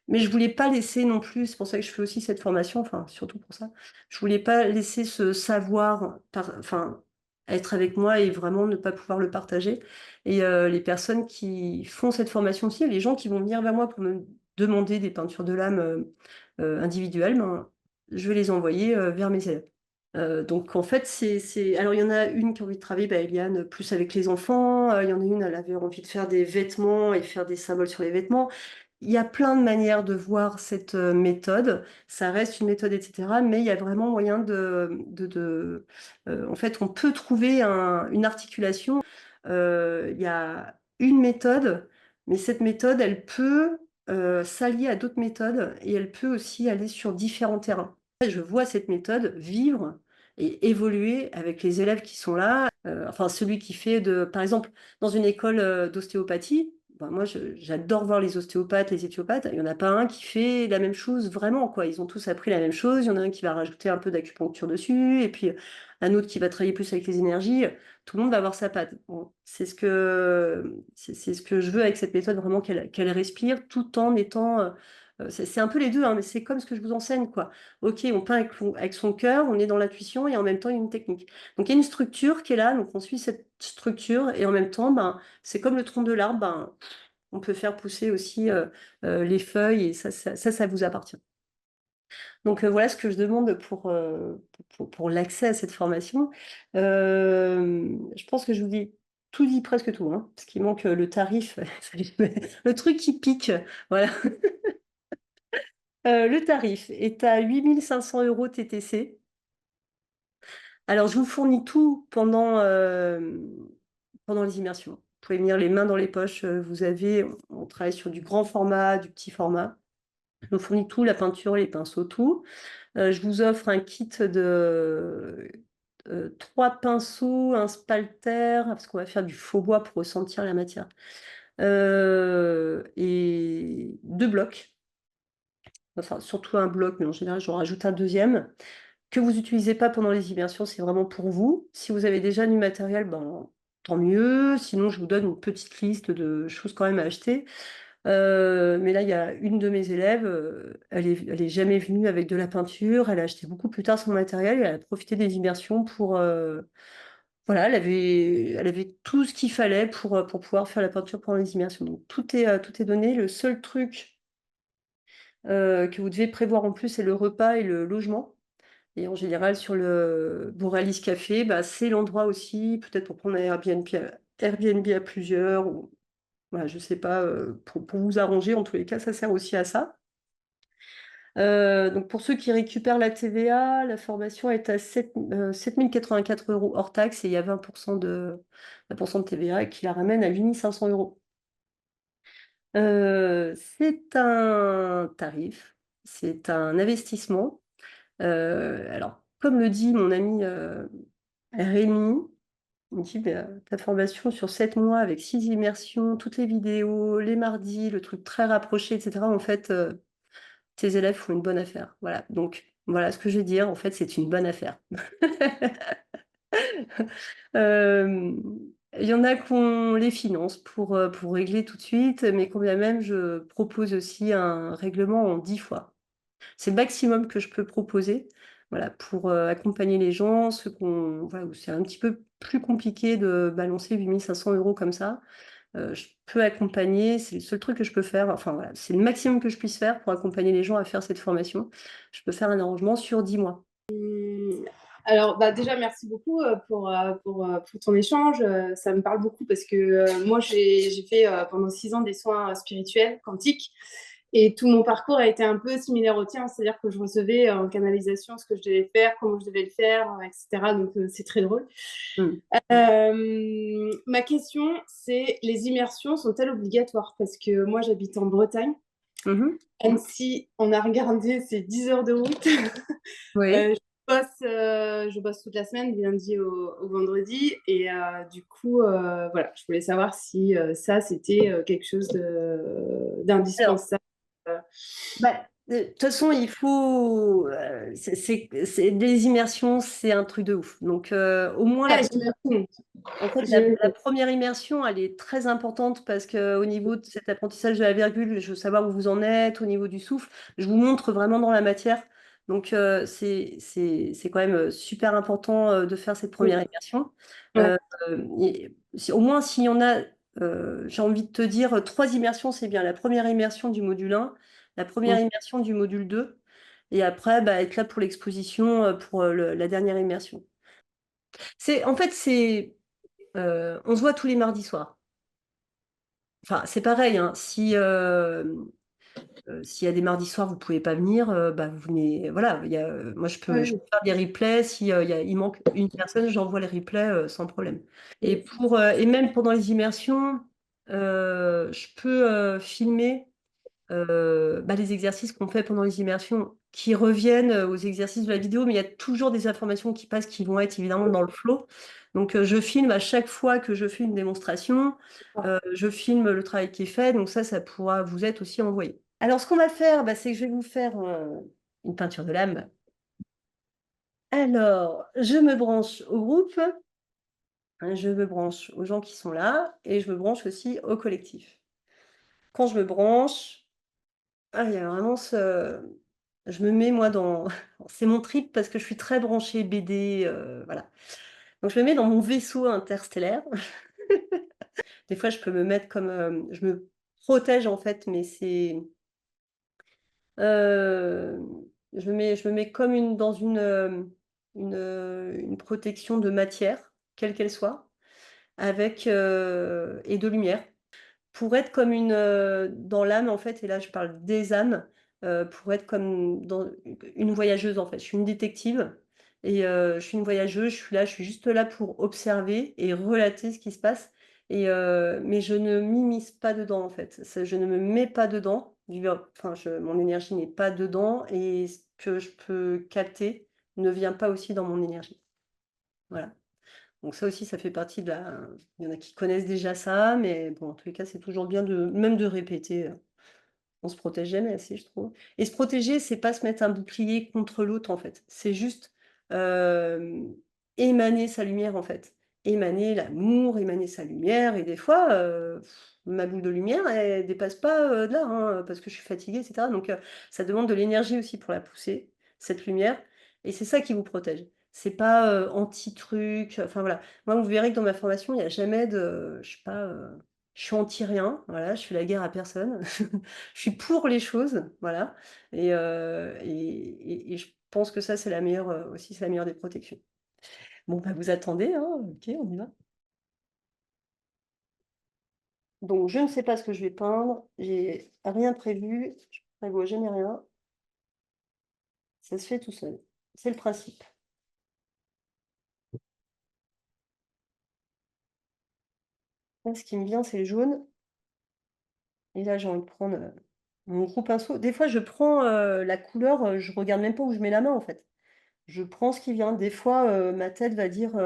Mais je voulais pas laisser non plus, c'est pour ça que je fais aussi cette formation, enfin surtout pour ça, je voulais pas laisser ce savoir enfin, être avec moi et vraiment ne pas pouvoir le partager. Et les personnes qui font cette formation aussi, les gens qui vont venir vers moi pour me demander des peintures de l'âme individuelles, je vais les envoyer vers mes élèves. Donc en fait, alors il y en a une qui a envie de travailler, Eliane, plus avec les enfants. Il y en a une, elle avait envie de faire des vêtements et faire des symboles sur les vêtements. Il y a plein de manières de voir cette méthode. Ça reste une méthode, etc. Mais il y a vraiment moyen en fait, on peut trouver une articulation. Il y a une méthode, mais cette méthode, elle peut s'allier à d'autres méthodes et elle peut aussi aller sur différents terrains. Je vois cette méthode vivre et évoluer avec les élèves qui sont là. Enfin, celui qui fait par exemple, dans une école d'ostéopathie, ben, moi, j'adore voir les ostéopathes, les éthiopathes. Il n'y en a pas un qui fait la même chose vraiment, quoi. Ils ont tous appris la même chose. Il y en a un qui va rajouter un peu d'acupuncture dessus, et puis un autre qui va travailler plus avec les énergies. Tout le monde va avoir sa patte. Bon, c'est ce que je veux avec cette méthode, vraiment qu'elle respire tout en étant. C'est un peu les deux, hein, mais c'est comme ce que je vous enseigne, quoi. Ok, on peint avec son cœur, on est dans l'intuition et en même temps il y a une technique. Donc il y a une structure qui est là, donc on suit cette structure et en même temps, c'est comme le tronc de l'arbre, on peut faire pousser aussi les feuilles et ça vous appartient. Donc voilà ce que je demande pour l'accès à cette formation. Je pense que je vous dis tout dit, presque tout, hein, parce qu'il manque le tarif, le truc qui pique, voilà. Le tarif est à 8500 € TTC. Alors, je vous fournis tout pendant les immersions. Vous pouvez venir les mains dans les poches. On travaille sur du grand format, du petit format. Je vous fournis tout, la peinture, les pinceaux, tout. Je vous offre un kit de 3 pinceaux, un spalter, parce qu'on va faire du faux bois pour ressentir la matière. Et 2 blocs. Enfin, surtout un bloc, mais en général, j'en rajoute un deuxième que vous n'utilisez pas pendant les immersions, c'est vraiment pour vous. Si vous avez déjà du matériel, tant mieux. Sinon, je vous donne une petite liste de choses quand même à acheter. Mais là, il y a une de mes élèves, elle est jamais venue avec de la peinture. Elle a acheté beaucoup plus tard son matériel et elle a profité des immersions voilà, elle avait tout ce qu'il fallait pour pouvoir faire la peinture pendant les immersions. Donc, tout est donné. Le seul truc que vous devez prévoir en plus, c'est le repas et le logement. Et en général, sur le Borealis Café, c'est l'endroit aussi, peut-être pour prendre un Airbnb à plusieurs, ou voilà, je sais pas, pour vous arranger, en tous les cas, ça sert aussi à ça. Donc pour ceux qui récupèrent la TVA, la formation est à 7 084 € hors taxe et il y a 20% de TVA qui la ramène à 8 500 €. C'est un tarif, c'est un investissement. Alors, comme le dit mon ami Rémi, il me dit ta formation sur 7 mois avec 6 immersions, toutes les vidéos, les mardis, le truc très rapproché, etc. En fait, tes élèves font une bonne affaire. Voilà. Donc, voilà ce que je vais dire. En fait, c'est une bonne affaire. Euh, Il y en a qu'on les finance pour régler tout de suite, mais quand bien même, je propose aussi un règlement en 10 fois. C'est le maximum que je peux proposer, voilà, pour accompagner les gens, voilà, où c'est un petit peu plus compliqué de balancer 8 500 € comme ça. Je peux accompagner, c'est le seul truc que je peux faire. Enfin, voilà, c'est le maximum que je puisse faire pour accompagner les gens à faire cette formation. Je peux faire un arrangement sur 10 mois. Alors, déjà, merci beaucoup pour ton échange. Ça me parle beaucoup parce que moi, j'ai fait pendant 6 ans des soins spirituels, quantiques. Et tout mon parcours a été un peu similaire au tien, c'est-à-dire que je recevais en canalisation ce que je devais faire, comment je devais le faire, etc. Donc, c'est très drôle. Mm. Ma question, c'est les immersions sont-elles obligatoires? Parce que moi, j'habite en Bretagne Mmh. Annecy, on a regardé, c'est 10 heures de route. Oui. Je bosse toute la semaine, du lundi au vendredi. Et du coup, voilà, je voulais savoir si ça, c'était quelque chose Alors, d'indispensable. Euh, bah, de toute façon, il faut, des immersions, c'est un truc de ouf. Donc, au moins Ouais, j'imagine. en fait, la J'imagine. première immersion, elle est très importante parce qu'au niveau de cet apprentissage de la virgule, je veux savoir où vous en êtes, au niveau du souffle, je vous montre vraiment dans la matière. Donc, c'est quand même super important de faire cette première immersion. Ouais, Euh, Au moins, s'il y en a, j'ai envie de te dire, trois immersions, c'est bien. La première immersion du module 1, la première ouais, immersion du module 2, et après, bah, être là pour l'exposition, pour la dernière immersion. En fait, on se voit tous les mardis soirs. Enfin, c'est pareil, hein. Si, s'il y a des mardis soirs, vous pouvez pas venir, bah, vous venez. Voilà, moi, je ouais. peux faire des replays. Si, il manque une personne, j'envoie les replays sans problème. Et même pendant les immersions, je peux filmer bah, les exercices qu'on fait pendant les immersions qui reviennent aux exercices de la vidéo, mais il y a toujours des informations qui passent qui vont être évidemment dans le flow. Donc, je filme à chaque fois que je fais une démonstration, je filme le travail qui est fait, donc ça pourra vous être aussi envoyé. Alors, ce qu'on va faire, bah, c'est que je vais vous faire une peinture de l'âme. Alors, je me branche au groupe, hein, je me branche aux gens qui sont là, et je me branche aussi au collectif. Quand je me branche, il y a vraiment je me mets moi dans c'est mon trip parce que je suis très branchée BD, voilà. Donc je me mets dans mon vaisseau interstellaire. Des fois, je peux me mettre comme, je me protège en fait, mais je me mets comme dans une protection de matière, quelle qu'elle soit, avec, et de lumière. Pour être comme dans l'âme, en fait, et là je parle des âmes, pour être comme dans une voyageuse, en fait. Je suis une détective et je suis une voyageuse, je suis juste là pour observer et relater ce qui se passe mais je ne m'immisce pas dedans, en fait. Je ne me mets pas dedans, enfin mon énergie n'est pas dedans et ce que je peux capter ne vient pas aussi dans mon énergie. Voilà. Donc ça aussi, ça fait partie de la il y en a qui connaissent déjà ça, mais bon, en tous les cas, c'est toujours bien de répéter, on se protège jamais assez, je trouve. Et se protéger, c'est pas se mettre un bouclier contre l'autre, en fait. C'est juste, hem, émaner sa lumière, en fait. Émaner l'amour, émaner sa lumière et des fois, ma boule de lumière, elle dépasse pas, de là, hein, parce que je suis fatiguée et cetera. Donc ça demande de l'énergie aussi pour la pousser, cette lumière et c'est ça qui vous protège. C'est pas, anti-truc, enfin voilà. Moi, vous verrez que dans ma formation, il y a jamais je suis pas, je suis anti rien, voilà, je fais la guerre à personne. Je suis pour les choses, voilà et je pense que ça, c'est la meilleure, aussi, c'est la meilleure des protections. Bon, bah, vous attendez, hein, OK, on y va. Donc je ne sais pas ce que je vais peindre, j'ai rien prévu, je prévois jamais rien, ça se fait tout seul. C'est le principe. Là, ce qui me vient, c'est le jaune et là, j'ai envie de prendre, mon gros pinceau. Des fois, je prends, la couleur, je regarde même pas où je mets la main, en fait. Je prends ce qui vient. Des fois, ma tête va dire,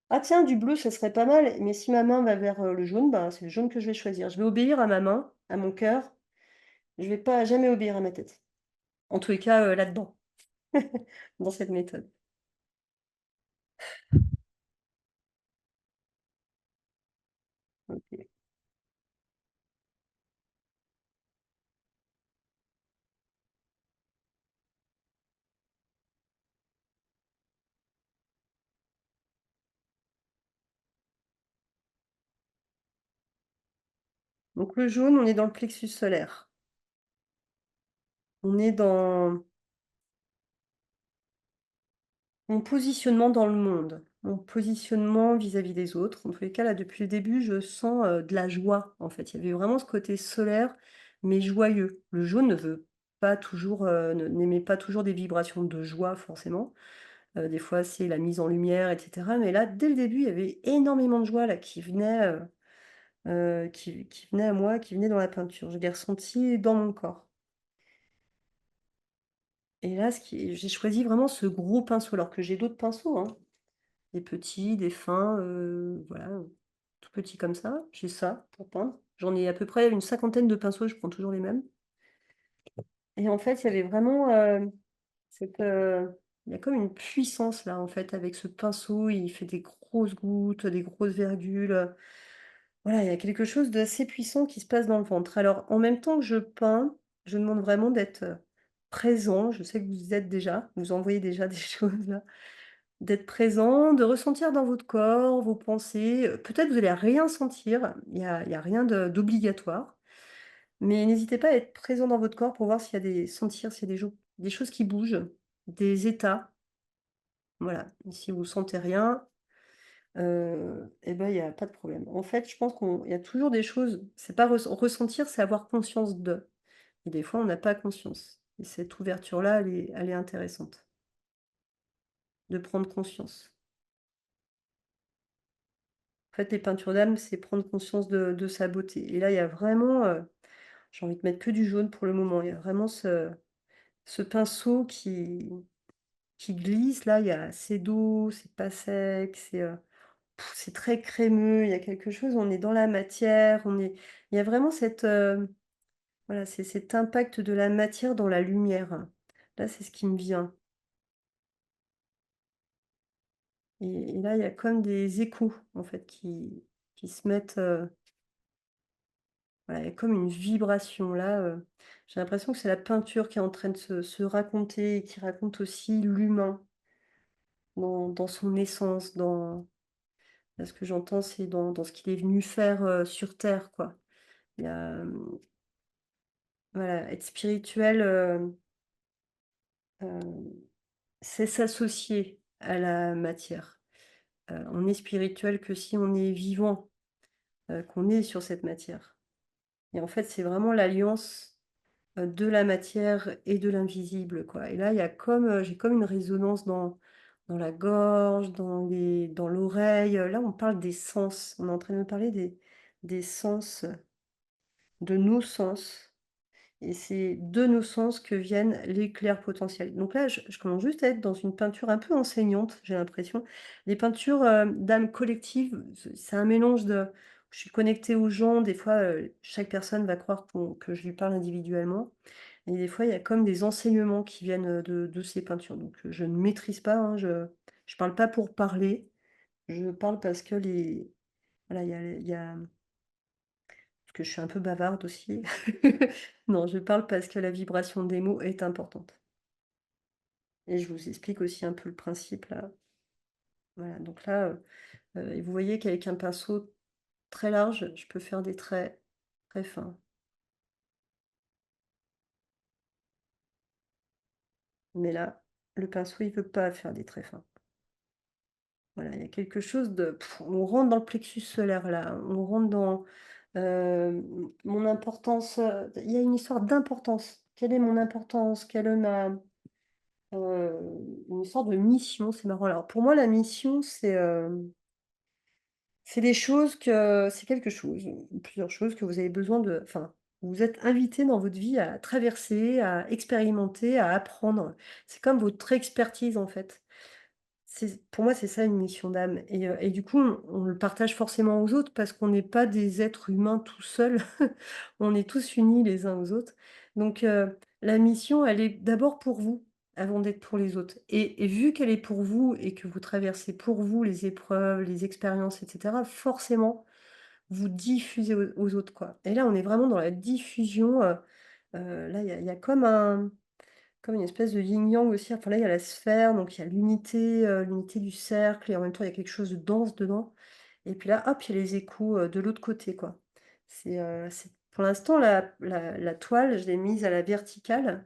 «Ah tiens, du bleu, ça serait pas mal», mais si ma main va vers, le jaune, ben, c'est le jaune que je vais choisir. Je vais obéir à ma main, à mon cœur, je vais pas jamais obéir à ma tête. En tous les cas, là-dedans, dans cette méthode. OK. Donc le jaune, on est dans le plexus solaire. On est dans mon positionnement dans le monde, mon positionnement vis-à-vis des autres. En tous les cas, là, depuis le début, je sens, de la joie, en fait. Il y avait vraiment ce côté solaire, mais joyeux. Le jaune ne veut pas toujours, n'émet pas toujours des vibrations de joie, forcément. Des fois, c'est la mise en lumière et cetera, mais là, dès le début, il y avait énormément de joie, là, qui venait, qui venaient à moi, qui venaient dans la peinture. Je l'ai ressenti dans mon corps et là, j'ai choisi vraiment ce gros pinceau alors que j'ai d'autres pinceaux, hein, des petits, des fins, voilà, tout petits comme ça. J'ai ça pour peindre. J'en ai à peu près une cinquantaine de pinceaux, je prends toujours les mêmes et en fait, il y avait vraiment, cette, il y a comme une puissance là, en fait, avec ce pinceau. Il fait des grosses gouttes, des grosses virgules, voilà, il y a quelque chose d'assez puissant qui se passe dans le ventre. Alors, en même temps que je peins, je demande vraiment d'être, présent. Je sais que vous y êtes déjà, vous envoyez déjà des choses là. D'être présent, de ressentir dans votre corps vos pensées. Peut-être vous allez rien sentir, il y a rien d'obligatoire, mais n'hésitez pas à être présent dans votre corps pour voir s'il y a s'il y a des choses qui bougent, des états. Voilà, si vous sentez rien, et ben, il y a pas de problème. En fait, je pense qu'il y a toujours des choses, c'est pas ressentir, c'est avoir conscience de. Et des fois, on n'a pas conscience. Et cette ouverture-là, elle est intéressante, de prendre conscience. En fait, les peintures d'âme, c'est prendre conscience de sa beauté. Et là, il y a vraiment, j'ai envie de mettre que du jaune pour le moment. Il y a vraiment ce pinceau qui glisse là, il y a c'est doux, c'est pas sec, c'est très crémeux, il y a quelque chose, on est dans la matière, il y a vraiment voilà, c'est cet impact de la matière dans la lumière. Là, c'est ce qui me vient et là, il y a comme des échos, en fait, qui se mettent, voilà, il y a comme une vibration là, j'ai l'impression que c'est la peinture qui est en train de se raconter et qui raconte aussi l'humain dans son essence, là, ce que j'entends, c'est dans ce qu'il est venu faire, sur terre, quoi. Il y a, voilà, être spirituel, c'est s'associer à la matière. On est spirituel que si on est vivant, qu'on est sur cette matière et en fait, c'est vraiment l'alliance, de la matière et de l'invisible, quoi et là, il y a comme, j'ai comme une résonance dans la gorge, dans l'oreille, là, on parle des sens. On est en train de me parler des sens, de nos sens. Et c'est de nos sens que viennent les clairs potentiels. Donc là, je commence juste à être dans une peinture un peu enseignante, j'ai l'impression. Les peintures, d'âme collective, c'est un mélange de je suis connectée aux gens, des fois, chaque personne va croire que je lui parle individuellement et des fois, il y a comme des enseignements qui viennent, de ces peintures. Donc, je ne maîtrise pas, hein, je parle pas pour parler, je parle parce que voilà, il y a parce que je suis un peu bavarde aussi. Non, je parle parce que la vibration des mots est importante et je vous explique aussi un peu le principe là. Voilà, donc là, et vous voyez qu'avec un pinceau très large, je peux faire des traits très fins. Mais là, le pinceau, il veut pas faire des traits fins. Voilà, il y a quelque chose de on rentre dans le plexus solaire là, on rentre dans, mon importance, il y a une histoire d'importance. Quelle est mon importance? Quelle est une sorte de mission, c'est marrant. Alors pour moi, la mission, c'est des choses c'est quelque chose, plusieurs choses que vous avez besoin enfin, vous êtes invité dans votre vie à traverser, à expérimenter, à apprendre. C'est comme votre expertise, en fait. Pour moi, c'est ça une mission d'âme et du coup, on le partage forcément aux autres parce qu'on n'est pas des êtres humains tout seuls. On est tous unis les uns aux autres. Donc la mission, elle est d'abord pour vous, avant d'être pour les autres et vu qu'elle est pour vous et que vous traversez pour vous les épreuves, les expériences et cetera, forcément, vous diffusez aux autres, quoi et là, on est vraiment dans la diffusion, là, il y a comme une espèce de yin-yang aussi, enfin là, il y a la sphère, donc il y a l'unité du cercle et en même temps, il y a quelque chose de dense dedans et puis là, hop, il y a les échos, de l'autre côté, quoi. C'est pour l'instant, la toile, je l'ai mise à la verticale,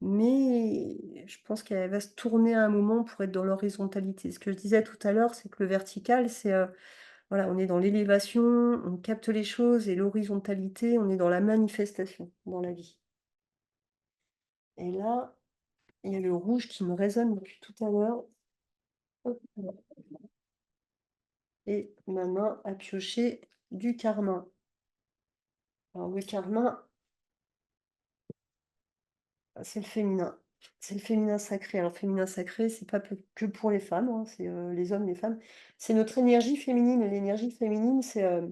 mais je pense qu'elle va se tourner à un moment pour être dans l'horizontalité. Ce que je disais tout à l'heure, c'est que le vertical, voilà, on est dans l'élévation, on capte les choses et l'horizontalité, on est dans la manifestation, dans la vie et là, il y a le rouge qui me résonne depuis tout à l'heure. Hop là et ma main a pioché du carmin. Alors le carmin, c'est le féminin. C'est le féminin sacré. Alors féminin sacré, c'est pas que pour les femmes, hein, c'est, les hommes, les femmes. C'est notre énergie féminine. L'énergie féminine, c'est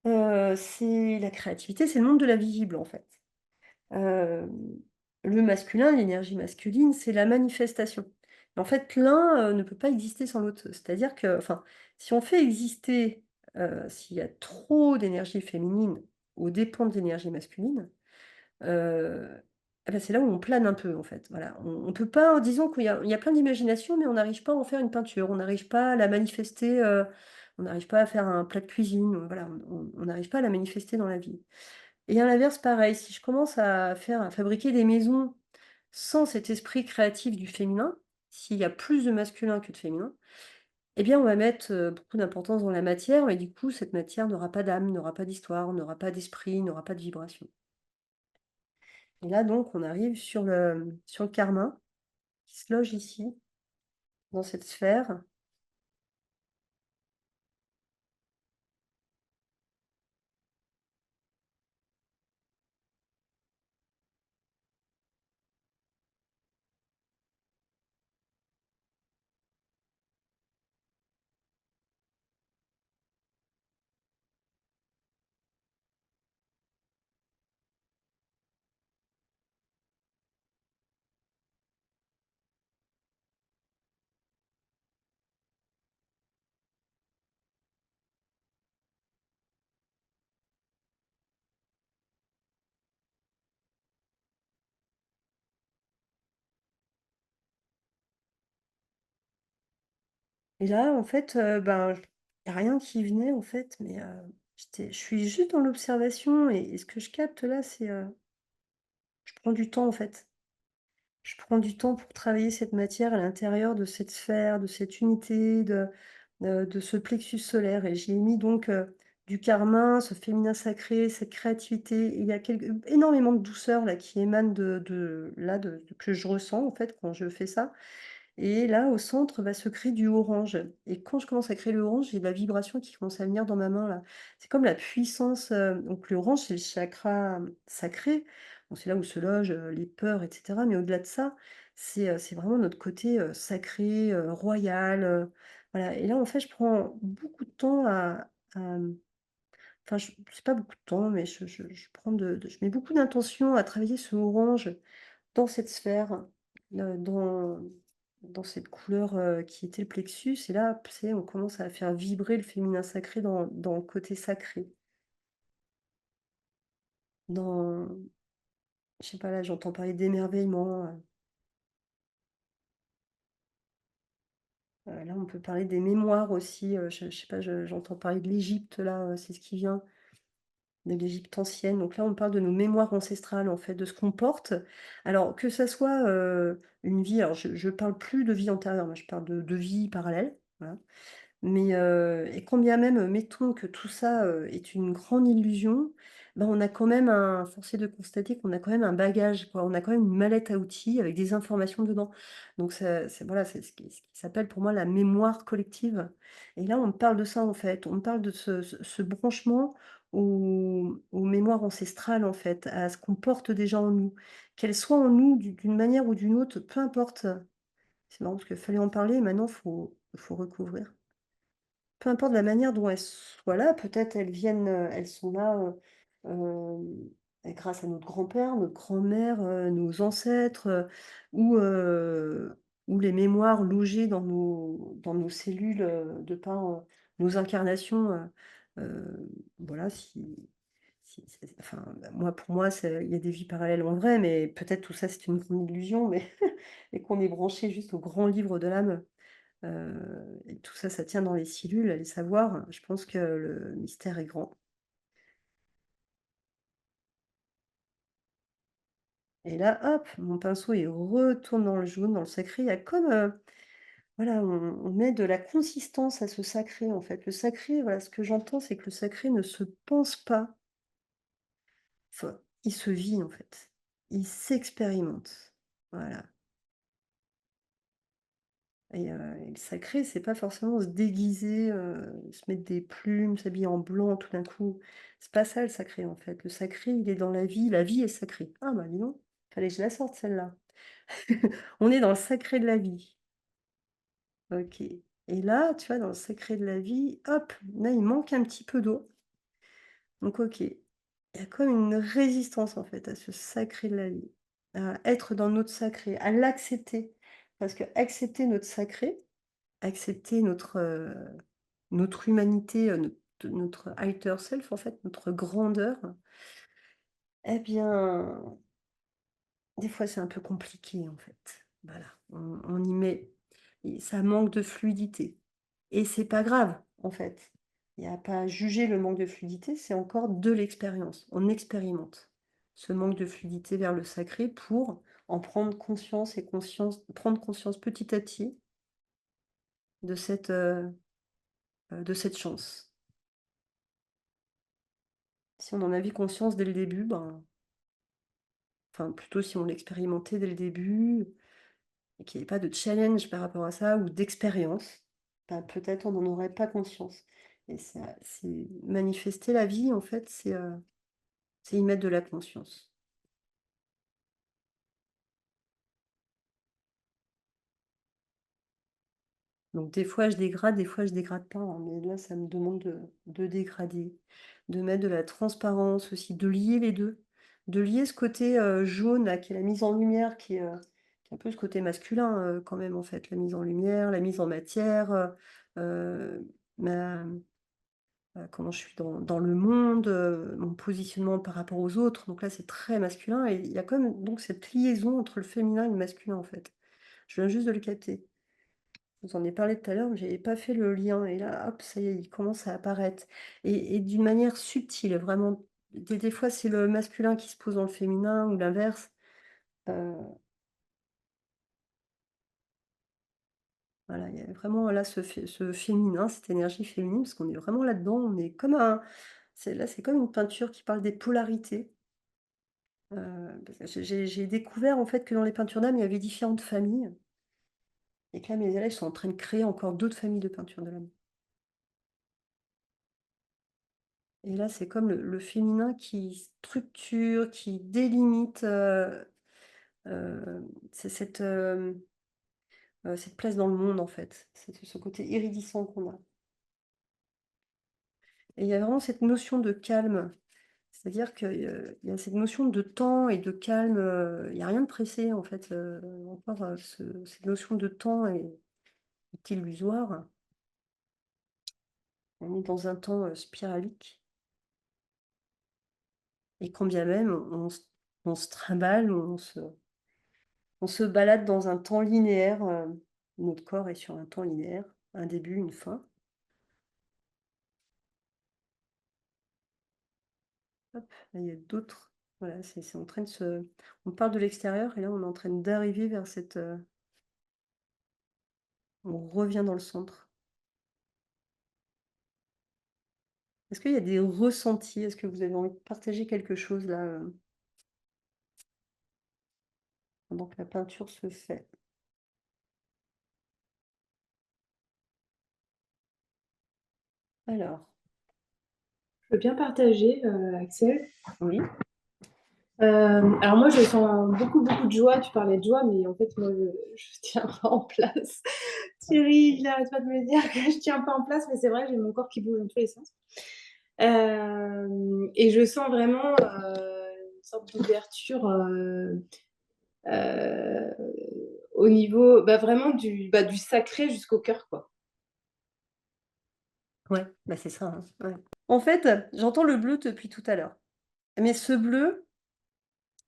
la créativité, c'est le monde de la visible, en fait. Hem, le masculin, l'énergie masculine, c'est la manifestation. En fait, l'un, ne peut pas exister sans l'autre. C'est-à-dire que enfin, si on fait exister, s'il y a trop d'énergie féminine aux dépens de l'énergie masculine, heu, et bah, c'est là où on plane un peu, en fait. Voilà, on peut pas disons qu'il y a plein d'imagination, mais on n'arrive pas à en faire une peinture, on n'arrive pas à la manifester, on n'arrive pas à faire un plat de cuisine, voilà, on n'arrive pas à la manifester dans la vie. Et à l'inverse, pareil, si je commence à fabriquer des maisons sans cet esprit créatif du féminin, s'il y a plus de masculin que de féminin, eh bien, on va mettre, beaucoup d'importance dans la matière et du coup, cette matière n'aura pas d'âme, n'aura pas d'histoire, n'aura pas d'esprit, n'aura pas de vibration. Et là, donc, on arrive sur le carmin qui se loge ici, dans cette sphère. Et là, en fait, ben, il y a rien qui venait, en fait, mais je suis juste dans l'observation et ce que je capte là, c'est, je prends du temps, en fait. Je prends du temps pour travailler cette matière à l'intérieur de cette sphère, de cette unité, de ce plexus solaire et j'y ai mis donc, du carmin, ce féminin sacré, cette créativité. Et il y a énormément de douceur là qui émane que je ressens en fait quand je fais ça. Et là, au centre, va se créer du orange et quand je commence à créer le orange, j'ai de la vibration qui commence à venir dans ma main là. C'est comme la puissance, donc le orange, c'est le chakra, sacré. Bon, c'est là où se logent, les peurs et cetera, mais au-delà de ça, c'est vraiment notre côté, sacré, royal, voilà. Et là, en fait, je prends beaucoup de temps enfin, je c'est pas beaucoup de temps, mais je prends je mets beaucoup d'intention à travailler ce orange dans cette sphère, dans cette couleur, qui était le plexus et là, tu sais, on commence à faire vibrer le féminin sacré dans le côté sacré. Dans je sais pas, là, j'entends parler d'émerveillement, là, on peut parler des mémoires aussi, je sais pas, j'entends parler de l'Égypte, là, c'est ce qui vient de l'Égypte ancienne. Donc là, on parle de nos mémoires ancestrales, en fait, de ce qu'on porte. Alors que ça soit, une vie alors je parle plus de vie antérieure, moi je parle de vie parallèle, voilà. Mais et quand bien même, mettons que tout ça, est une grande illusion, ben, on a quand même force est de constater qu'on a quand même un bagage, quoi. On a quand même une mallette à outils avec des informations dedans. Donc ça c'est voilà, c'est ce qui s'appelle pour moi la mémoire collective et là, on me parle de ça, en fait. On me parle de ce branchement aux mémoires ancestrales, en fait, à ce qu'on porte déjà en nous. Qu'elles soient en nous d'une manière ou d'une autre, peu importe. C'est marrant parce qu'il fallait en parler et maintenant faut recouvrir. Peu importe la manière dont elles soient là, peut-être elles viennent, elles sont là, grâce à notre grand-père, notre grand-mère, nos ancêtres, ou les mémoires logées dans nos cellules, de par, nos incarnations, voilà si c'est enfin, moi pour moi c'est il y a des vies parallèles en vrai, mais peut-être tout ça c'est une grande illusion, mais et qu'on est branché juste au grand livre de l'âme. Et tout ça, ça tient dans les cellules, allez savoir. Je pense que le mystère est grand. Et là, hop, mon pinceau, il retourne dans le jaune, dans le sacré. Il y a comme, voilà, on met de la consistance à ce sacré, en fait. Le sacré, voilà, ce que j'entends, c'est que le sacré ne se pense pas, enfin, il se vit, en fait. Il s'expérimente. Voilà. Et le sacré, c'est pas forcément se déguiser, se mettre des plumes, s'habiller en blanc tout d'un coup. C'est pas ça le sacré, en fait. Le sacré, il est dans la vie est sacrée. Ah bah dis donc, fallait que je la sorte celle-là. On est dans le sacré de la vie. OK. Et là, tu vois, dans le sacré de la vie, hop, là, il manque un petit peu d'eau. Donc OK. Il y a comme une résistance, en fait, à ce sacré de la vie, à être dans notre sacré, à l'accepter. Parce que accepter notre sacré, accepter notre humanité, notre higher self, en fait, notre grandeur, eh bien, des fois, c'est un peu compliqué, en fait. Voilà, on y met et ça manque de fluidité et c'est pas grave, en fait. Il y a pas à juger le manque de fluidité, c'est encore de l'expérience. On expérimente ce manque de fluidité vers le sacré pour en prendre conscience et prendre conscience petit à petit de cette chance. Si on en avait conscience dès le début, ben, enfin plutôt si on l'expérimentait dès le début et qu'il y avait pas de challenge par rapport à ça ou d'expérience, bah, peut-être on n'en aurait pas conscience. Et ça, c'est manifester la vie en fait, c'est y mettre de la conscience. Donc des fois je dégrade, des fois je dégrade pas, hein, mais là ça me demande de dégrader, de mettre de la transparence aussi, de lier les 2, de lier ce côté, jaune là qui est la mise en lumière qui est un peu ce côté masculin, quand même en fait, la mise en lumière, la mise en matière, ma comment je suis dans le monde, mon positionnement par rapport aux autres, donc là c'est très masculin et il y a comme donc cette liaison entre le féminin et le masculin en fait. Je viens juste de le capter. Je vous en ai parlé tout à l'heure, mais j'avais pas fait le lien et là, hop, ça y est, il commence à apparaître et d'une manière subtile, vraiment. Des fois, c'est le masculin qui se pose dans le féminin ou l'inverse. Heu, voilà, il y a vraiment là ce féminin, cette énergie féminine, parce qu'on est vraiment là-dedans. On est comme c'est comme une peinture qui parle des polarités. Parce que j'ai découvert en fait que dans les peintures d'âme, il y avait différentes familles et que là, mes élèves sont en train de créer encore d'autres familles de peintures de l'âme. Et là, c'est comme le féminin qui structure, qui délimite, c'est cette place dans le monde, en fait. C'est ce côté iridescent qu'on a. Et il y a vraiment cette notion de calme. C'est-à-dire qu'il y a cette notion de temps et de calme, il y a rien de pressé, en fait, encore, cette notion de temps est illusoire. On est dans un temps, spiralique et quand bien même on se trimballe, on se balade dans un temps linéaire, notre corps est sur un temps linéaire, un début, une fin. Hop, là il y a d'autres voilà, c'est en train de se on parle de l'extérieur et là on est en train d'arriver vers on revient dans le centre. Est-ce qu'il y a des ressentis? Est-ce que vous avez envie de partager quelque chose là, pendant que la peinture se fait? Alors, Je veux bien partager, Axel. oui, Alors moi, je sens beaucoup, beaucoup de joie. Tu parlais de joie, mais en fait, moi, je tiens pas en place. Thierry, il n'arrête pas de me dire que je tiens pas en place, mais c'est vrai, j'ai mon corps qui bouge dans tous les sens. Et je sens vraiment une sorte d'ouverture euh, au niveau bah, vraiment du sacré jusqu'au cœur, quoi. ouais, bah, c'est ça, hein, ouais. En fait, j'entends le bleu depuis tout à l'heure, mais ce bleu,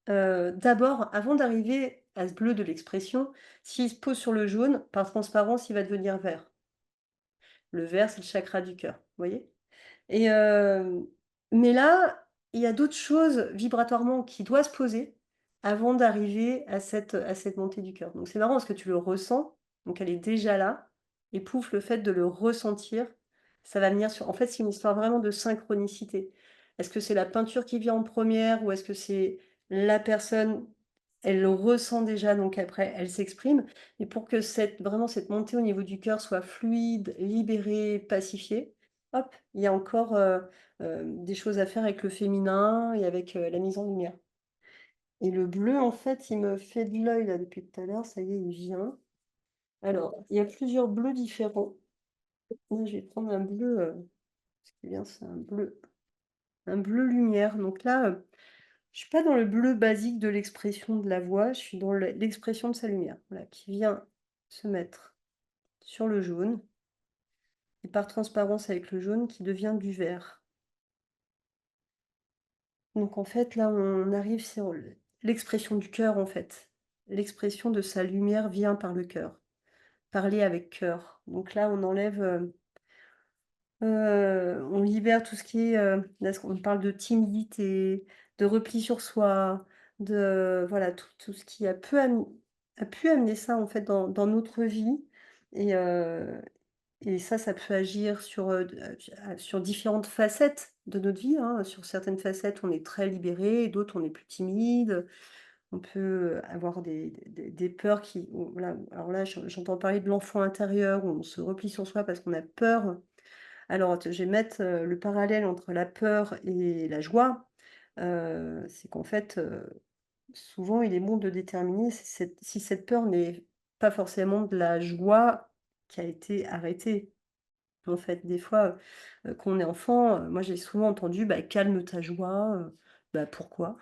d'abord, avant d'arriver à ce bleu de l'expression, s'il se pose sur le jaune, par transparence, il va devenir vert. Le vert, c'est le chakra du cœur, vous voyez? Et mais là, il y a d'autres choses vibratoirement qui doivent se poser avant d'arriver à cette montée du cœur. Donc c'est marrant parce que tu le ressens, donc elle est déjà là et pouf, le fait de le ressentir, ça va venir sur en fait, c'est une histoire vraiment de synchronicité. Est-ce que c'est la peinture qui vient en première ou est-ce que c'est la personne elle le ressent déjà, donc après elle s'exprime. Et pour que vraiment cette montée au niveau du cœur soit fluide, libérée, pacifiée, hop, il y a encore, des choses à faire avec le féminin et avec, la mise en lumière. Et le bleu, en fait, il me fait de l'œil là depuis tout à l'heure, ça y est, il vient. Alors, il y a plusieurs bleus différents. Là, je vais prendre un bleu, ce qui vient, c'est un bleu lumière. Donc là, je suis pas dans le bleu basique de l'expression de la voix, je suis dans l'expression de sa lumière, voilà, qui vient se mettre sur le jaune et par transparence avec le jaune qui devient du vert. Donc en fait, là, on arrive sur l'expression du cœur, en fait. L'expression de sa lumière vient par le cœur. Parler avec cœur. Donc là, on enlève, on libère tout ce qui est, là, on parle de timidité, de repli sur soi, de voilà, tout ce qui a pu amener ça, en fait, dans notre vie et heu et ça peut agir sur, sur différentes facettes de notre vie, hein. Sur certaines facettes, on est très libéré, d'autres, on est plus timide. On peut avoir des peurs qui voilà, alors là, j'entends parler de l'enfant intérieur où on se replie sur soi parce qu'on a peur. Alors, je vais mettre, le parallèle entre la peur et la joie. C'est qu'en fait, souvent, il est bon de déterminer si cette peur n'est pas forcément de la joie qui a été arrêtée. En fait, des fois, quand on est enfant, moi j'ai souvent entendu: «Bah, calme ta joie», bah, pourquoi?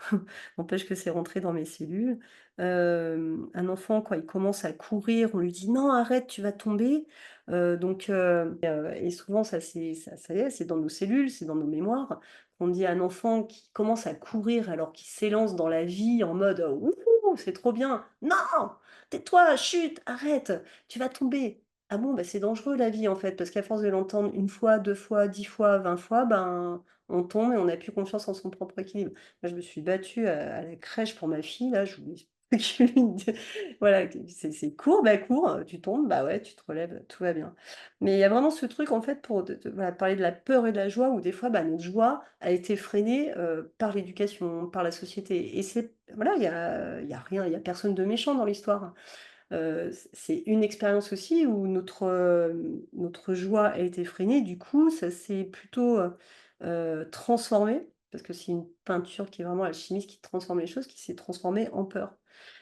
N'empêche que c'est rentré dans mes cellules. Un enfant quand il commence à courir, on lui dit: «Non, arrête, tu vas tomber», et souvent ça y est, c'est dans nos cellules, c'est dans nos mémoires. On dit à un enfant qui commence à courir alors qu'il s'élance dans la vie en mode: «Wouhou, c'est trop bien!» «Non! Tais-toi, chute, arrête, tu vas tomber!» Ah bon, bah, c'est dangereux la vie en fait, parce qu'à force de l'entendre une fois, 2 fois, 10 fois, 20 fois, ben, on tombe et on n'a plus confiance en son propre équilibre. Moi, je me suis battue à la crèche pour ma fille là, je voulais que lui di voilà, que c'est cours, bah, cours, tu tombes, bah, ouais, tu te relèves, tout va bien. Mais il y a vraiment ce truc en fait pour de voilà, parler de la peur et de la joie où des fois, bah, notre joie a été freinée, par l'éducation, par la société et c'est voilà, il y a rien, il y a personne de méchant dans l'histoire. C'est une expérience aussi où notre joie a été freinée. Du coup, ça s'est plutôt, transformé, parce que c'est une peinture qui est vraiment alchimiste, qui transforme les choses, qui s'est transformée en peur.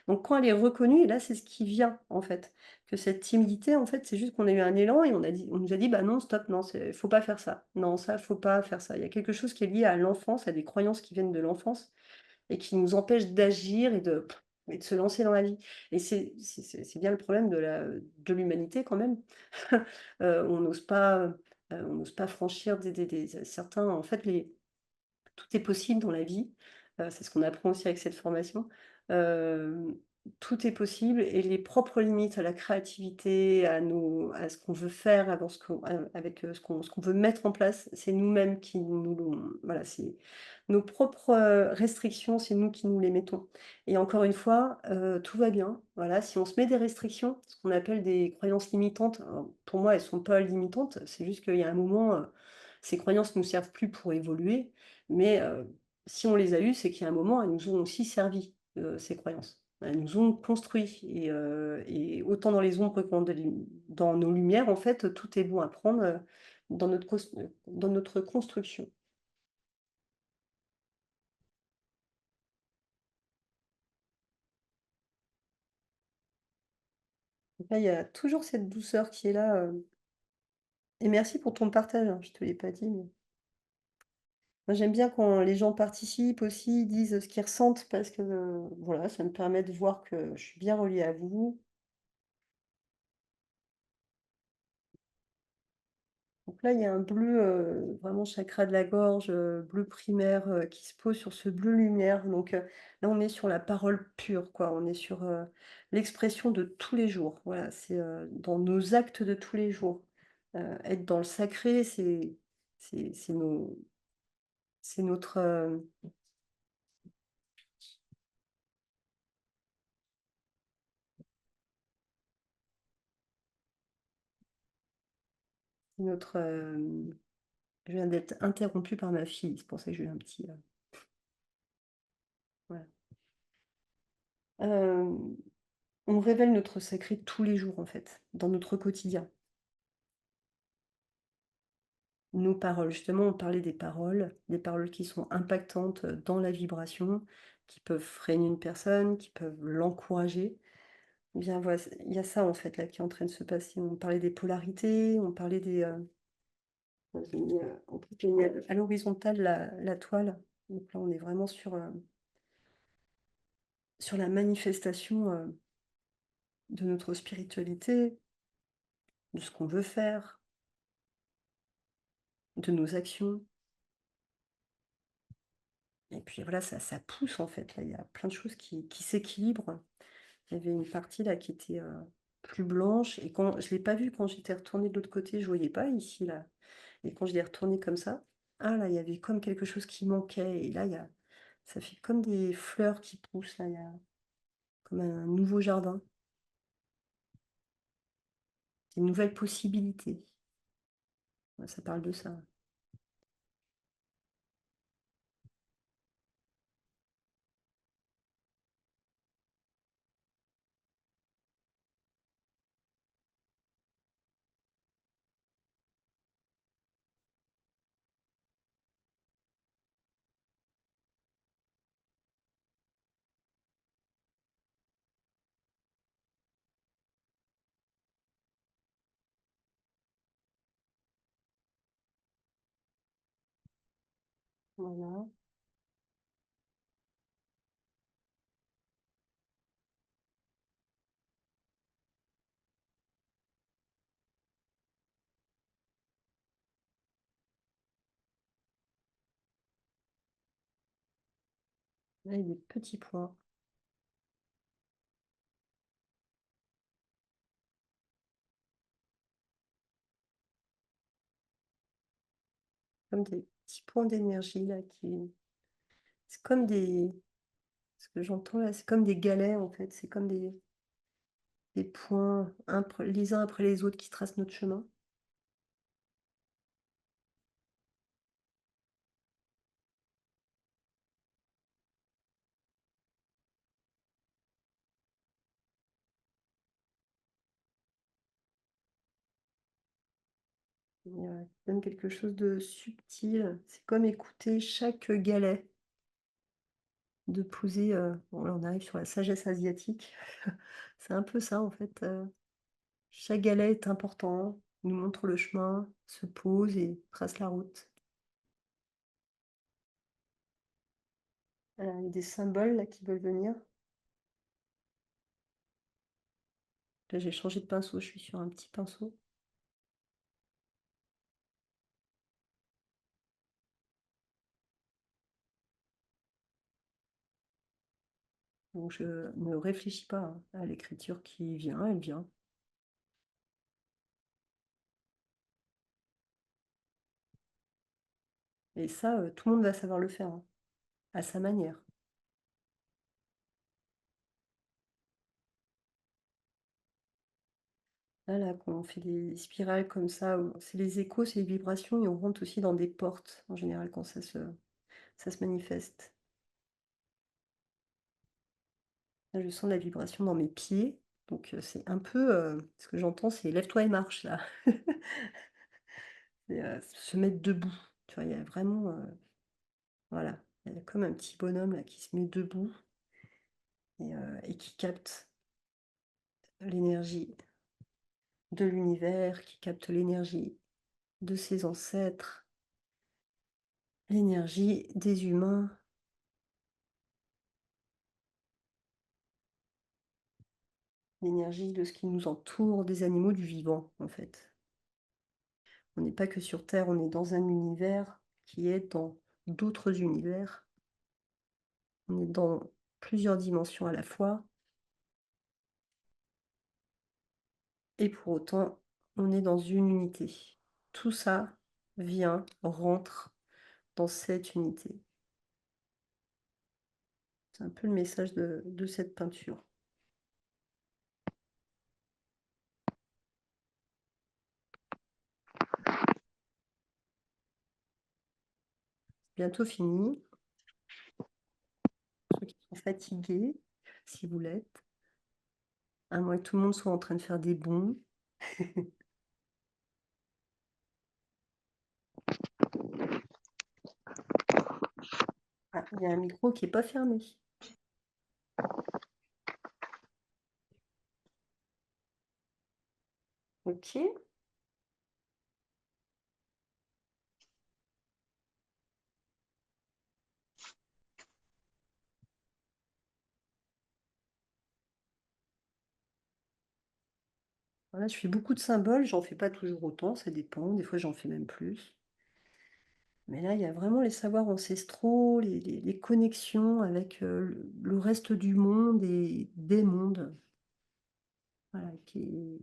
Donc quand elle est reconnue et là, c'est ce qui vient, en fait, que cette timidité, en fait, c'est juste qu'on a eu un élan et on nous a dit: «Bah, non, stop, non, faut pas faire ça. Non, ça, faut pas faire ça». Il y a quelque chose qui est lié à l'enfance, à des croyances qui viennent de l'enfance et qui nous empêche d'agir et de se lancer dans la vie et c'est bien le problème de l'humanité quand même. On n'ose pas franchir des certains en fait, les tout est possible dans la vie, c'est ce qu'on apprend aussi avec cette formation. Hem, Tout est possible et les propres limites à la créativité, à ce qu'on veut faire, avant ce qu'on avec, ce qu'on veut mettre en place, c'est nous-mêmes qui voilà, c'est nos propres, restrictions, c'est nous qui nous les mettons et encore une fois, tout va bien. Voilà, si on se met des restrictions, ce qu'on appelle des croyances limitantes, alors pour moi, elles sont pas limitantes, c'est juste qu'il y a un moment, ces croyances nous servent plus pour évoluer mais si on les a eues, c'est qu'il y a un moment, elles nous ont aussi servi, ces croyances. Elles nous ont construit et autant dans les ombres que dans nos lumières, en fait, tout est bon à prendre, dans notre construction. Donc là, il y a toujours cette douceur qui est là, et merci pour ton partage, hein, je te l'ai pas dit, mais moi, j'aime bien quand les gens participent aussi, disent ce qu'ils ressentent parce que, voilà, ça me permet de voir que je suis bien reliée à vous. Donc là, il y a un bleu, vraiment chakra de la gorge, bleu primaire, qui se pose sur ce bleu lumière. Donc, là, on est sur la parole pure, quoi. On est sur, l'expression de tous les jours. Voilà, c'est, dans nos actes de tous les jours. Être dans le sacré, c'est c'est notre, notre, je viens d'être interrompue par ma fille, c'est pour ça que j'ai eu un petit, voilà. Euh, on révèle notre secret tous les jours, en fait, dans notre quotidien. Nos paroles, justement, on parlait des paroles qui sont impactantes dans la vibration, qui peuvent freiner une personne, qui peuvent l'encourager. Eh bien, voilà, il y a ça, en fait, là, qui est en train de se passer. On parlait des polarités, on parlait des... j'ai mis, en plus, j'ai mis à l'horizontale la toile. Donc là, on est vraiment sur la manifestation de notre spiritualité, de ce qu'on veut faire, de nos actions. Et puis voilà, ça pousse en fait. Là, il y a plein de choses qui s'équilibrent. Il y avait une partie là qui était plus blanche. Et quand je ne l'ai pas vue quand j'étais retournée de l'autre côté, je ne voyais pas ici là. Et quand je l'ai retournée comme ça, ah là, il y avait comme quelque chose qui manquait. Et là, ça fait comme des fleurs qui poussent. Là, il y a comme un nouveau jardin. C'est une nouvelle possibilité. Ouais, ça parle de ça. Voilà. Là, il y a des petits points, comme des petits points d'énergie là qui. C'est comme des. Ce que j'entends là, c'est comme des galets en fait. C'est comme des points les uns après les autres qui tracent notre chemin. Il y a même quelque chose de subtil. C'est comme écouter chaque galet, de poser. Bon, là, on arrive sur la sagesse asiatique. C'est un peu ça en fait. Chaque galet est important, nous montre le chemin, se pose et trace la route. Il y a des symboles là qui veulent venir. Là, j'ai changé de pinceau, je suis sur un petit pinceau. Donc je ne réfléchis pas hein, à l'écriture qui vient, elle vient. Et ça, tout le monde va savoir le faire, hein, à sa manière. Là, quand on fait des spirales comme ça, c'est les échos, c'est les vibrations, et on rentre aussi dans des portes, en général, quand ça se manifeste. Là, je sens la vibration dans mes pieds, donc c'est un peu, ce que j'entends, c'est lève-toi et marche, là. C'est, se mettre debout. Tu vois, il y a vraiment, voilà, il y a comme un petit bonhomme là qui se met debout et qui capte l'énergie de l'univers, qui capte l'énergie de ses ancêtres, l'énergie des humains, l'énergie de ce qui nous entoure, des animaux, du vivant, en fait. On n'est pas que sur Terre, on est dans un univers qui est dans d'autres univers. On est dans plusieurs dimensions à la fois. Et pour autant, on est dans une unité. Tout ça vient, rentre dans cette unité. C'est un peu le message de cette peinture. Bientôt fini. Ceux qui sont fatigués, si vous l'êtes, à moins que tout le monde soit en train de faire des bonds. Ah, il y a un micro qui est pas fermé. OK. Voilà, je fais beaucoup de symboles, j'en fais pas toujours autant, ça dépend, des fois j'en fais même plus. Mais là, il y a vraiment les savoirs ancestraux, les connexions avec, le reste du monde et des mondes. Voilà, qui est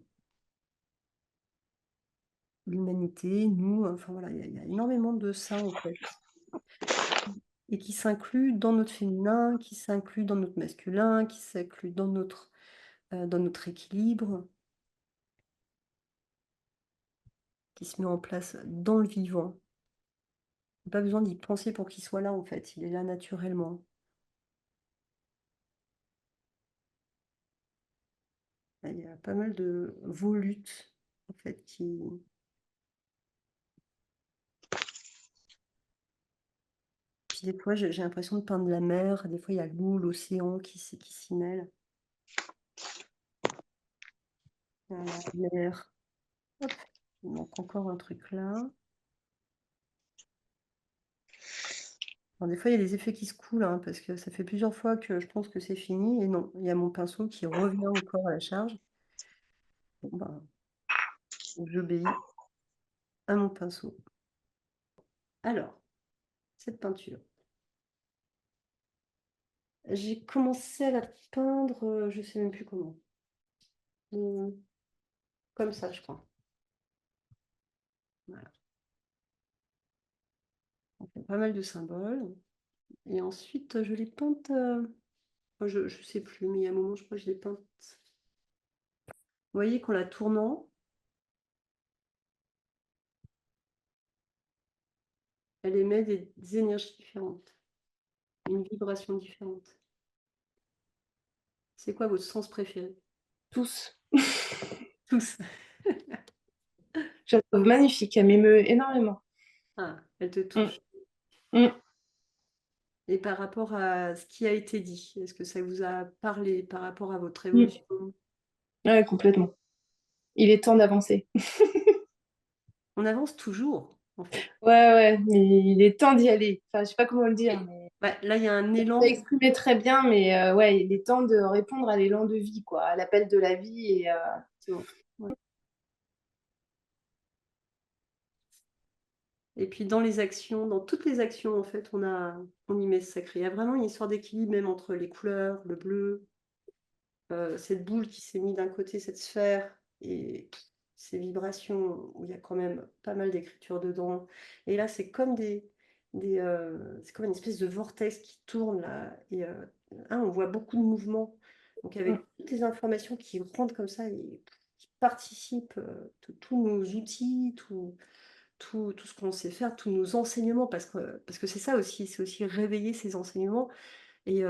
l'humanité, nous, enfin voilà, il y a énormément de ça, en fait. Et qui s'inclut dans notre féminin, qui s'inclut dans notre masculin, qui s'inclut dans notre équilibre, qui se met en place dans le vivant. Pas besoin d'y penser pour qu'il soit là, en fait, il est là naturellement. Il y a pas mal de volutes, en fait, qui puis des fois, j'ai l'impression de peindre la mer, des fois, il y a l'eau, l'océan qui s'y mêlent. Voilà, l'air. Hop, il manque encore un truc là. Alors des fois, il y a des effets qui se coulent, hein, parce que ça fait plusieurs fois que je pense que c'est fini et non, il y a mon pinceau qui revient encore à la charge. Bon, ben, j'obéis à mon pinceau. Alors, cette peinture. J'ai commencé à la peindre, je sais même plus comment. Mmh, comme ça, je crois. Voilà. On fait pas mal de symboles et ensuite, je l'ai peinte, je sais plus, mais il y a un moment, je crois que je l'ai peinte. Vous voyez qu'en la tournant, elle émet des énergies différentes, une vibration différente. C'est quoi votre sens préféré? Tous. Tous. Je la trouve magnifique, elle m'émeut énormément. Ah, elle te Mm. touche. Mm. Et par rapport à ce qui a été dit, est-ce que ça vous a parlé par rapport à votre Mm. évolution? Ouais, complètement. Il est temps d'avancer. On avance toujours, en fait. Ouais, ouais, mais il est temps d'y aller. Enfin, je sais pas comment le dire, mais Bah, là, il y a un t'as élan. exprimé très bien, mais ouais, il est temps de répondre à l'élan de vie, quoi, à l'appel de la vie. Et, Ouais. Et puis dans les actions, dans toutes les actions, en fait, on y met ce sacré. Il y a vraiment une histoire d'équilibre, même entre les couleurs, le bleu, cette boule qui s'est mise d'un côté, cette sphère, et ces vibrations où il y a quand même pas mal d'écriture dedans. Et là, c'est comme c'est comme une espèce de vortex qui tourne là. Et on voit beaucoup de mouvements. Donc mm, avec toutes les informations qui rentrent comme ça et qui participent, tous nos outils, tout ce qu'on sait faire, tous nos enseignements, parce que c'est ça aussi, c'est aussi réveiller ces enseignements et,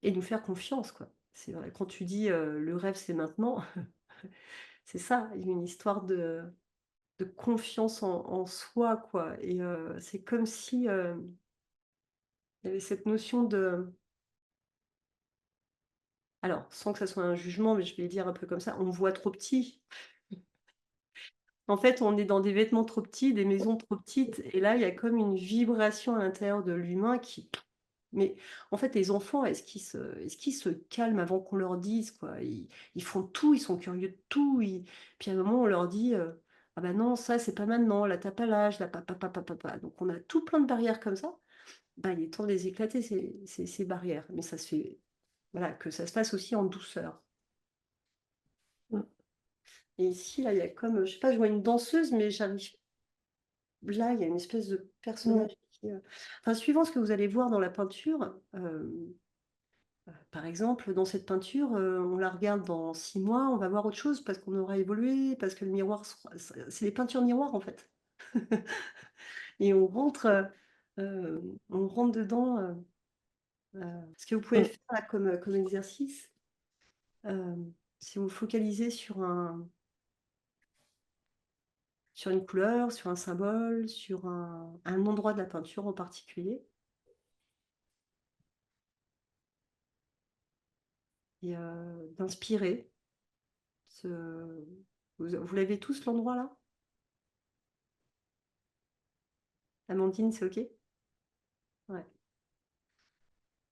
et nous faire confiance, quoi. C'est vrai, quand tu dis le rêve, c'est maintenant, c'est ça, il y a une histoire de confiance en soi, quoi. Et c'est comme si il y avait cette notion de. Alors, sans que ça soit un jugement, mais je vais le dire un peu comme ça, on voit trop petit. En fait, on est dans des vêtements trop petits, des maisons trop petites, et là, il y a comme une vibration à l'intérieur de l'humain qui. Mais en fait, les enfants, est-ce qu'ils se calment avant qu'on leur dise, quoi? Ils font tout, ils sont curieux de tout, puis à un moment, on leur dit, «Ah bah non, ça, c'est pas maintenant, là, tu pas l'âge, là, pa». Donc on a tout plein de barrières comme ça. Bah, il est temps de les éclater ces barrières, mais ça se fait voilà, que ça se fasse aussi en douceur. mm, Et ici, là, il y a comme, je sais pas, je vois une danseuse, mais j'arrive là, il y a une espèce de mm, personnage qui, enfin, suivant ce que vous allez voir dans la peinture, par exemple, dans cette peinture, on la regarde dans 6 mois, on va voir autre chose parce qu'on aura évolué, parce que le miroir c'est les peintures miroirs, en fait. Et on rentre dedans, Ce que vous pouvez faire là, comme exercice, si vous focalisez sur une couleur, sur un symbole, sur un endroit de la peinture en particulier, et d'inspirer. Vous l'avez tous l'endroit là? Amandine, c'est OK? Ouais.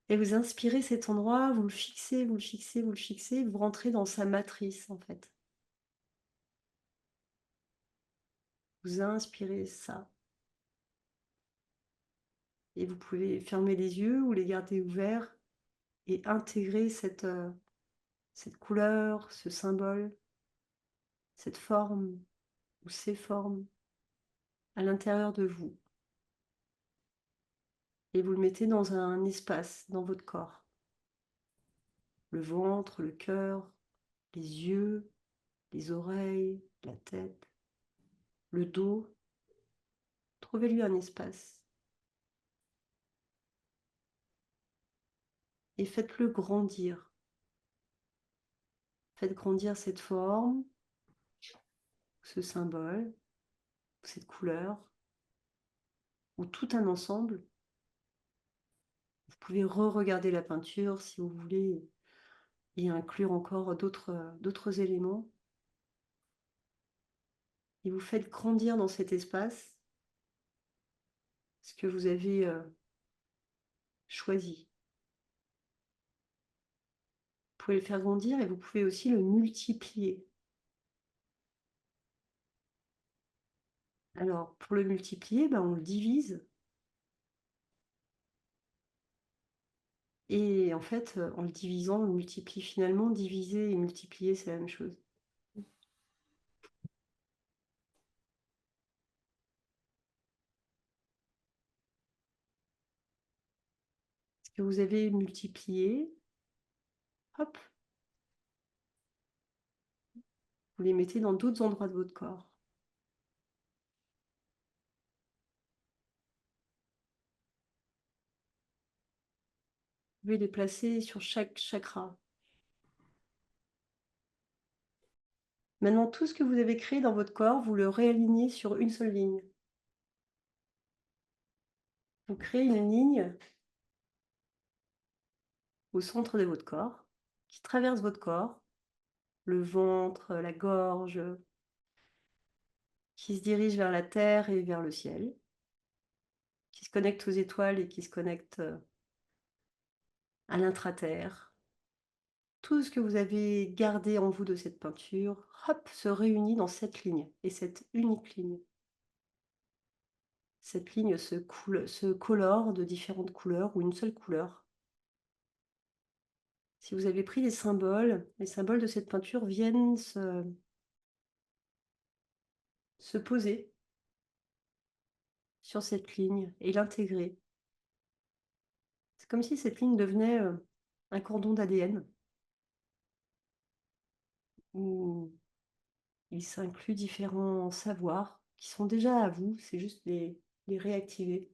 Et vous inspirez cet endroit, vous le fixez, vous le fixez, vous le fixez, vous rentrez dans sa matrice en fait. Vous inspirez ça. Et vous pouvez fermer les yeux ou les garder ouverts et intégrer cette couleur, ce symbole, cette forme ou ces formes à l'intérieur de vous. Et vous le mettez dans un espace dans votre corps. Le ventre, le cœur, les yeux, les oreilles, la tête, le dos. Trouvez-lui un espace. Et faites-le grandir. Faites grandir cette forme, ce symbole, cette couleur, ou tout un ensemble. Vous pouvez re-regarder la peinture si vous voulez et inclure encore d'autres éléments. Et vous faites grandir dans cet espace ce que vous avez choisi. Vous pouvez le faire grandir et vous pouvez aussi le multiplier. Alors, pour le multiplier, on le divise. Et en fait, en le divisant, on le multiplie. Finalement, diviser et multiplier, c'est la même chose. Ce que vous avez multiplié, hop, vous les mettez dans d'autres endroits de votre corps. Vous pouvez les placer sur chaque chakra. Maintenant, tout ce que vous avez créé dans votre corps, vous le réalignez sur une seule ligne. Vous créez une ligne au centre de votre corps, qui traverse votre corps, le ventre, la gorge, qui se dirige vers la terre et vers le ciel, qui se connecte aux étoiles et qui se connecte à l'intraterre. Tout ce que vous avez gardé en vous de cette peinture, hop, se réunit dans cette ligne, et cette unique ligne. Cette ligne se colore de différentes couleurs ou une seule couleur. Si vous avez pris les symboles de cette peinture viennent se poser sur cette ligne et l'intégrer. C'est comme si cette ligne devenait un cordon d'ADN où il s'inclut différents savoirs qui sont déjà à vous, c'est juste les réactiver.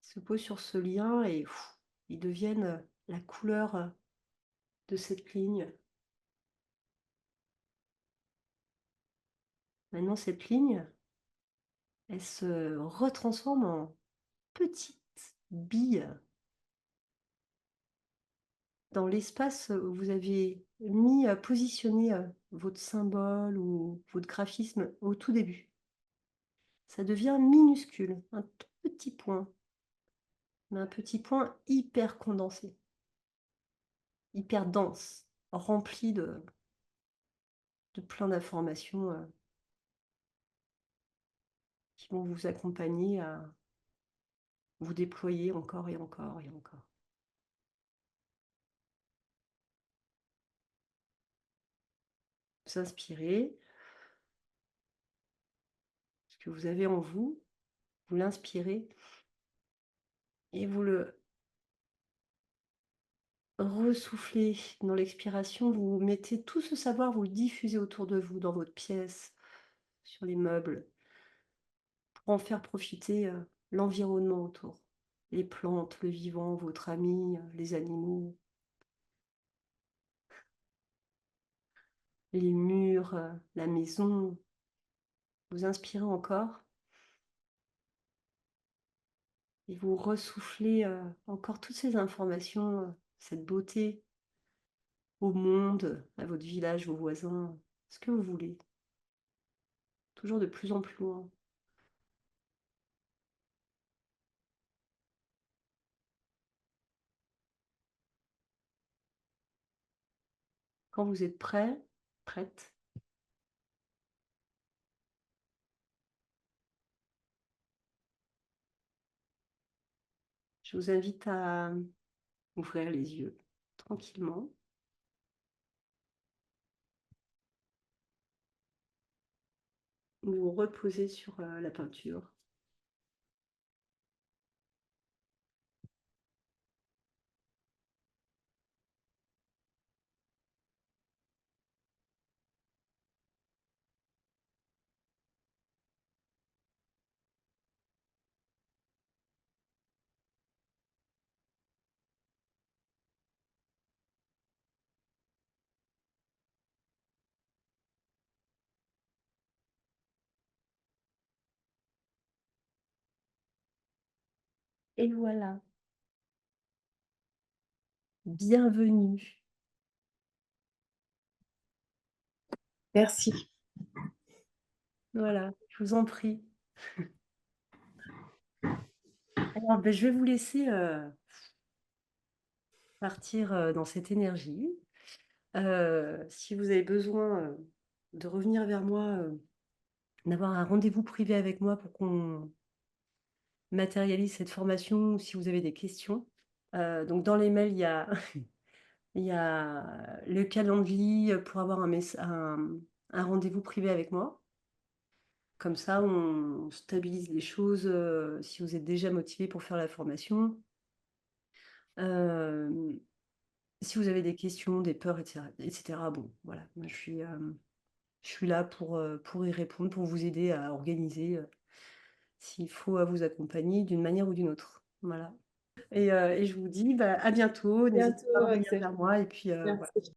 Ils se posent sur ce lien et ils deviennent la couleur de cette ligne. Maintenant, cette ligne, elle se retransforme en petite bille dans l'espace où vous avez positionné votre symbole ou votre graphisme au tout début. Ça devient minuscule, un tout petit point, mais un petit point hyper condensé, hyper dense, rempli de plein d'informations qui vont vous accompagner à vous déployer encore et encore et encore. Vous inspirez ce que vous avez en vous, vous l'inspirez et vous le ressoufflez dans l'expiration, vous mettez tout ce savoir, vous le diffusez autour de vous, dans votre pièce, sur les meubles. pour en faire profiter, l'environnement autour. Les plantes, le vivant, votre ami, les animaux, les murs, la maison. Vous inspirez encore et vous ressoufflez, encore toutes ces informations, cette beauté au monde, à votre village, vos voisins, ce que vous voulez. Toujours de plus en plus loin. Quand vous êtes prêt, prête, je vous invite à ouvrir les yeux tranquillement. Vous vous reposez sur, la peinture. Et voilà, bienvenue. Merci. Voilà, je vous en prie. Alors, beh, je vais vous laisser, partir, dans cette énergie. Si vous avez besoin, de revenir vers moi, d'avoir un rendez-vous privé avec moi pour qu'on matérialise cette formation ou si vous avez des questions, donc dans les mails, il y a le calendrier, pour avoir un rendez-vous privé avec moi. Comme ça, on stabilise les choses, si vous êtes déjà motivé pour faire la formation. Hem, Si vous avez des questions, des peurs et cetera, bon, voilà, moi je suis là pour y répondre, pour vous aider à organiser, s'il faut, à vous accompagner d'une manière ou d'une autre. Voilà et je vous dis, bah, à bientôt. N'hésitez pas à Bientôt, revenir Axel. vers moi et puis, voilà. Merci.